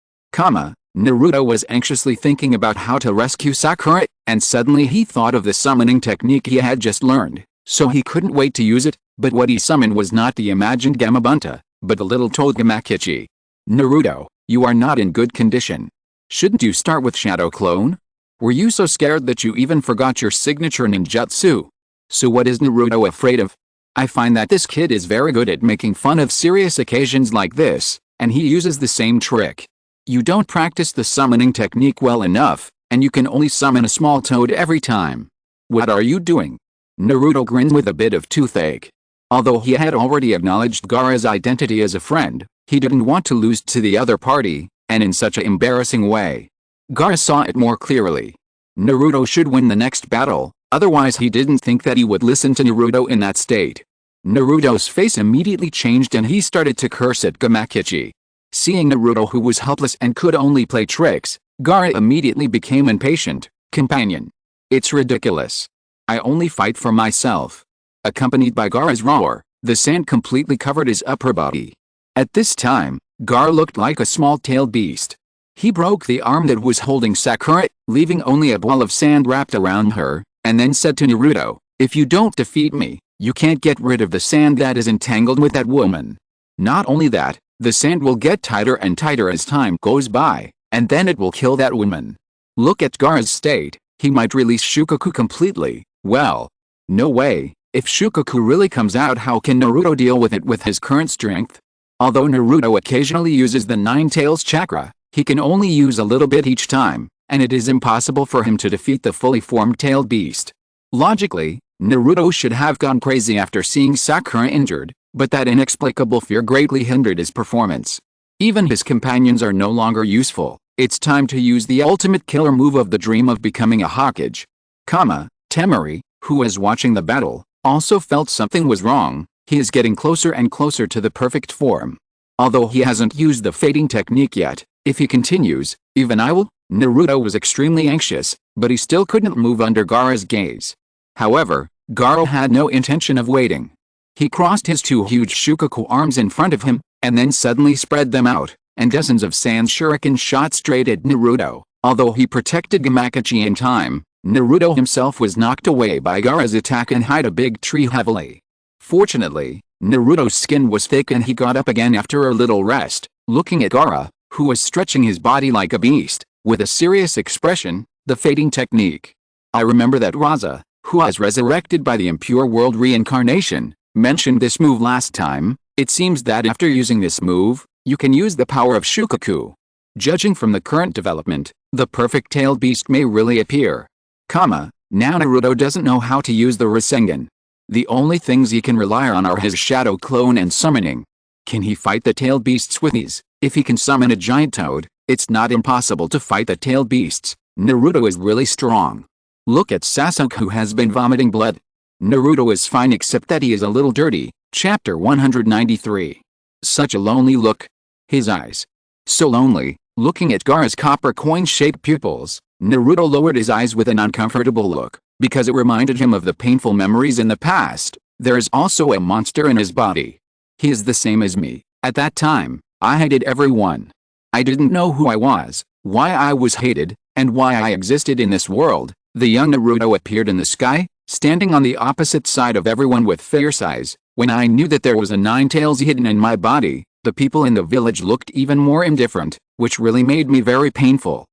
Naruto was anxiously thinking about how to rescue Sakura, and suddenly he thought of the summoning technique he had just learned, so he couldn't wait to use it, but what he summoned was not the imagined Gamabunta, but the little Togamakichi. Naruto, you are not in good condition. Shouldn't you start with Shadow Clone? Were you so scared that you even forgot your signature ninjutsu? So what is Naruto afraid of? I find that this kid is very good at making fun of serious occasions like this, and he uses the same trick. You don't practice the summoning technique well enough, and you can only summon a small toad every time. What are you doing? Naruto grinned with a bit of toothache. Although he had already acknowledged Gaara's identity as a friend, he didn't want to lose to the other party, and in such an embarrassing way. Gaara saw it more clearly. Naruto should win the next battle, otherwise he didn't think that he would listen to Naruto in that state. Naruto's face immediately changed and he started to curse at Gamakichi. Seeing Naruto who was helpless and could only play tricks, Gaara immediately became impatient. Companion. It's ridiculous. I only fight for myself. Accompanied by Gaara's roar, the sand completely covered his upper body. At this time, Gaara looked like a small-tailed beast. He broke the arm that was holding Sakura, leaving only a ball of sand wrapped around her, and then said to Naruto, if you don't defeat me, you can't get rid of the sand that is entangled with that woman. Not only that, the sand will get tighter and tighter as time goes by, and then it will kill that woman. Look at Gaara's state, he might release Shukaku completely. Well, no way, if Shukaku really comes out, how can Naruto deal with it with his current strength? Although Naruto occasionally uses the Nine Tails chakra, he can only use a little bit each time, and it is impossible for him to defeat the fully formed tailed beast. Logically, Naruto should have gone crazy after seeing Sakura injured, but that inexplicable fear greatly hindered his performance. Even his companions are no longer useful. It's time to use the ultimate killer move of the dream of becoming a Hokage. Temari, who was watching the battle, also felt something was wrong. He is getting closer and closer to the perfect form. Although he hasn't used the fading technique yet, if he continues, even I will. Naruto was extremely anxious, but he still couldn't move under Gaara's gaze. However, Gaara had no intention of waiting. He crossed his two huge Shukaku arms in front of him, and then suddenly spread them out, and dozens of sand shurikens shot straight at Naruto. Although he protected Gamakachi in time, Naruto himself was knocked away by Gaara's attack and hit a big tree heavily. Fortunately, Naruto's skin was thick and he got up again after a little rest, looking at Gaara, who was stretching his body like a beast, with a serious expression. The fading technique. I remember that Raza, who was resurrected by the impure world reincarnation, mentioned this move last time. It seems that after using this move, you can use the power of Shukaku. Judging from the current development, the perfect tailed beast may really appear. Now Naruto doesn't know how to use the Rasengan. The only things he can rely on are his shadow clone and summoning. Can he fight the tailed beasts with ease? If he can summon a giant toad, it's not impossible to fight the tailed beasts. Naruto is really strong. Look at Sasuke, who has been vomiting blood. Naruto is fine except that he is a little dirty. Chapter 193. Such a lonely look. His eyes. So lonely. Looking at Gaara's copper coin-shaped pupils, Naruto lowered his eyes with an uncomfortable look, because it reminded him of the painful memories in the past. There is also a monster in his body. He is the same as me. At that time, I hated everyone. I didn't know who I was, why I was hated, and why I existed in this world. The young Naruto appeared in the sky, standing on the opposite side of everyone with fierce eyes. When I knew that there was a nine tails hidden in my body, the people in the village looked even more indifferent, which really made me very painful.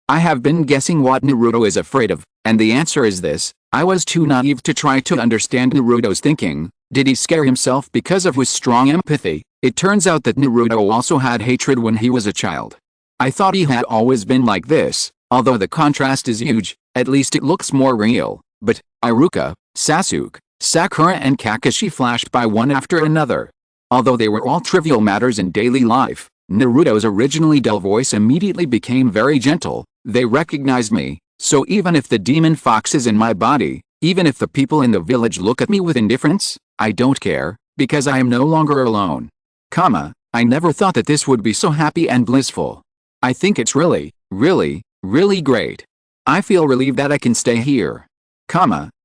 I have been guessing what Naruto is afraid of, and the answer is this. I was too naive to try to understand Naruto's thinking. Did he scare himself because of his strong empathy? It turns out that Naruto also had hatred when he was a child. I thought he had always been like this, although the contrast is huge. At least it looks more real. But Iruka, Sasuke, Sakura and Kakashi flashed by one after another. Although they were all trivial matters in daily life, Naruto's originally dull voice immediately became very gentle. They recognized me, so even if the demon fox is in my body, even if the people in the village look at me with indifference, I don't care, because I am no longer alone. I never thought that this would be so happy and blissful. I think it's really, really, really great. I feel relieved that I can stay here.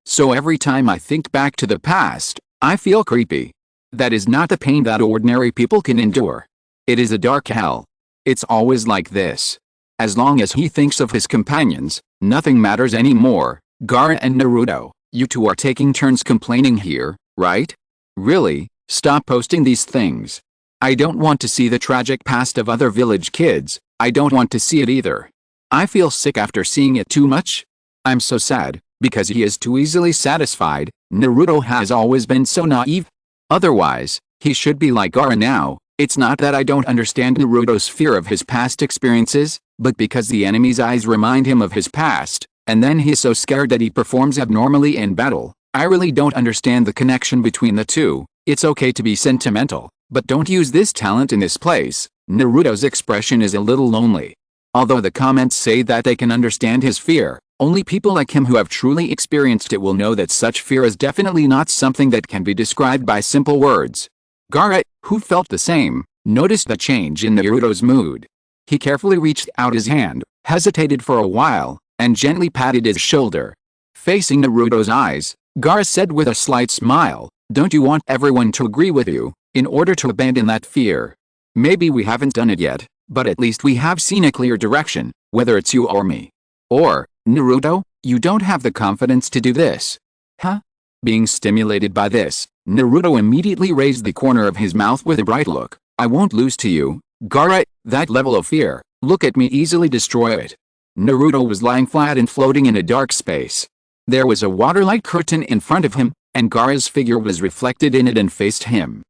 So every time I think back to the past, I feel creepy. That is not the pain that ordinary people can endure. It is a dark hell. It's always like this. As long as he thinks of his companions, nothing matters anymore. Gaara and Naruto, you two are taking turns complaining here, right? Really, stop posting these things. I don't want to see the tragic past of other village kids. I don't want to see it either. I feel sick after seeing it too much. I'm so sad, because he is too easily satisfied. Naruto has always been so naive. Otherwise, he should be like Gaara now. It's not that I don't understand Naruto's fear of his past experiences, but because the enemy's eyes remind him of his past, and then he's so scared that he performs abnormally in battle. I really don't understand the connection between the two. It's okay to be sentimental, but don't use this talent in this place. Naruto's expression is a little lonely. Although the comments say that they can understand his fear, only people like him who have truly experienced it will know that such fear is definitely not something that can be described by simple words. Gaara, who felt the same, noticed the change in Naruto's mood. He carefully reached out his hand, hesitated for a while, and gently patted his shoulder. Facing Naruto's eyes, Gaara said with a slight smile, "Don't you want everyone to agree with you, in order to abandon that fear? Maybe we haven't done it yet, but at least we have seen a clear direction, whether it's you or me. Or, Naruto, you don't have the confidence to do this." Huh? Being stimulated by this, Naruto immediately raised the corner of his mouth with a bright look. "I won't lose to you, Gaara. That level of fear, look at me easily destroy it." Naruto was lying flat and floating in a dark space. There was a water-like curtain in front of him, and Gaara's figure was reflected in it and faced him.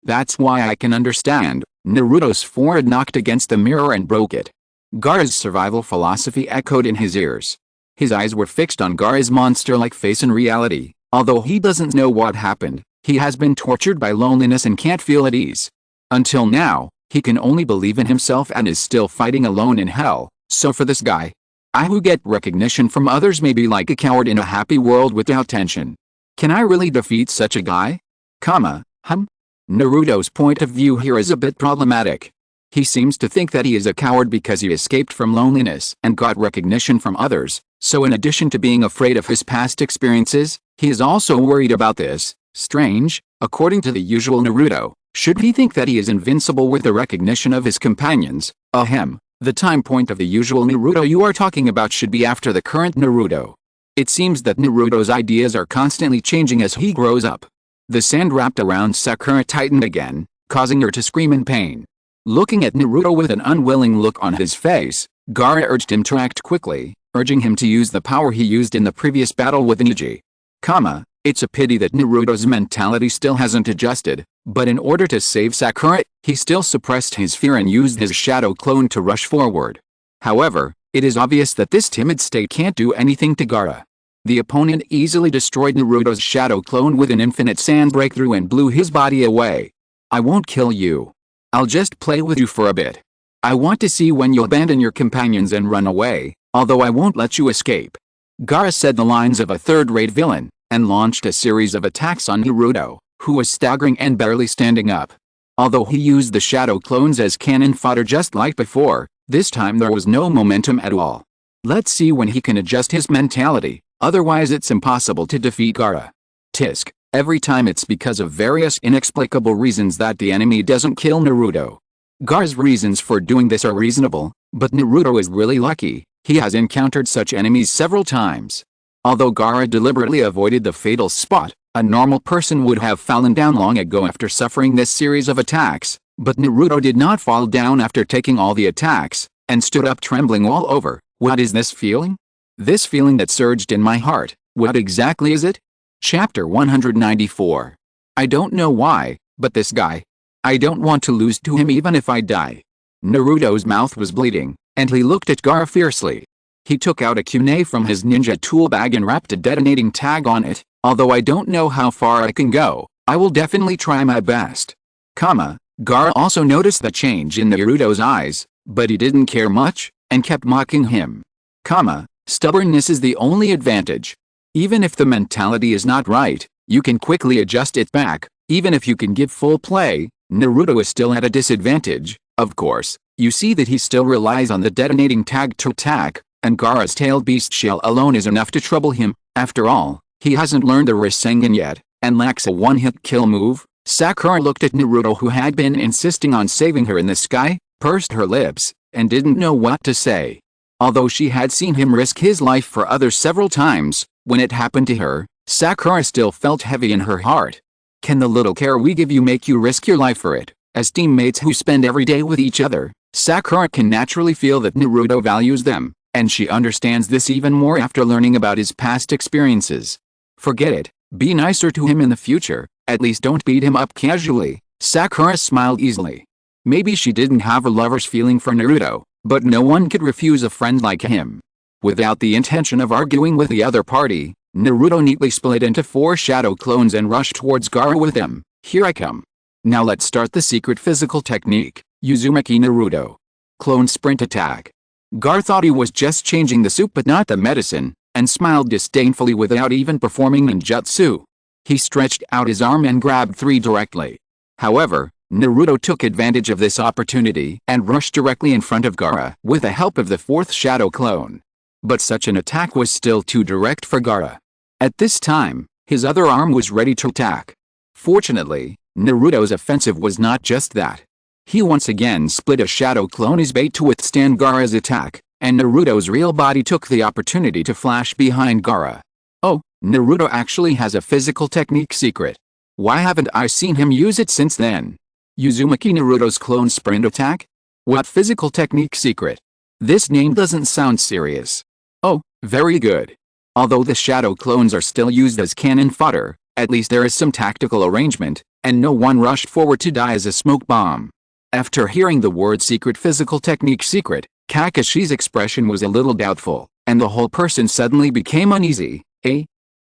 That's why I can understand. Naruto's forehead knocked against the mirror and broke it. Gaara's survival philosophy echoed in his ears. His eyes were fixed on Gaara's monster-like face in reality. Although he doesn't know what happened, he has been tortured by loneliness and can't feel at ease. Until now, He can only believe in himself and is still fighting alone in hell. So for this guy, I who get recognition from others may be like a coward in a happy world without tension. Can I really defeat such a guy? Naruto's point of view here is a bit problematic. He seems to think that he is a coward because he escaped from loneliness and got recognition from others, so in addition to being afraid of his past experiences, he is also worried about this. Strange, according to the usual Naruto, should he think that he is invincible with the recognition of his companions? The time point of the usual Naruto you are talking about should be after the current Naruto. It seems that Naruto's ideas are constantly changing as he grows up. The sand wrapped around Sakura tightened again, causing her to scream in pain. Looking at Naruto with an unwilling look on his face, Gaara urged him to act quickly, urging him to use the power he used in the previous battle with Neji. It's a pity that Naruto's mentality still hasn't adjusted, but in order to save Sakura, he still suppressed his fear and used his shadow clone to rush forward. However, it is obvious that this timid state can't do anything to Gaara. The opponent easily destroyed Naruto's shadow clone with an infinite sand breakthrough and blew his body away. I won't kill you. I'll just play with you for a bit. I want to see when you'll abandon your companions and run away, although I won't let you escape. Gaara said the lines of a third-rate villain, and launched a series of attacks on Naruto, who was staggering and barely standing up. Although he used the shadow clones as cannon fodder just like before, this time there was no momentum at all. Let's see when he can adjust his mentality, otherwise it's impossible to defeat Gaara. Tisk. Every time it's because of various inexplicable reasons that the enemy doesn't kill Naruto. Gaara's reasons for doing this are reasonable, but Naruto is really lucky. He has encountered such enemies several times. Although Gaara deliberately avoided the fatal spot, a normal person would have fallen down long ago after suffering this series of attacks, but Naruto did not fall down after taking all the attacks, and stood up trembling all over. What is this feeling? This feeling that surged in my heart, what exactly is it? Chapter 194. I don't know why, but this guy. I don't want to lose to him even if I die. Naruto's mouth was bleeding, and he looked at Gaara fiercely. He took out a kunai from his ninja tool bag and wrapped a detonating tag on it. Although I don't know how far I can go, I will definitely try my best. Gaara also noticed the change in Naruto's eyes, but he didn't care much, and kept mocking him. Stubbornness is the only advantage. Even if the mentality is not right, you can quickly adjust it back. Even if you can give full play, Naruto is still at a disadvantage. Of course, you see that he still relies on the detonating tag to attack, and Gaara's tailed beast shell alone is enough to trouble him. After all, he hasn't learned the Rasengan yet, and lacks a one-hit kill move. Sakura looked at Naruto, who had been insisting on saving her in the sky, pursed her lips, and didn't know what to say. Although she had seen him risk his life for others several times, when it happened to her, Sakura still felt heavy in her heart. Can the little care we give you make you risk your life for it? As teammates who spend every day with each other, Sakura can naturally feel that Naruto values them, and she understands this even more after learning about his past experiences. Forget it, be nicer to him in the future, at least don't beat him up casually. Sakura smiled easily. Maybe she didn't have a lover's feeling for Naruto, but no one could refuse a friend like him. Without the intention of arguing with the other party, Naruto neatly split into 4 shadow clones and rushed towards Gaara with them. Here I come. Now let's start the secret physical technique, Uzumaki Naruto. Clone sprint attack. Gaara thought he was just changing the soup but not the medicine, and smiled disdainfully without even performing ninjutsu. He stretched out his arm and grabbed 3 directly. However, Naruto took advantage of this opportunity and rushed directly in front of Gaara with the help of the 4th shadow clone. But such an attack was still too direct for Gaara. At this time, his other arm was ready to attack. Fortunately, Naruto's offensive was not just that. He once again split a shadow clone as bait to withstand Gaara's attack, and Naruto's real body took the opportunity to flash behind Gaara. Oh, Naruto actually has a physical technique secret. Why haven't I seen him use it since then? Uzumaki Naruto's clone sprint attack? What physical technique secret? This name doesn't sound serious. Oh, very good. Although the shadow clones are still used as cannon fodder, at least there is some tactical arrangement, and no one rushed forward to die as a smoke bomb. After hearing the word secret physical technique secret, Kakashi's expression was a little doubtful, and the whole person suddenly became uneasy.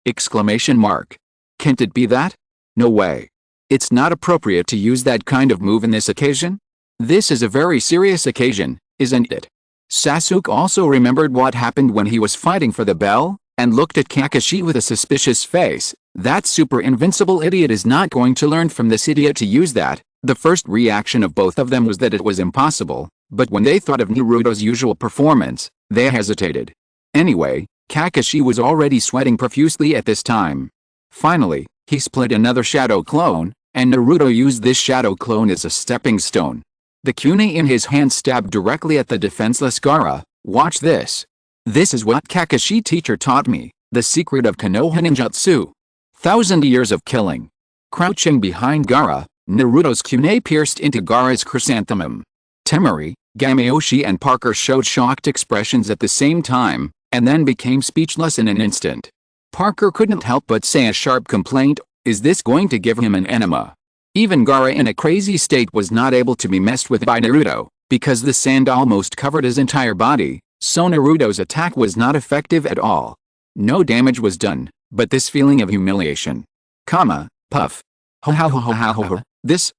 Exclamation mark. Can't it be that? No way. It's not appropriate to use that kind of move in this occasion? This is a very serious occasion, isn't it? Sasuke also remembered what happened when he was fighting for the bell, and looked at Kakashi with a suspicious face. That super invincible idiot is not going to learn from this idiot to use that. The first reaction of both of them was that it was impossible, but when they thought of Naruto's usual performance, they hesitated. Anyway, Kakashi was already sweating profusely at this time. Finally, he split another shadow clone, and Naruto used this shadow clone as a stepping stone. The kunai in his hand stabbed directly at the defenseless Gaara. Watch this. This is what Kakashi teacher taught me, the secret of Konoha ninjutsu. 1,000 years of killing. Crouching behind Gaara, Naruto's kunai pierced into Gaara's chrysanthemum. Temari, Gameoshi and Parker showed shocked expressions at the same time, and then became speechless in an instant. Parker couldn't help but say a sharp complaint, is this going to give him an enema? Even Gaara in a crazy state was not able to be messed with by Naruto, because the sand almost covered his entire body, so Naruto's attack was not effective at all. No damage was done, but this feeling of humiliation. Puff. Ha ha ha ha ha ha. This,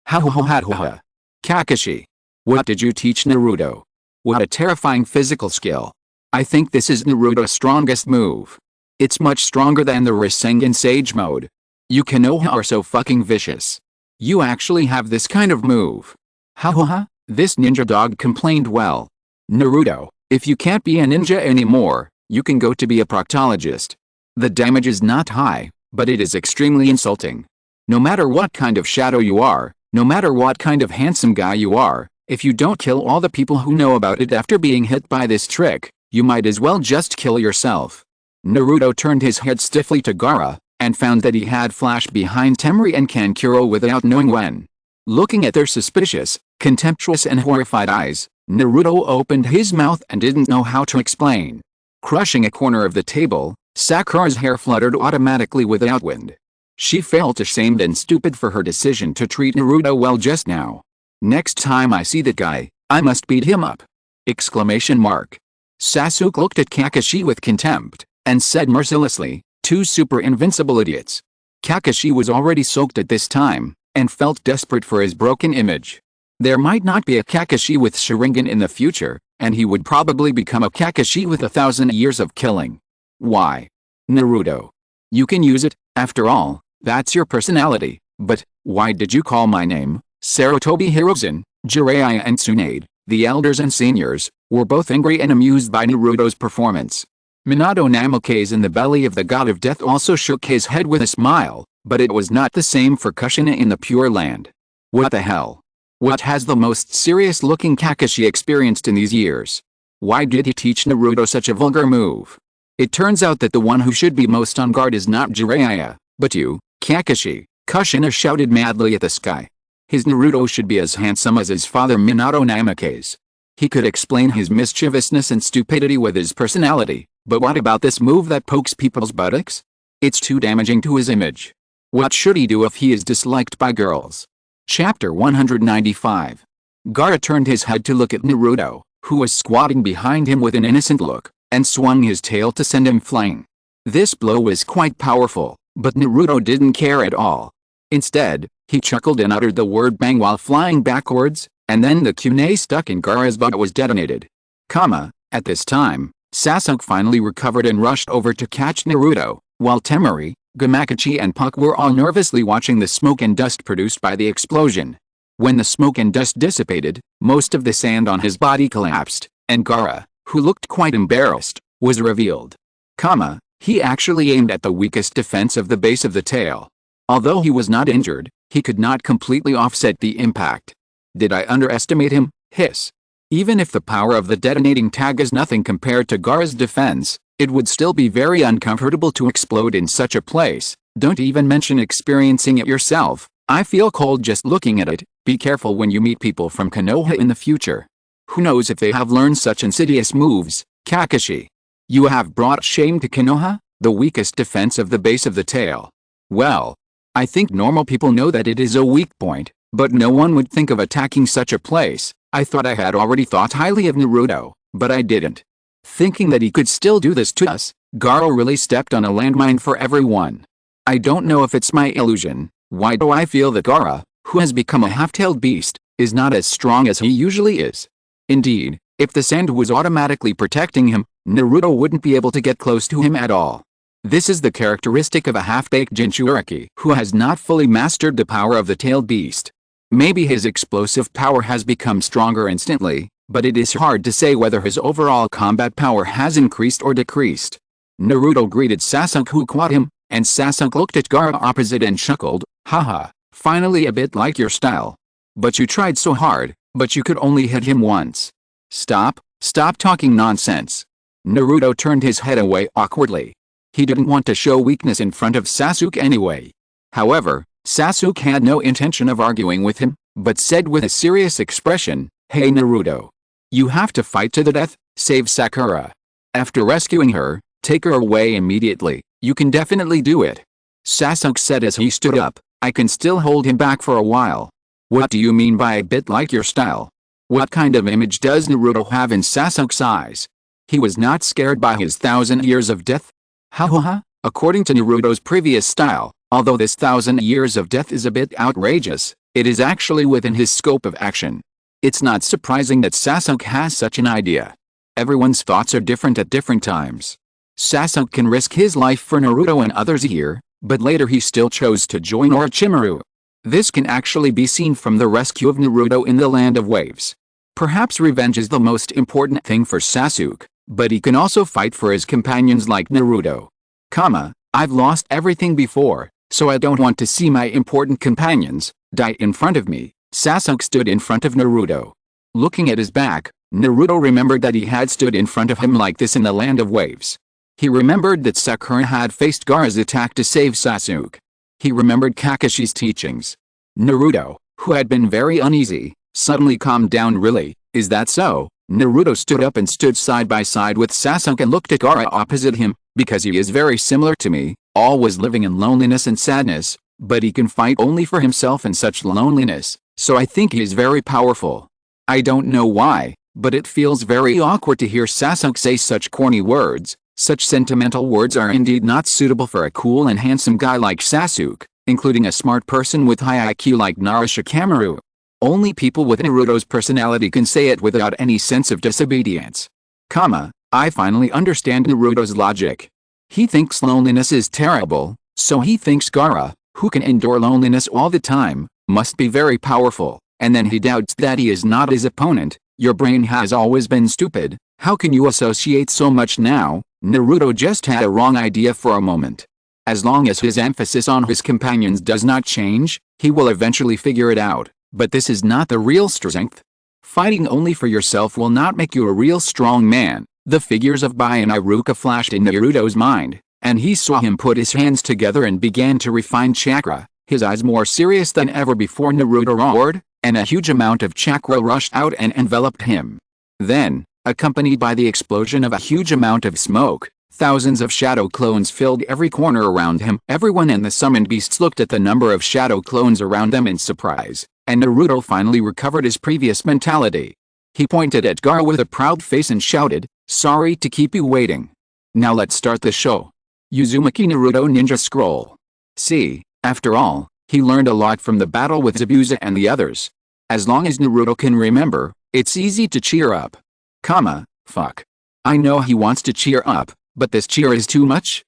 ha ha ha ha ha. Kakashi. What did you teach Naruto? What a terrifying physical skill. I think this is Naruto's strongest move. It's much stronger than the Rasengan Sage mode. You Konoha are so fucking vicious. You actually have this kind of move. Ha ha ha, this ninja dog complained well. Naruto, if you can't be a ninja anymore, you can go to be a proctologist. The damage is not high, but it is extremely insulting. No matter what kind of shadow you are, no matter what kind of handsome guy you are, if you don't kill all the people who know about it after being hit by this trick, you might as well just kill yourself. Naruto turned his head stiffly to Gaara, and found that he had flashed behind Temari and Kankuro without knowing when. Looking at their suspicious, contemptuous and horrified eyes, Naruto opened his mouth and didn't know how to explain. Crushing a corner of the table, Sakura's hair fluttered automatically without wind. She felt ashamed and stupid for her decision to treat Naruto well just now. Next time I see that guy, I must beat him up! Exclamation mark. Sasuke looked at Kakashi with contempt, and said mercilessly, two super invincible idiots. Kakashi was already soaked at this time, and felt desperate for his broken image. There might not be a Kakashi with Sharingan in the future, and he would probably become a Kakashi with 1,000 years of killing. Why? Naruto. You can use it, after all, that's your personality, but, why did you call my name? Sarutobi Hiruzen, Jiraiya and Tsunade, the elders and seniors, were both angry and amused by Naruto's performance. Minato Namikaze in the belly of the god of death also shook his head with a smile, but it was not the same for Kushina in the Pure Land. What the hell? What has the most serious-looking Kakashi experienced in these years? Why did he teach Naruto such a vulgar move? It turns out that the one who should be most on guard is not Jiraiya, but you, Kakashi, Kushina shouted madly at the sky. His Naruto should be as handsome as his father Minato Namikaze. He could explain his mischievousness and stupidity with his personality, but what about this move that pokes people's buttocks? It's too damaging to his image. What should he do if he is disliked by girls? Chapter 195. Gaara turned his head to look at Naruto, who was squatting behind him with an innocent look, and swung his tail to send him flying. This blow was quite powerful, but Naruto didn't care at all. Instead, he chuckled and uttered the word bang while flying backwards, and then the kunai stuck in Gaara's butt was detonated. At this time, Sasuke finally recovered and rushed over to catch Naruto, while Temari, Gameoshi and Puck were all nervously watching the smoke and dust produced by the explosion. When the smoke and dust dissipated, most of the sand on his body collapsed, and Gaara, who looked quite embarrassed, was revealed. He actually aimed at the weakest defense of the base of the tail. Although he was not injured, he could not completely offset the impact. Did I underestimate him? Hiss. Even if the power of the detonating tag is nothing compared to Gaara's defense, it would still be very uncomfortable to explode in such a place. Don't even mention experiencing it yourself. I feel cold just looking at it. Be careful when you meet people from Konoha in the future. Who knows if they have learned such insidious moves, Kakashi. You have brought shame to Konoha, the weakest defense of the base of the tail. Well, I think normal people know that it is a weak point, but no one would think of attacking such a place. I thought I had already thought highly of Naruto, but I didn't. Thinking that he could still do this to us, Gaara really stepped on a landmine for everyone. I don't know if it's my illusion. Why do I feel that Gaara, who has become a half-tailed beast, is not as strong as he usually is. Indeed, if the sand was automatically protecting him, Naruto wouldn't be able to get close to him at all. This is the characteristic of a half-baked Jinchuriki who has not fully mastered the power of the tailed beast. Maybe his explosive power has become stronger instantly, but it is hard to say whether his overall combat power has increased or decreased. Naruto greeted Sasuke who caught him, and Sasuke looked at Gaara opposite and chuckled, "Haha, finally a bit like your style. But you tried so hard, but you could only hit him once. Stop talking nonsense." Naruto turned his head away awkwardly. He didn't want to show weakness in front of Sasuke anyway. However, Sasuke had no intention of arguing with him, but said with a serious expression, "Hey Naruto. You have to fight to the death, save Sakura. After rescuing her, take her away immediately, you can definitely do it." Sasuke said as he stood up, "I can still hold him back for a while." "What do you mean by a bit like your style? What kind of image does Naruto have in Sasuke's eyes? He was not scared by his 1,000 years of death? Ha. According to Naruto's previous style, although this 1,000 years of death is a bit outrageous, it is actually within his scope of action. It's not surprising that Sasuke has such an idea. Everyone's thoughts are different at different times. Sasuke can risk his life for Naruto and others here, but later he still chose to join Orochimaru. This can actually be seen from the rescue of Naruto in the Land of Waves. Perhaps revenge is the most important thing for Sasuke, but he can also fight for his companions like Naruto. I've lost everything before, so I don't want to see my important companions die in front of me." Sasuke stood in front of Naruto. Looking at his back, Naruto remembered that he had stood in front of him like this in the Land of Waves. He remembered that Sakura had faced Gaara's attack to save Sasuke. He remembered Kakashi's teachings. Naruto, who had been very uneasy, suddenly calmed down. "Really, is that so?" Naruto stood up and stood side by side with Sasuke and looked at Gaara opposite him. "Because he is very similar to me, always living in loneliness and sadness, but he can fight only for himself in such loneliness, so I think he is very powerful." I don't know why, but it feels very awkward to hear Sasuke say such corny words. Such sentimental words are indeed not suitable for a cool and handsome guy like Sasuke, including a smart person with high IQ like Naruto. Only people with Naruto's personality can say it without any sense of disobedience. I finally understand Naruto's logic. He thinks loneliness is terrible, so he thinks Gaara, who can endure loneliness all the time, must be very powerful, and then he doubts that he is not his opponent. Your brain has always been stupid, how can you associate so much now? Naruto just had a wrong idea for a moment. As long as his emphasis on his companions does not change, he will eventually figure it out. But this is not the real strength. Fighting only for yourself will not make you a real strong man. The figures of Bai and Iruka flashed in Naruto's mind, and he saw him put his hands together and began to refine chakra, his eyes more serious than ever before. Naruto roared, and a huge amount of chakra rushed out and enveloped him. Then, accompanied by the explosion of a huge amount of smoke, thousands of shadow clones filled every corner around him. Everyone and the summoned beasts looked at the number of shadow clones around them in surprise, and Naruto finally recovered his previous mentality. He pointed at Gaara with a proud face and shouted, "Sorry to keep you waiting. Now let's start the show." Uzumaki Naruto Ninja Scroll. See, after all, he learned a lot from the battle with Zabuza and the others. As long as Naruto can remember, it's easy to cheer up. Fuck. I know he wants to cheer up, but this cheer is too much?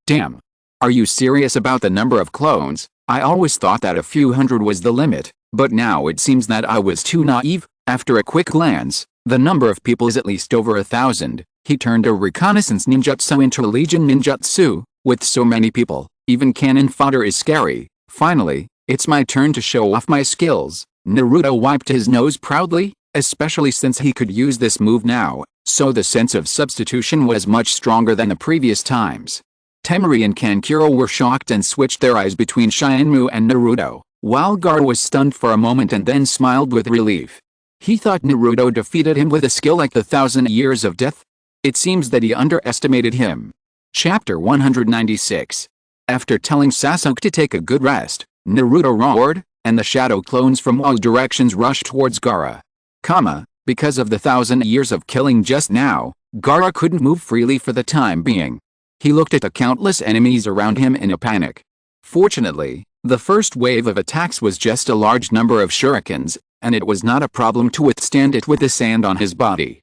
Damn. Are you serious about the number of clones? I always thought that a few hundred was the limit, but now it seems that I was too naive. After a quick glance, the number of people is at least over 1,000. He turned a reconnaissance ninjutsu into a legion ninjutsu. With so many people, even cannon fodder is scary. Finally, it's my turn to show off my skills. Naruto wiped his nose proudly, especially since he could use this move now, so the sense of substitution was much stronger than the previous times. Temari and Kankuro were shocked and switched their eyes between Shinmu and Naruto, while Gaara was stunned for a moment and then smiled with relief. He thought Naruto defeated him with a skill like the 1,000 years of death. It seems that he underestimated him. Chapter 196. After telling Sasuke to take a good rest, Naruto roared, and the shadow clones from all directions rushed towards Gaara. Because of the 1,000 years of killing just now, Gaara couldn't move freely for the time being. He looked at the countless enemies around him in a panic. Fortunately, the first wave of attacks was just a large number of shurikens, and it was not a problem to withstand it with the sand on his body.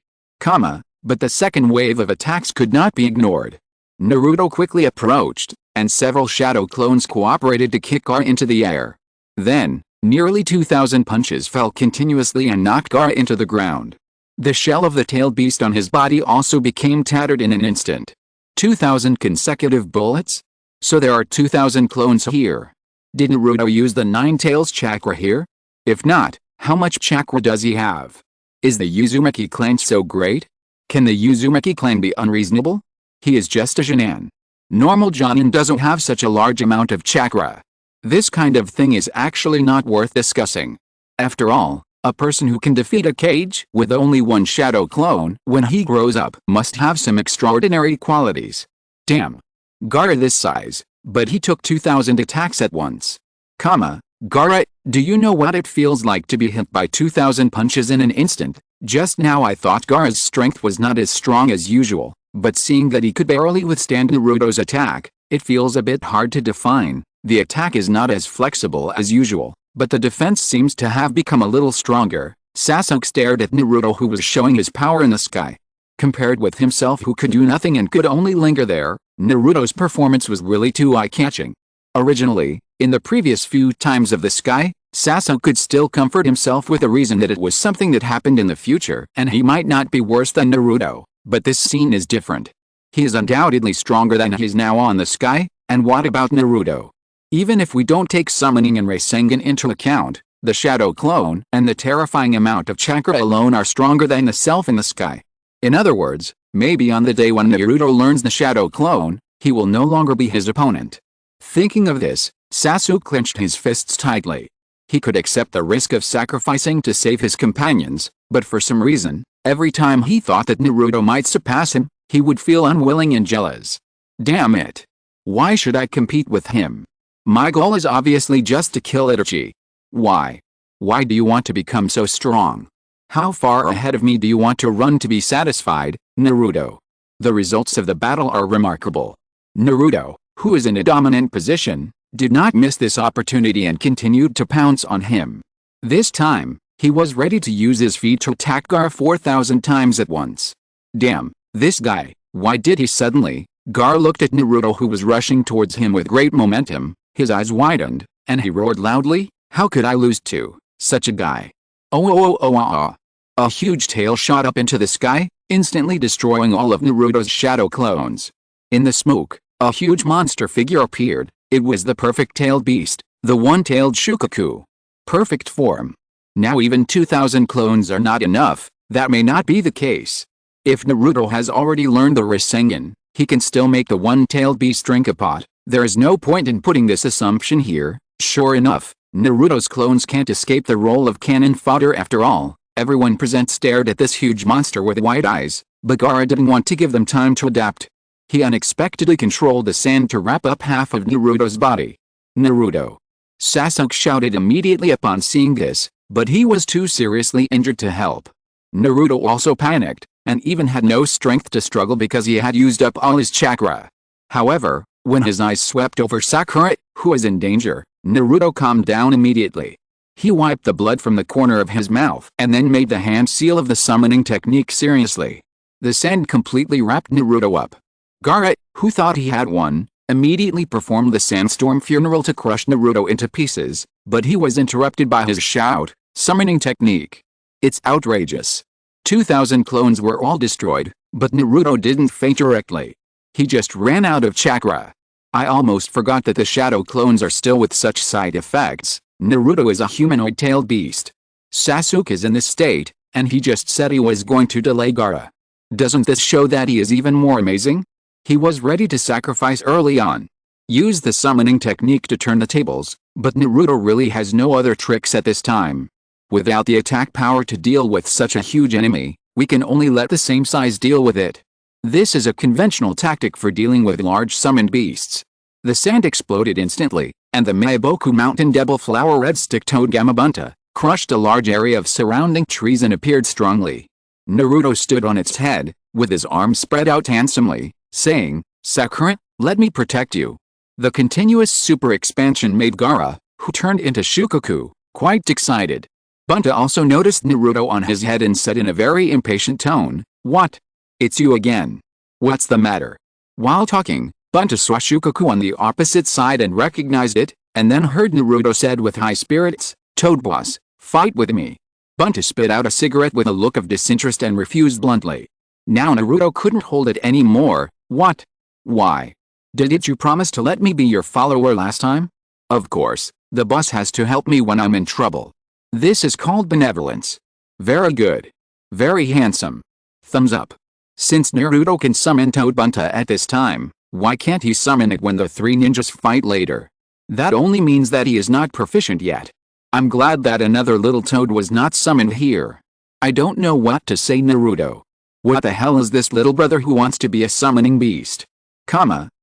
But the second wave of attacks could not be ignored. Naruto quickly approached, and several shadow clones cooperated to kick Gaara into the air. Then, nearly 2,000 punches fell continuously and knocked Gaara into the ground. The shell of the tailed beast on his body also became tattered in an instant. 2,000 consecutive bullets? So there are 2,000 clones here. Did Naruto use the Nine Tails chakra here? If not, how much chakra does he have? Is the Uzumaki clan so great? Can the Uzumaki clan be unreasonable? He is just a Jonin. Normal Jonin doesn't have such a large amount of chakra. This kind of thing is actually not worth discussing. After all, a person who can defeat a cage with only one shadow clone when he grows up must have some extraordinary qualities. Damn. Gaara this size, but he took 2,000 attacks at once. Gaara, do you know what it feels like to be hit by 2,000 punches in an instant? Just now I thought Gaara's strength was not as strong as usual, but seeing that he could barely withstand Naruto's attack, it feels a bit hard to define. The attack is not as flexible as usual, but the defense seems to have become a little stronger. Sasuke stared at Naruto, who was showing his power in the sky. Compared with himself, who could do nothing and could only linger there, Naruto's performance was really too eye-catching. Originally, in the previous few times of the sky, Sasuke could still comfort himself with the reason that it was something that happened in the future and he might not be worse than Naruto, but this scene is different. He is undoubtedly stronger than he is now on the sky, and what about Naruto? Even if we don't take summoning and Rasengan into account, the shadow clone and the terrifying amount of chakra alone are stronger than the self in the sky. In other words, maybe on the day when Naruto learns the shadow clone, he will no longer be his opponent. Thinking of this, Sasuke clenched his fists tightly. He could accept the risk of sacrificing to save his companions, but for some reason, every time he thought that Naruto might surpass him, he would feel unwilling and jealous. Damn it! Why should I compete with him? My goal is obviously just to kill Itachi. Why? Why do you want to become so strong? How far ahead of me do you want to run to be satisfied, Naruto? The results of the battle are remarkable. Naruto, who is in a dominant position, did not miss this opportunity and continued to pounce on him. This time, he was ready to use his feet to attack Gaara 4,000 times at once. Damn, this guy, why did he suddenly? Gaara looked at Naruto, who was rushing towards him with great momentum. His eyes widened, and he roared loudly, "How could I lose to such a guy?" A huge tail shot up into the sky, instantly destroying all of Naruto's shadow clones. In the smoke, a huge monster figure appeared. It was the perfect tailed beast, the one-tailed Shukaku. Perfect form. Now even 2,000 clones are not enough. That may not be the case. If Naruto has already learned the Rasengan, he can still make the one-tailed beast drink a pot. There is no point in putting this assumption here. Sure enough, Naruto's clones can't escape the role of cannon fodder after all. Everyone present stared at this huge monster with wide eyes, but Gaara didn't want to give them time to adapt. He unexpectedly controlled the sand to wrap up half of Naruto's body. Naruto! Sasuke shouted immediately upon seeing this, but he was too seriously injured to help. Naruto also panicked, and even had no strength to struggle because he had used up all his chakra. However, when his eyes swept over Sakura, who was in danger, Naruto calmed down immediately. He wiped the blood from the corner of his mouth and then made the hand seal of the summoning technique seriously. The sand completely wrapped Naruto up. Gaara, who thought he had won, immediately performed the sandstorm funeral to crush Naruto into pieces, but he was interrupted by his shout, "Summoning technique! It's outrageous!" 2,000 clones were all destroyed, but Naruto didn't faint directly. He just ran out of chakra. I almost forgot that the shadow clones are still with such side effects. Naruto is a humanoid-tailed beast. Sasuke is in this state, and he just said he was going to delay Gaara. Doesn't this show that he is even more amazing? He was ready to sacrifice early on. Use the summoning technique to turn the tables, but Naruto really has no other tricks at this time. Without the attack power to deal with such a huge enemy, we can only let the same size deal with it. This is a conventional tactic for dealing with large summoned beasts. The sand exploded instantly, and the Meiboku Mountain Devil Flower Red Stick Toad Gamabunta crushed a large area of surrounding trees and appeared strongly. Naruto stood on its head, with his arms spread out handsomely, saying, "Sakura, let me protect you." The continuous super expansion made Gaara, who turned into Shukaku, quite excited. Bunta also noticed Naruto on his head and said in a very impatient tone, "What? It's you again. What's the matter?" While talking, Bunta saw Shukaku on the opposite side and recognized it, and then heard Naruto said with high spirits, "Toad boss, fight with me." Bunta spit out a cigarette with a look of disinterest and refused bluntly. Now Naruto couldn't hold it anymore. "What? Why? Didn't you promise to let me be your follower last time?" "Of course, the boss has to help me when I'm in trouble. This is called benevolence." "Very good. Very handsome. Thumbs up. Since Naruto can summon Toad Bunta at this time, why can't he summon it when the three ninjas fight later? That only means that he is not proficient yet. I'm glad that another little toad was not summoned here. I don't know what to say, Naruto. What the hell is this little brother who wants to be a summoning beast?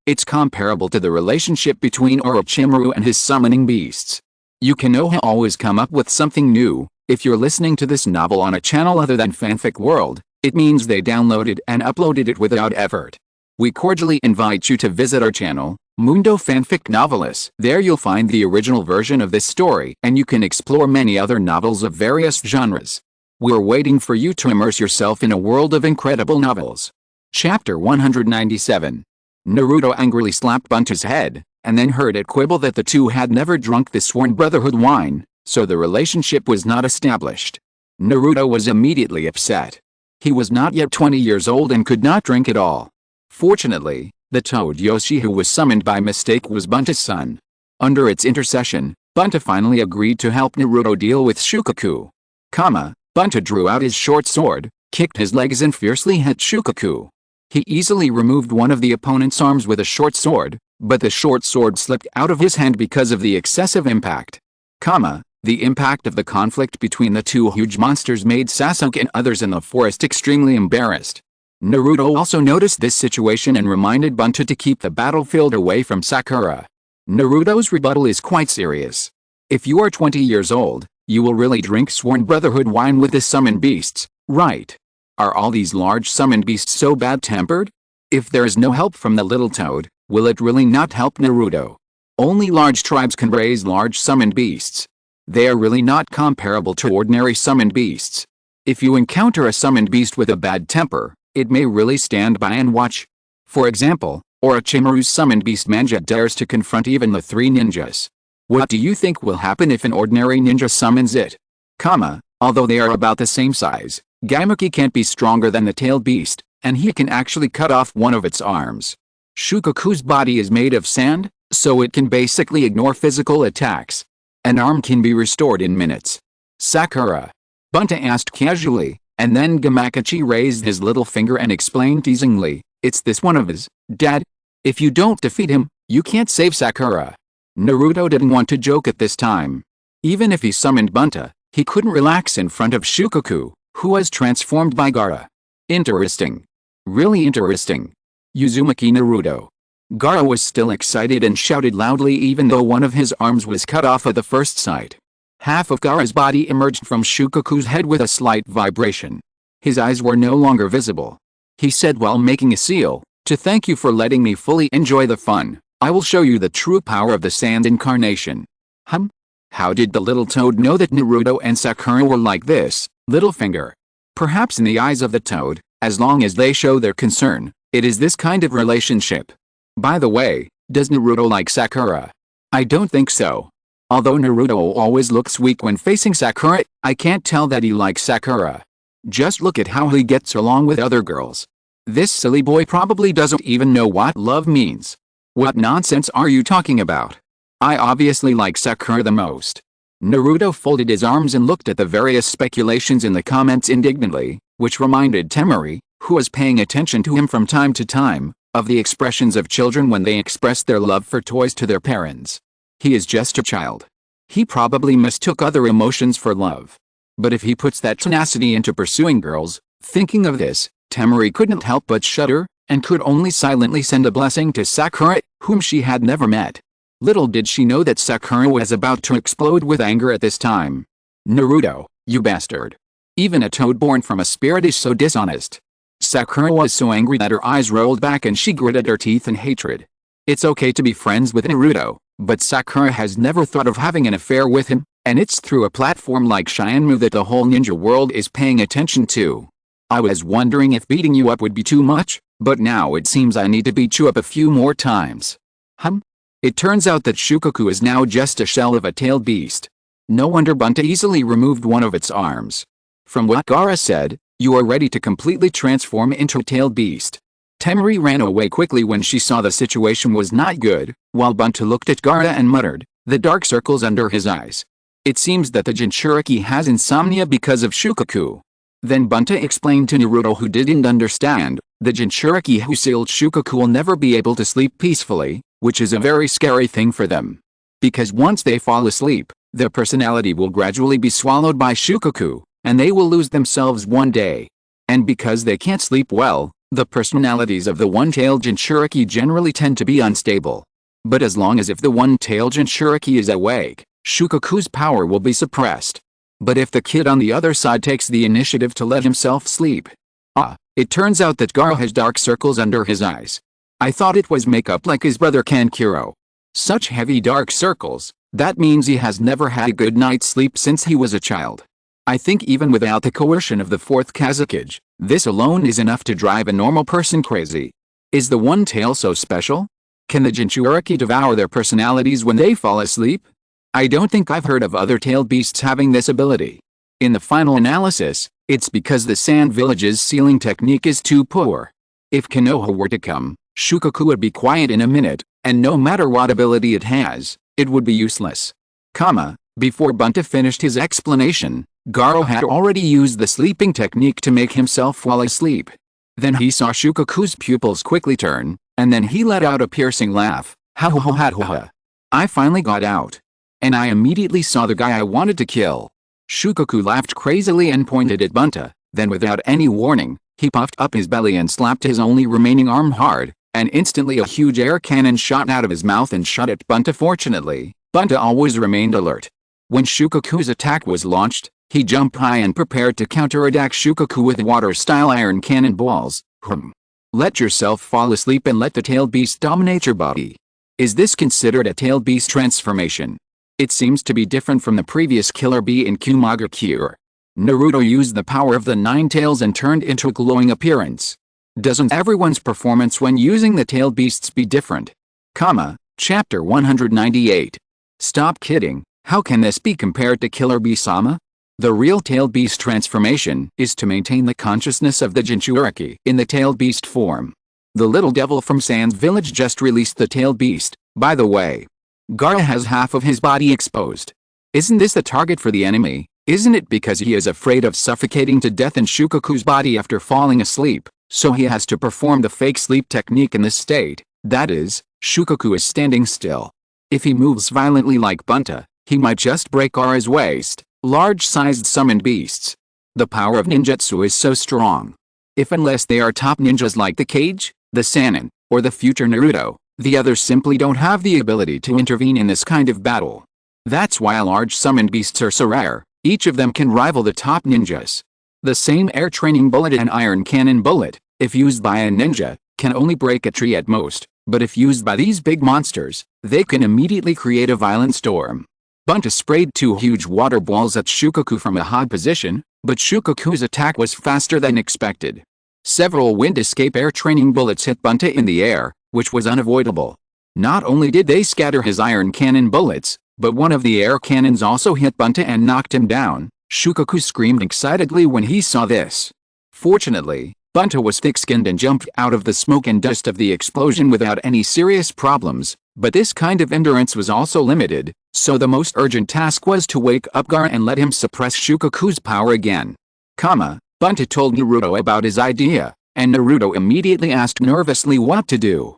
It's comparable to the relationship between Orochimaru and his summoning beasts. You Konoha always come up with something new. If you're listening to this novel on a channel other than Fanfic World, it means they downloaded and uploaded it without effort. We cordially invite you to visit our channel, Mundo Fanfic Novelis. There you'll find the original version of this story and you can explore many other novels of various genres. We're waiting for you to immerse yourself in a world of incredible novels. Chapter 197. Naruto angrily slapped Bunta's head, and then heard it quibble that the two had never drunk the Sworn Brotherhood wine, so the relationship was not established. Naruto was immediately upset. He was not yet 20 years old and could not drink at all. Fortunately, the toad Yoshi who was summoned by mistake was Bunta's son. Under its intercession, Bunta finally agreed to help Naruto deal with Shukaku. Bunta drew out his short sword, kicked his legs and fiercely hit Shukaku. He easily removed one of the opponent's arms with a short sword, but the short sword slipped out of his hand because of the excessive impact. The impact of the conflict between the two huge monsters made Sasuke and others in the forest extremely embarrassed. Naruto also noticed this situation and reminded Bunta to keep the battlefield away from Sakura. Naruto's rebuttal is quite serious. If you are 20 years old, you will really drink Sworn Brotherhood wine with the summoned beasts, right? Are all these large summoned beasts so bad-tempered? If there is no help from the little toad, will it really not help Naruto? Only large tribes can raise large summoned beasts. They are really not comparable to ordinary summoned beasts. If you encounter a summoned beast with a bad temper, it may really stand by and watch. For example, Orochimaru's summoned beast Manja dares to confront even the three ninjas. What do you think will happen if an ordinary ninja summons it? Although they are about the same size, Gaimaki can't be stronger than the tailed beast, and he can actually cut off one of its arms. Shukaku's body is made of sand, so it can basically ignore physical attacks. An arm can be restored in minutes. Sakura? Bunta asked casually, and then Gamakachi raised his little finger and explained teasingly, "It's this one of his, Dad. If you don't defeat him, you can't save Sakura." Naruto didn't want to joke at this time. Even if he summoned Bunta, he couldn't relax in front of Shukaku, who was transformed by Gaara. Interesting. Really interesting. Uzumaki Naruto. Gaara was still excited and shouted loudly even though one of his arms was cut off at the first sight. Half of Gaara's body emerged from Shukaku's head with a slight vibration. His eyes were no longer visible. He said while making a seal, "To thank you for letting me fully enjoy the fun, I will show you the true power of the sand incarnation." How did the little toad know that Naruto and Sakura were like this? Littlefinger. Perhaps in the eyes of the toad, as long as they show their concern, it is this kind of relationship. By the way, does Naruto like Sakura? I don't think so. Although Naruto always looks weak when facing Sakura, I can't tell that he likes Sakura. Just look at how he gets along with other girls. This silly boy probably doesn't even know what love means. What nonsense are you talking about? I obviously like Sakura the most. Naruto folded his arms and looked at the various speculations in the comments indignantly, which reminded Temari, who was paying attention to him from time to time, of the expressions of children when they express their love for toys to their parents. He is just a child. He probably mistook other emotions for love. But if he puts that tenacity into pursuing girls, thinking of this, Temari couldn't help but shudder, and could only silently send a blessing to Sakura, whom she had never met. Little did she know that Sakura was about to explode with anger at this time. "Naruto, you bastard. Even a toad born from a spirit is so dishonest." Sakura was so angry that her eyes rolled back and she gritted her teeth in hatred. It's okay to be friends with Naruto, but Sakura has never thought of having an affair with him. And it's through a platform like Shinmu that the whole ninja world is paying attention to. I was wondering if beating you up would be too much, but now it seems I need to beat you up a few more times. It turns out that Shukaku is now just a shell of a tailed beast. No wonder Bunta easily removed one of its arms. From what Gaara said, you are ready to completely transform into a tailed beast. Temari ran away quickly when she saw the situation was not good, while Bunta looked at Gaara and muttered, the dark circles under his eyes. It seems that the Jinchuriki has insomnia because of Shukaku. Then Bunta explained to Naruto, who didn't understand, the Jinchuriki who sealed Shukaku will never be able to sleep peacefully, which is a very scary thing for them. Because once they fall asleep, their personality will gradually be swallowed by Shukaku, and they will lose themselves one day. And because they can't sleep well, the personalities of the one-tailed Jinchuriki generally tend to be unstable. But as long as if the one-tailed Jinchuriki is awake, Shukaku's power will be suppressed. But if the kid on the other side takes the initiative to let himself sleep. It turns out that Gaara has dark circles under his eyes. I thought it was makeup like his brother Kankuro. Such heavy dark circles, that means he has never had a good night's sleep since he was a child. I think even without the coercion of the fourth Kazekage, this alone is enough to drive a normal person crazy. Is the one tail so special? Can the Jinchuriki devour their personalities when they fall asleep? I don't think I've heard of other tailed beasts having this ability. In the final analysis, it's because the Sand Village's sealing technique is too poor. If Konoha were to come, Shukaku would be quiet in a minute, and no matter what ability it has, it would be useless. Before Bunta finished his explanation, Gaara had already used the sleeping technique to make himself fall asleep. Then he saw Shukaku's pupils quickly turn, and then he let out a piercing laugh. Ha ha ha ha ha. I finally got out. And I immediately saw the guy I wanted to kill. Shukaku laughed crazily and pointed at Bunta, then without any warning, he puffed up his belly and slapped his only remaining arm hard, and instantly a huge air cannon shot out of his mouth and shot at Bunta. Fortunately, Bunta always remained alert. When Shukaku's attack was launched, he jumped high and prepared to counterattack Shukaku with water-style iron cannonballs. Let yourself fall asleep and let the tailed beast dominate your body. Is this considered a tailed beast transformation? It seems to be different from the previous Killer Bee in Kumaga Cure. Naruto used the power of the 9 tails and turned into a glowing appearance. Doesn't everyone's performance when using the tailed beasts be different? Chapter 198. Stop kidding, how can this be compared to Killer Bee-sama? The real tailed beast transformation is to maintain the consciousness of the Jinchuriki in the tailed beast form. The little devil from Sand's village just released the tailed beast, by the way. Gaara has half of his body exposed. Isn't this the target for the enemy? Isn't it because he is afraid of suffocating to death in Shukaku's body after falling asleep, so he has to perform the fake sleep technique in this state? That is, Shukaku is standing still. If he moves violently like Bunta, he might just break Gaara's waist. Large-sized summoned beasts. The power of ninjutsu is so strong. If unless they are top ninjas like the Kage, the Sannin, or the future Naruto, the others simply don't have the ability to intervene in this kind of battle. That's why large summoned beasts are so rare. Each of them can rival the top ninjas. The same air training bullet and iron cannon bullet, if used by a ninja, can only break a tree at most, but if used by these big monsters, they can immediately create a violent storm. Bunta sprayed 2 huge water balls at Shukaku from a high position, but Shukaku's attack was faster than expected. Several wind escape air training bullets hit Bunta in the air, which was unavoidable. Not only did they scatter his iron cannon bullets, but one of the air cannons also hit Bunta and knocked him down. Shukaku screamed excitedly when he saw this. Fortunately, Bunta was thick-skinned and jumped out of the smoke and dust of the explosion without any serious problems, but this kind of endurance was also limited, so the most urgent task was to wake up Gaara and let him suppress Shukaku's power again. Bunta told Naruto about his idea, and Naruto immediately asked nervously what to do.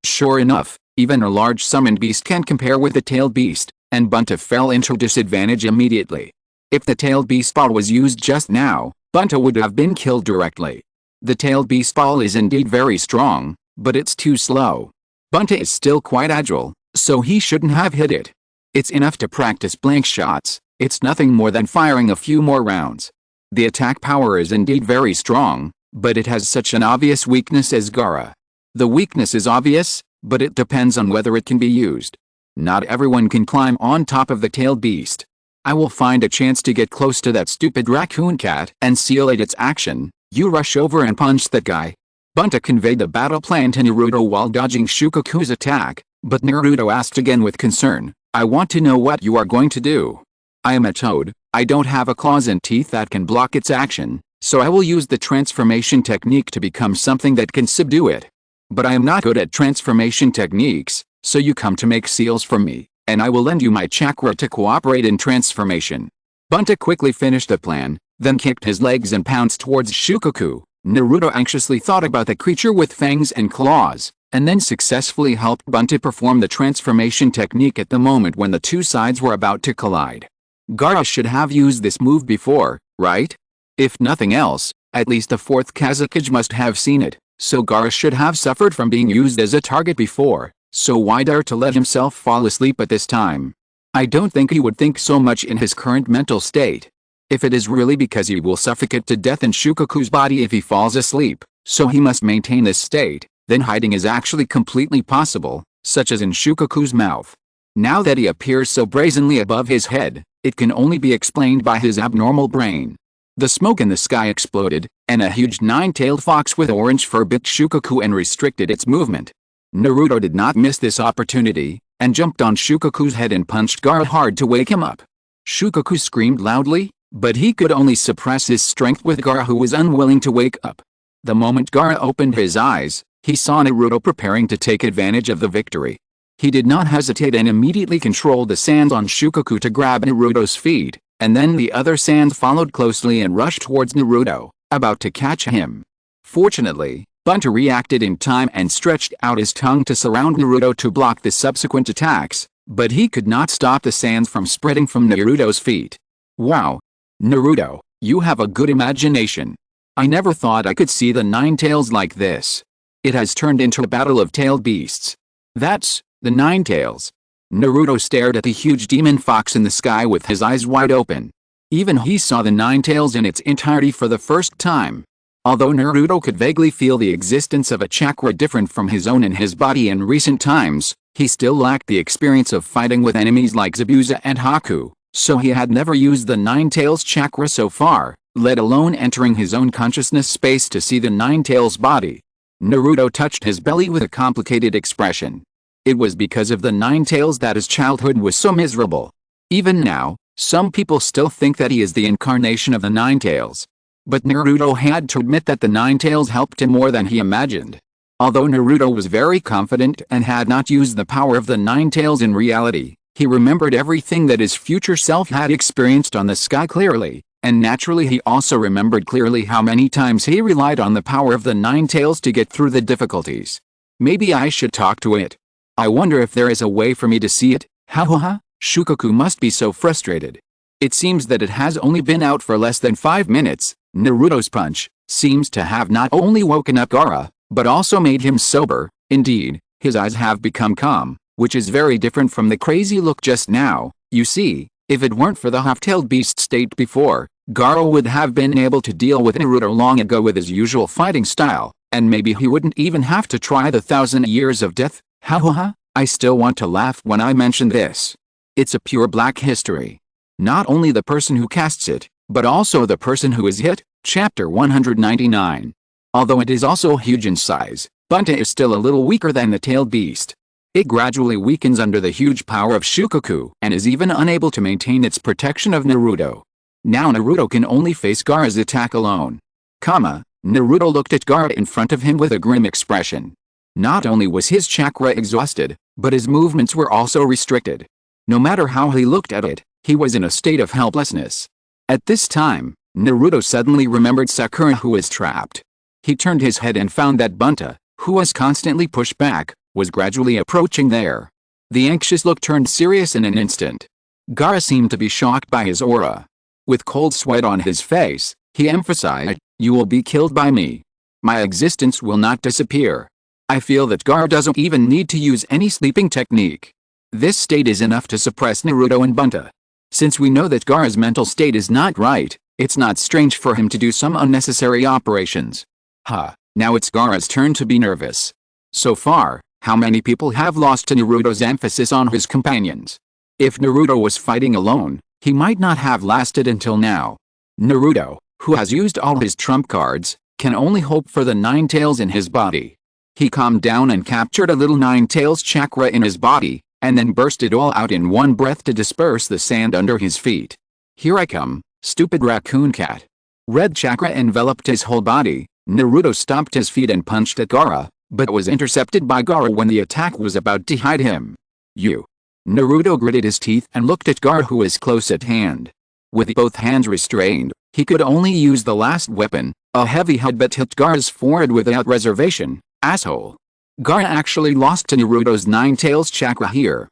Sure enough, even a large summoned beast can't compare with the tailed beast, and Bunta fell into disadvantage immediately. If the tailed beast ball was used just now, Bunta would have been killed directly. The tailed beast ball is indeed very strong, but it's too slow. Bunta is still quite agile, so he shouldn't have hit it. It's enough to practice blank shots, it's nothing more than firing a few more rounds. The attack power is indeed very strong, but it has such an obvious weakness as Gaara. The weakness is obvious, but it depends on whether it can be used. Not everyone can climb on top of the tailed beast. I will find a chance to get close to that stupid raccoon cat and seal its action. You rush over and punch that guy. Bunta conveyed the battle plan to Naruto while dodging Shukaku's attack, but Naruto asked again with concern, I want to know what you are going to do. I am a toad, I don't have a claws and teeth that can block its action, so I will use the transformation technique to become something that can subdue it. But I am not good at transformation techniques, so you come to make seals for me, and I will lend you my chakra to cooperate in transformation. Bunta quickly finished the plan, then kicked his legs and pounced towards Shukaku. Naruto anxiously thought about the creature with fangs and claws, and then successfully helped Bunta perform the transformation technique at the moment when the two sides were about to collide. Gaara should have used this move before, right? If nothing else, at least the fourth Kazekage must have seen it, so Gaara should have suffered from being used as a target before, so why dare to let himself fall asleep at this time? I don't think he would think so much in his current mental state. If it is really because he will suffocate to death in Shukaku's body if he falls asleep, so he must maintain this state, then hiding is actually completely possible, such as in Shukaku's mouth. Now that he appears so brazenly above his head, it can only be explained by his abnormal brain. The smoke in the sky exploded, and a huge nine-tailed fox with orange fur bit Shukaku and restricted its movement. Naruto did not miss this opportunity, and jumped on Shukaku's head and punched Gaara hard to wake him up. Shukaku screamed loudly, but he could only suppress his strength with Gaara, who was unwilling to wake up. The moment Gaara opened his eyes, he saw Naruto preparing to take advantage of the victory. He did not hesitate and immediately controlled the sands on Shukaku to grab Naruto's feet, and then the other sands followed closely and rushed towards Naruto, about to catch him. Fortunately, Bunta reacted in time and stretched out his tongue to surround Naruto to block the subsequent attacks, but he could not stop the sands from spreading from Naruto's feet. Wow! Naruto, you have a good imagination. I never thought I could see the nine tails like this. It has turned into a battle of tailed beasts. That's the nine tails. Naruto stared at the huge demon fox in the sky with his eyes wide open. Even he saw the nine tails in its entirety for the first time. Although Naruto could vaguely feel the existence of a chakra different from his own in his body in recent times, he still lacked the experience of fighting with enemies like Zabuza and Haku, so he had never used the nine tails chakra so far, let alone entering his own consciousness space to see the nine tails body. Naruto touched his belly with a complicated expression. It was because of the nine tails that his childhood was so miserable. Even now, some people still think that he is the incarnation of the nine tails. But Naruto had to admit that the nine tails helped him more than he imagined. Although Naruto was very confident and had not used the power of the nine tails in reality, he remembered everything that his future self had experienced on the sky clearly, and naturally he also remembered clearly how many times he relied on the power of the nine tails to get through the difficulties. Maybe I should talk to it. I wonder if there is a way for me to see it. Ha ha ha, Shukaku must be so frustrated. It seems that it has only been out for less than 5 minutes. Naruto's punch seems to have not only woken up Gaara, but also made him sober. Indeed, his eyes have become calm, which is very different from the crazy look just now. You see, if it weren't for the half-tailed beast state before, Gaara would have been able to deal with Naruto long ago with his usual fighting style, and maybe he wouldn't even have to try the 1,000 years of death. Ha ha ha, I still want to laugh when I mention this. It's a pure black history. Not only the person who casts it, but also the person who is hit. Chapter 199. Although it is also huge in size, Bunta is still a little weaker than the tailed beast. It gradually weakens under the huge power of Shukaku and is even unable to maintain its protection of Naruto. Now Naruto can only face Gaara's attack alone. Naruto looked at Gaara in front of him with a grim expression. Not only was his chakra exhausted, but his movements were also restricted. No matter how he looked at it, he was in a state of helplessness. At this time, Naruto suddenly remembered Sakura, who was trapped. He turned his head and found that Bunta, who was constantly pushed back, was gradually approaching there. The anxious look turned serious in an instant. Gaara seemed to be shocked by his aura. With cold sweat on his face, he emphasized, "You will be killed by me. My existence will not disappear." I feel that Gaara doesn't even need to use any sleeping technique. This state is enough to suppress Naruto and Bunta. Since we know that Gaara's mental state is not right, it's not strange for him to do some unnecessary operations. Now it's Gaara's turn to be nervous. So far, How many people have lost to Naruto's emphasis on his companions? If Naruto was fighting alone, he might not have lasted until now. Naruto, who has used all his trump cards, can only hope for the nine tails in his body. He calmed down and captured a little nine tails chakra in his body, and then burst it all out in one breath to disperse the sand under his feet. Here I come, stupid raccoon cat. Red chakra enveloped his whole body. Naruto stomped his feet and punched at Gaara, but was intercepted by Gaara when the attack was about to hide him. You. Naruto gritted his teeth and looked at Gaara, who was close at hand. With both hands restrained, he could only use the last weapon. A heavy headbutt hit Gaara's forehead without reservation. Asshole. Gaara actually lost to Naruto's nine tails chakra here.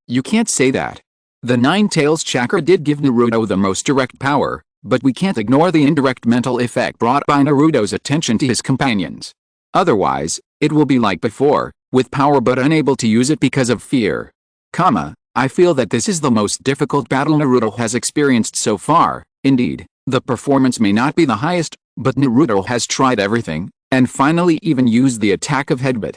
You can't say that. The nine tails chakra did give Naruto the most direct power, but we can't ignore the indirect mental effect brought by Naruto's attention to his companions. Otherwise, it will be like before, with power but unable to use it because of fear. I feel that this is the most difficult battle Naruto has experienced so far. Indeed, the performance may not be the highest, but Naruto has tried everything, and finally even used the attack of headbutt.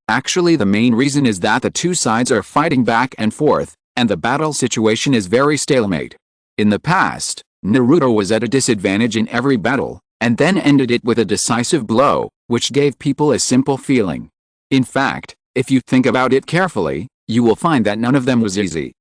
Actually the main reason is that the two sides are fighting back and forth, and the battle situation is very stalemate. In the past, Naruto was at a disadvantage in every battle, and then ended it with a decisive blow, which gave people a simple feeling. In fact, if you think about it carefully, you will find that none of them was easy.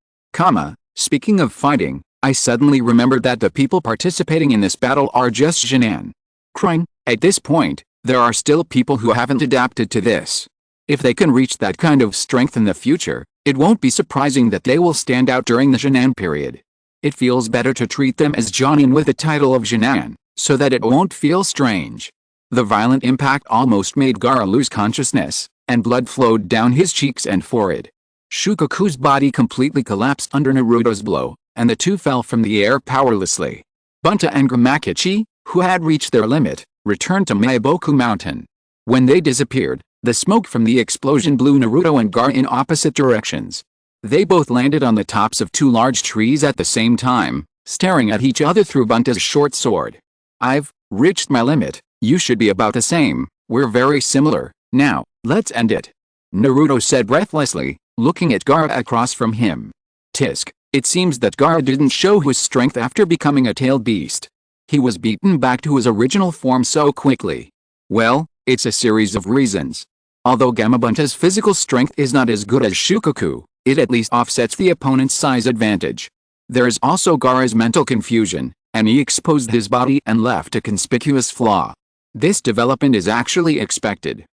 Speaking of fighting, I suddenly remembered that the people participating in this battle are just Jinan. Crying. At this point, there are still people who haven't adapted to this. If they can reach that kind of strength in the future, it won't be surprising that they will stand out during the Jinan period. It feels better to treat them as Jonin with the title of Jinan, so that it won't feel strange. The violent impact almost made Gaara lose consciousness, and blood flowed down his cheeks and forehead. Shukaku's body completely collapsed under Naruto's blow, and the two fell from the air powerlessly. Bunta and Gramakichi, who had reached their limit, returned to Meiboku Mountain. When they disappeared, the smoke from the explosion blew Naruto and Gaara in opposite directions. They both landed on the tops of two large trees at the same time, staring at each other through Bunta's short sword. I've reached my limit, you should be about the same, we're very similar, now, let's end it. Naruto said breathlessly, looking at Gaara across from him. Tisk, it seems that Gaara didn't show his strength after becoming a tailed beast. He was beaten back to his original form so quickly. Well, it's a series of reasons. Although Gamabunta's physical strength is not as good as Shukaku, it at least offsets the opponent's size advantage. There is also Gaara's mental confusion, and he exposed his body and left a conspicuous flaw. This development is actually expected.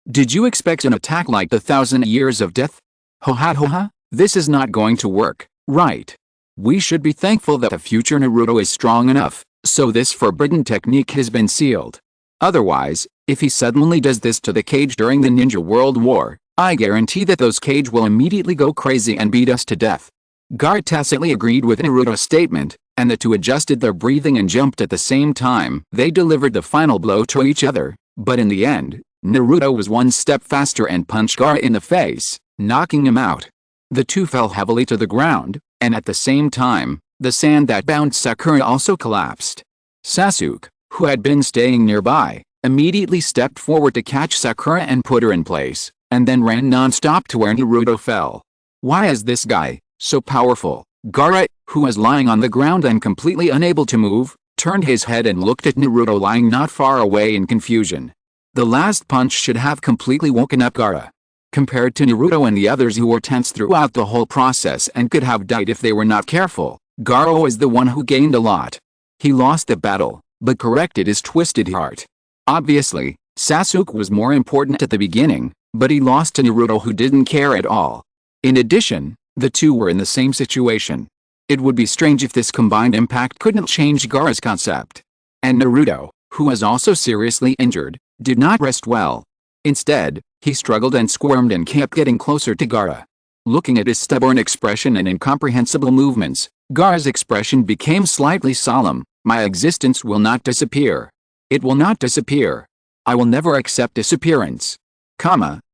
Did you expect an attack like the 1,000 Years of Death? Hoha, this is not going to work, right? We should be thankful that the future Naruto is strong enough, so this forbidden technique has been sealed. Otherwise, if he suddenly does this to the cage during the Ninja World War, I guarantee that those cage will immediately go crazy and beat us to death. Gaara tacitly agreed with Naruto's statement, and the two adjusted their breathing and jumped at the same time. They delivered the final blow to each other, but in the end, Naruto was one step faster and punched Gaara in the face, knocking him out. The two fell heavily to the ground, and at the same time, the sand that bound Sakura also collapsed. Sasuke, who had been staying nearby, immediately stepped forward to catch Sakura and put her in place, and then ran non-stop to where Naruto fell. Why is this guy so powerful? Gaara, who was lying on the ground and completely unable to move, turned his head and looked at Naruto lying not far away in confusion. The last punch should have completely woken up Gaara. Compared to Naruto and the others who were tense throughout the whole process and could have died if they were not careful, Gaara was the one who gained a lot. He lost the battle, but corrected his twisted heart. Obviously, Sasuke was more important at the beginning, but he lost to Naruto, who didn't care at all. In addition, the two were in the same situation. It would be strange if this combined impact couldn't change Gaara's concept. And Naruto, who was also seriously injured, did not rest well. Instead, he struggled and squirmed and kept getting closer to Gaara. Looking at his stubborn expression and incomprehensible movements, Gaara's expression became slightly solemn. My existence will not disappear. It will not disappear. I will never accept disappearance.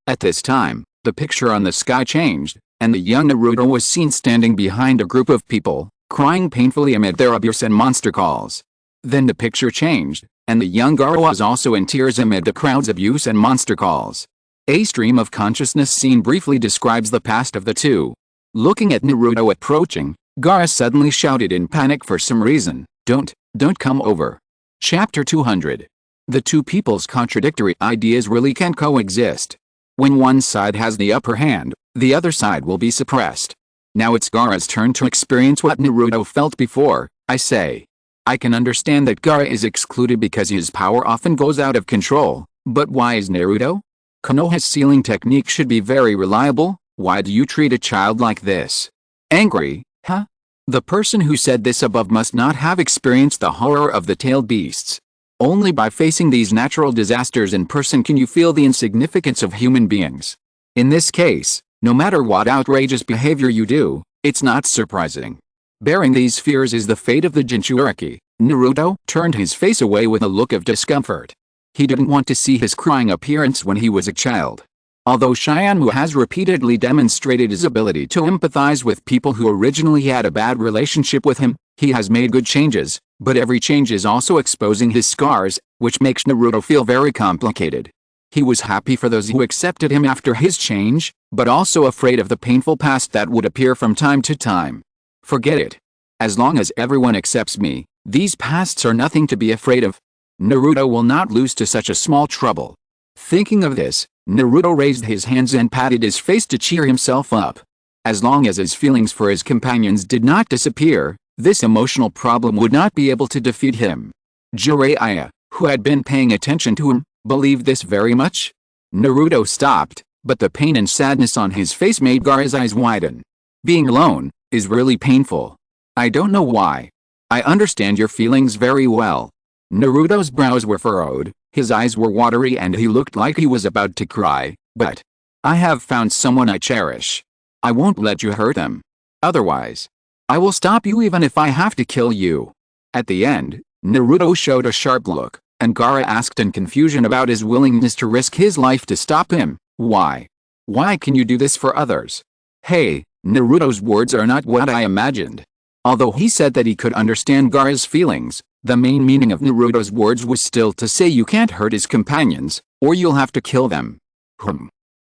At this time, the picture on the sky changed, and the young Naruto was seen standing behind a group of people, crying painfully amid their abuse and monster calls. Then the picture changed, and the young Gaara was also in tears amid the crowd's abuse and monster calls. A stream of consciousness scene briefly describes the past of the two. Looking at Naruto approaching, Gaara suddenly shouted in panic for some reason, don't come over. Chapter 200. The two people's contradictory ideas really can coexist. When one side has the upper hand, the other side will be suppressed. Now it's Gaara's turn to experience what Naruto felt before, I say. I can understand that Gaara is excluded because his power often goes out of control, but why is Naruto? Konoha's sealing technique should be very reliable. Why do you treat a child like this? Angry, huh? The person who said this above must not have experienced the horror of the tailed beasts. Only by facing these natural disasters in person can you feel the insignificance of human beings. In this case, no matter what outrageous behavior you do, it's not surprising. Bearing these fears is the fate of the Jinchuriki. Naruto turned his face away with a look of discomfort. He didn't want to see his crying appearance when he was a child. Although Shyamalan has repeatedly demonstrated his ability to empathize with people who originally had a bad relationship with him, he has made good changes, but every change is also exposing his scars, which makes Naruto feel very complicated. He was happy for those who accepted him after his change, but also afraid of the painful past that would appear from time to time. Forget it. As long as everyone accepts me, these pasts are nothing to be afraid of. Naruto will not lose to such a small trouble. Thinking of this, Naruto raised his hands and patted his face to cheer himself up. As long as his feelings for his companions did not disappear, this emotional problem would not be able to defeat him. Jiraiya, who had been paying attention to him, believed this very much. Naruto stopped, but the pain and sadness on his face made Gaara's eyes widen. Being alone is really painful. I don't know why. I understand your feelings very well. Naruto's brows were furrowed, his eyes were watery and he looked like he was about to cry, but I have found someone I cherish. I won't let you hurt them. Otherwise, I will stop you even if I have to kill you. At the end, Naruto showed a sharp look, and Gaara asked in confusion about his willingness to risk his life to stop him. Why? Why can you do this for others? Hey, Naruto's words are not what I imagined. Although he said that he could understand Gaara's feelings, the main meaning of Naruto's words was still to say you can't hurt his companions, or you'll have to kill them.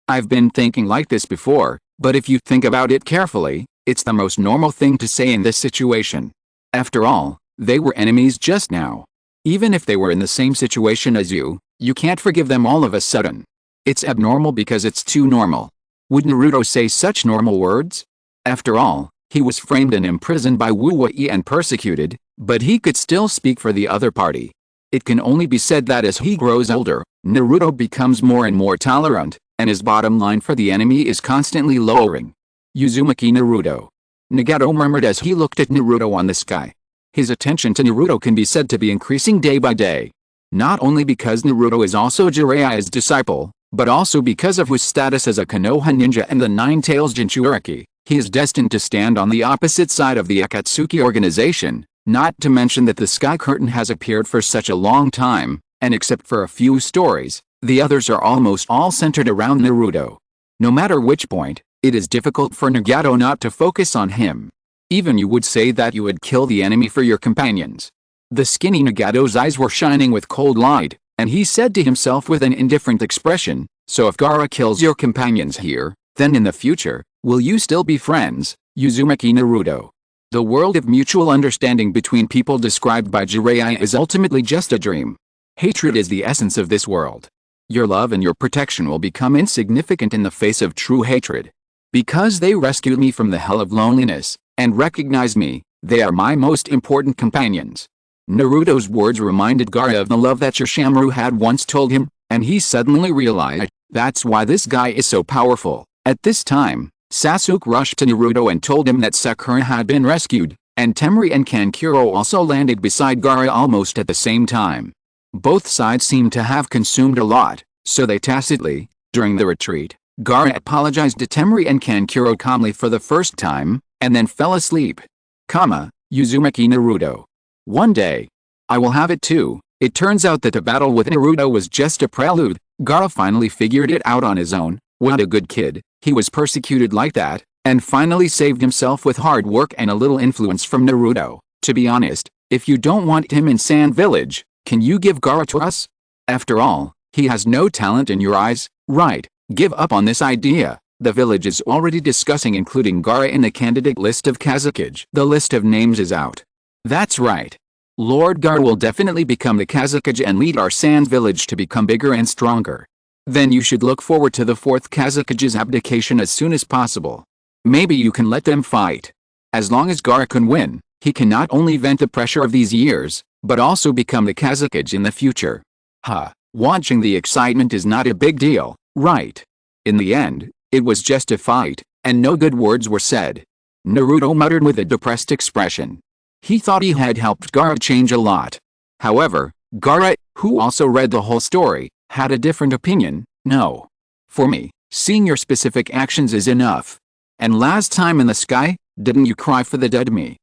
I've been thinking like this before, but if you think about it carefully, it's the most normal thing to say in this situation. After all, they were enemies just now. Even if they were in the same situation as you can't forgive them all of a sudden. It's abnormal because it's too normal. Would Naruto say such normal words? After all, he was framed and imprisoned by Wu Wei and persecuted, but he could still speak for the other party. It can only be said that as he grows older, Naruto becomes more and more tolerant, and his bottom line for the enemy is constantly lowering. Uzumaki Naruto. Nagato murmured as he looked at Naruto on the sky. His attention to Naruto can be said to be increasing day by day. Not only because Naruto is also Jiraiya's disciple, but also because of his status as a Konoha ninja and the Nine Tails Jinchuriki, he is destined to stand on the opposite side of the Akatsuki organization, not to mention that the Sky Curtain has appeared for such a long time, and except for a few stories, the others are almost all centered around Naruto. No matter which point, it is difficult for Nagato not to focus on him. Even you would say that you would kill the enemy for your companions. The skinny Nagato's eyes were shining with cold light, and he said to himself with an indifferent expression, so if Gaara kills your companions here, then in the future, will you still be friends, Uzumaki Naruto? The world of mutual understanding between people described by Jiraiya is ultimately just a dream. Hatred is the essence of this world. Your love and your protection will become insignificant in the face of true hatred. Because they rescued me from the hell of loneliness, and recognized me, they are my most important companions. Naruto's words reminded Gaara of the love that Shisamaru had once told him, and he suddenly realized, that's why this guy is so powerful. At this time, Sasuke rushed to Naruto and told him that Sakura had been rescued, and Temari and Kankuro also landed beside Gaara almost at the same time. Both sides seemed to have consumed a lot, so they tacitly, during the retreat, Gaara apologized to Temari and Kankuro calmly for the first time, and then fell asleep. Uzumaki Naruto. One day, I will have it too. It turns out that the battle with Naruto was just a prelude. Gaara finally figured it out on his own. What a good kid, he was persecuted like that, and finally saved himself with hard work and a little influence from Naruto. To be honest, if you don't want him in Sand Village, Can you give Gaara to us? After all, he has no talent in your eyes, right? Give up on this idea. The village is already discussing including Gaara in the candidate list of Kazekage. The list of names is out. That's right. Lord Gaara will definitely become the Kazekage and lead our Sand village to become bigger and stronger. Then you should look forward to the 4th Kazekage's abdication as soon as possible. Maybe you can let them fight. As long as Gaara can win, he can not only vent the pressure of these years, but also become the Kazekage in the future. Watching the excitement is not a big deal, right? In the end, it was just a fight, and no good words were said. Naruto muttered with a depressed expression. He thought he had helped Gaara change a lot. However, Gaara, who also read the whole story, had a different opinion. No. For me, seeing your specific actions is enough. And last time in the sky, didn't you cry for the dead me?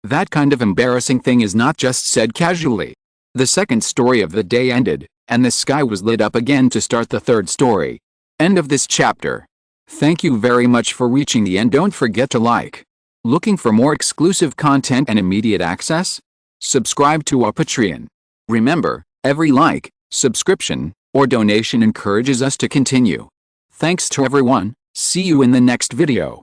That kind of embarrassing thing is not just said casually. The second story of the day ended, and the sky was lit up again to start the third story. End of this chapter. Thank you very much for reaching the end. Don't forget to like. Looking for more exclusive content and immediate access? Subscribe to our Patreon. Remember, every like, subscription, or donation encourages us to continue. Thanks to everyone. See you in the next video.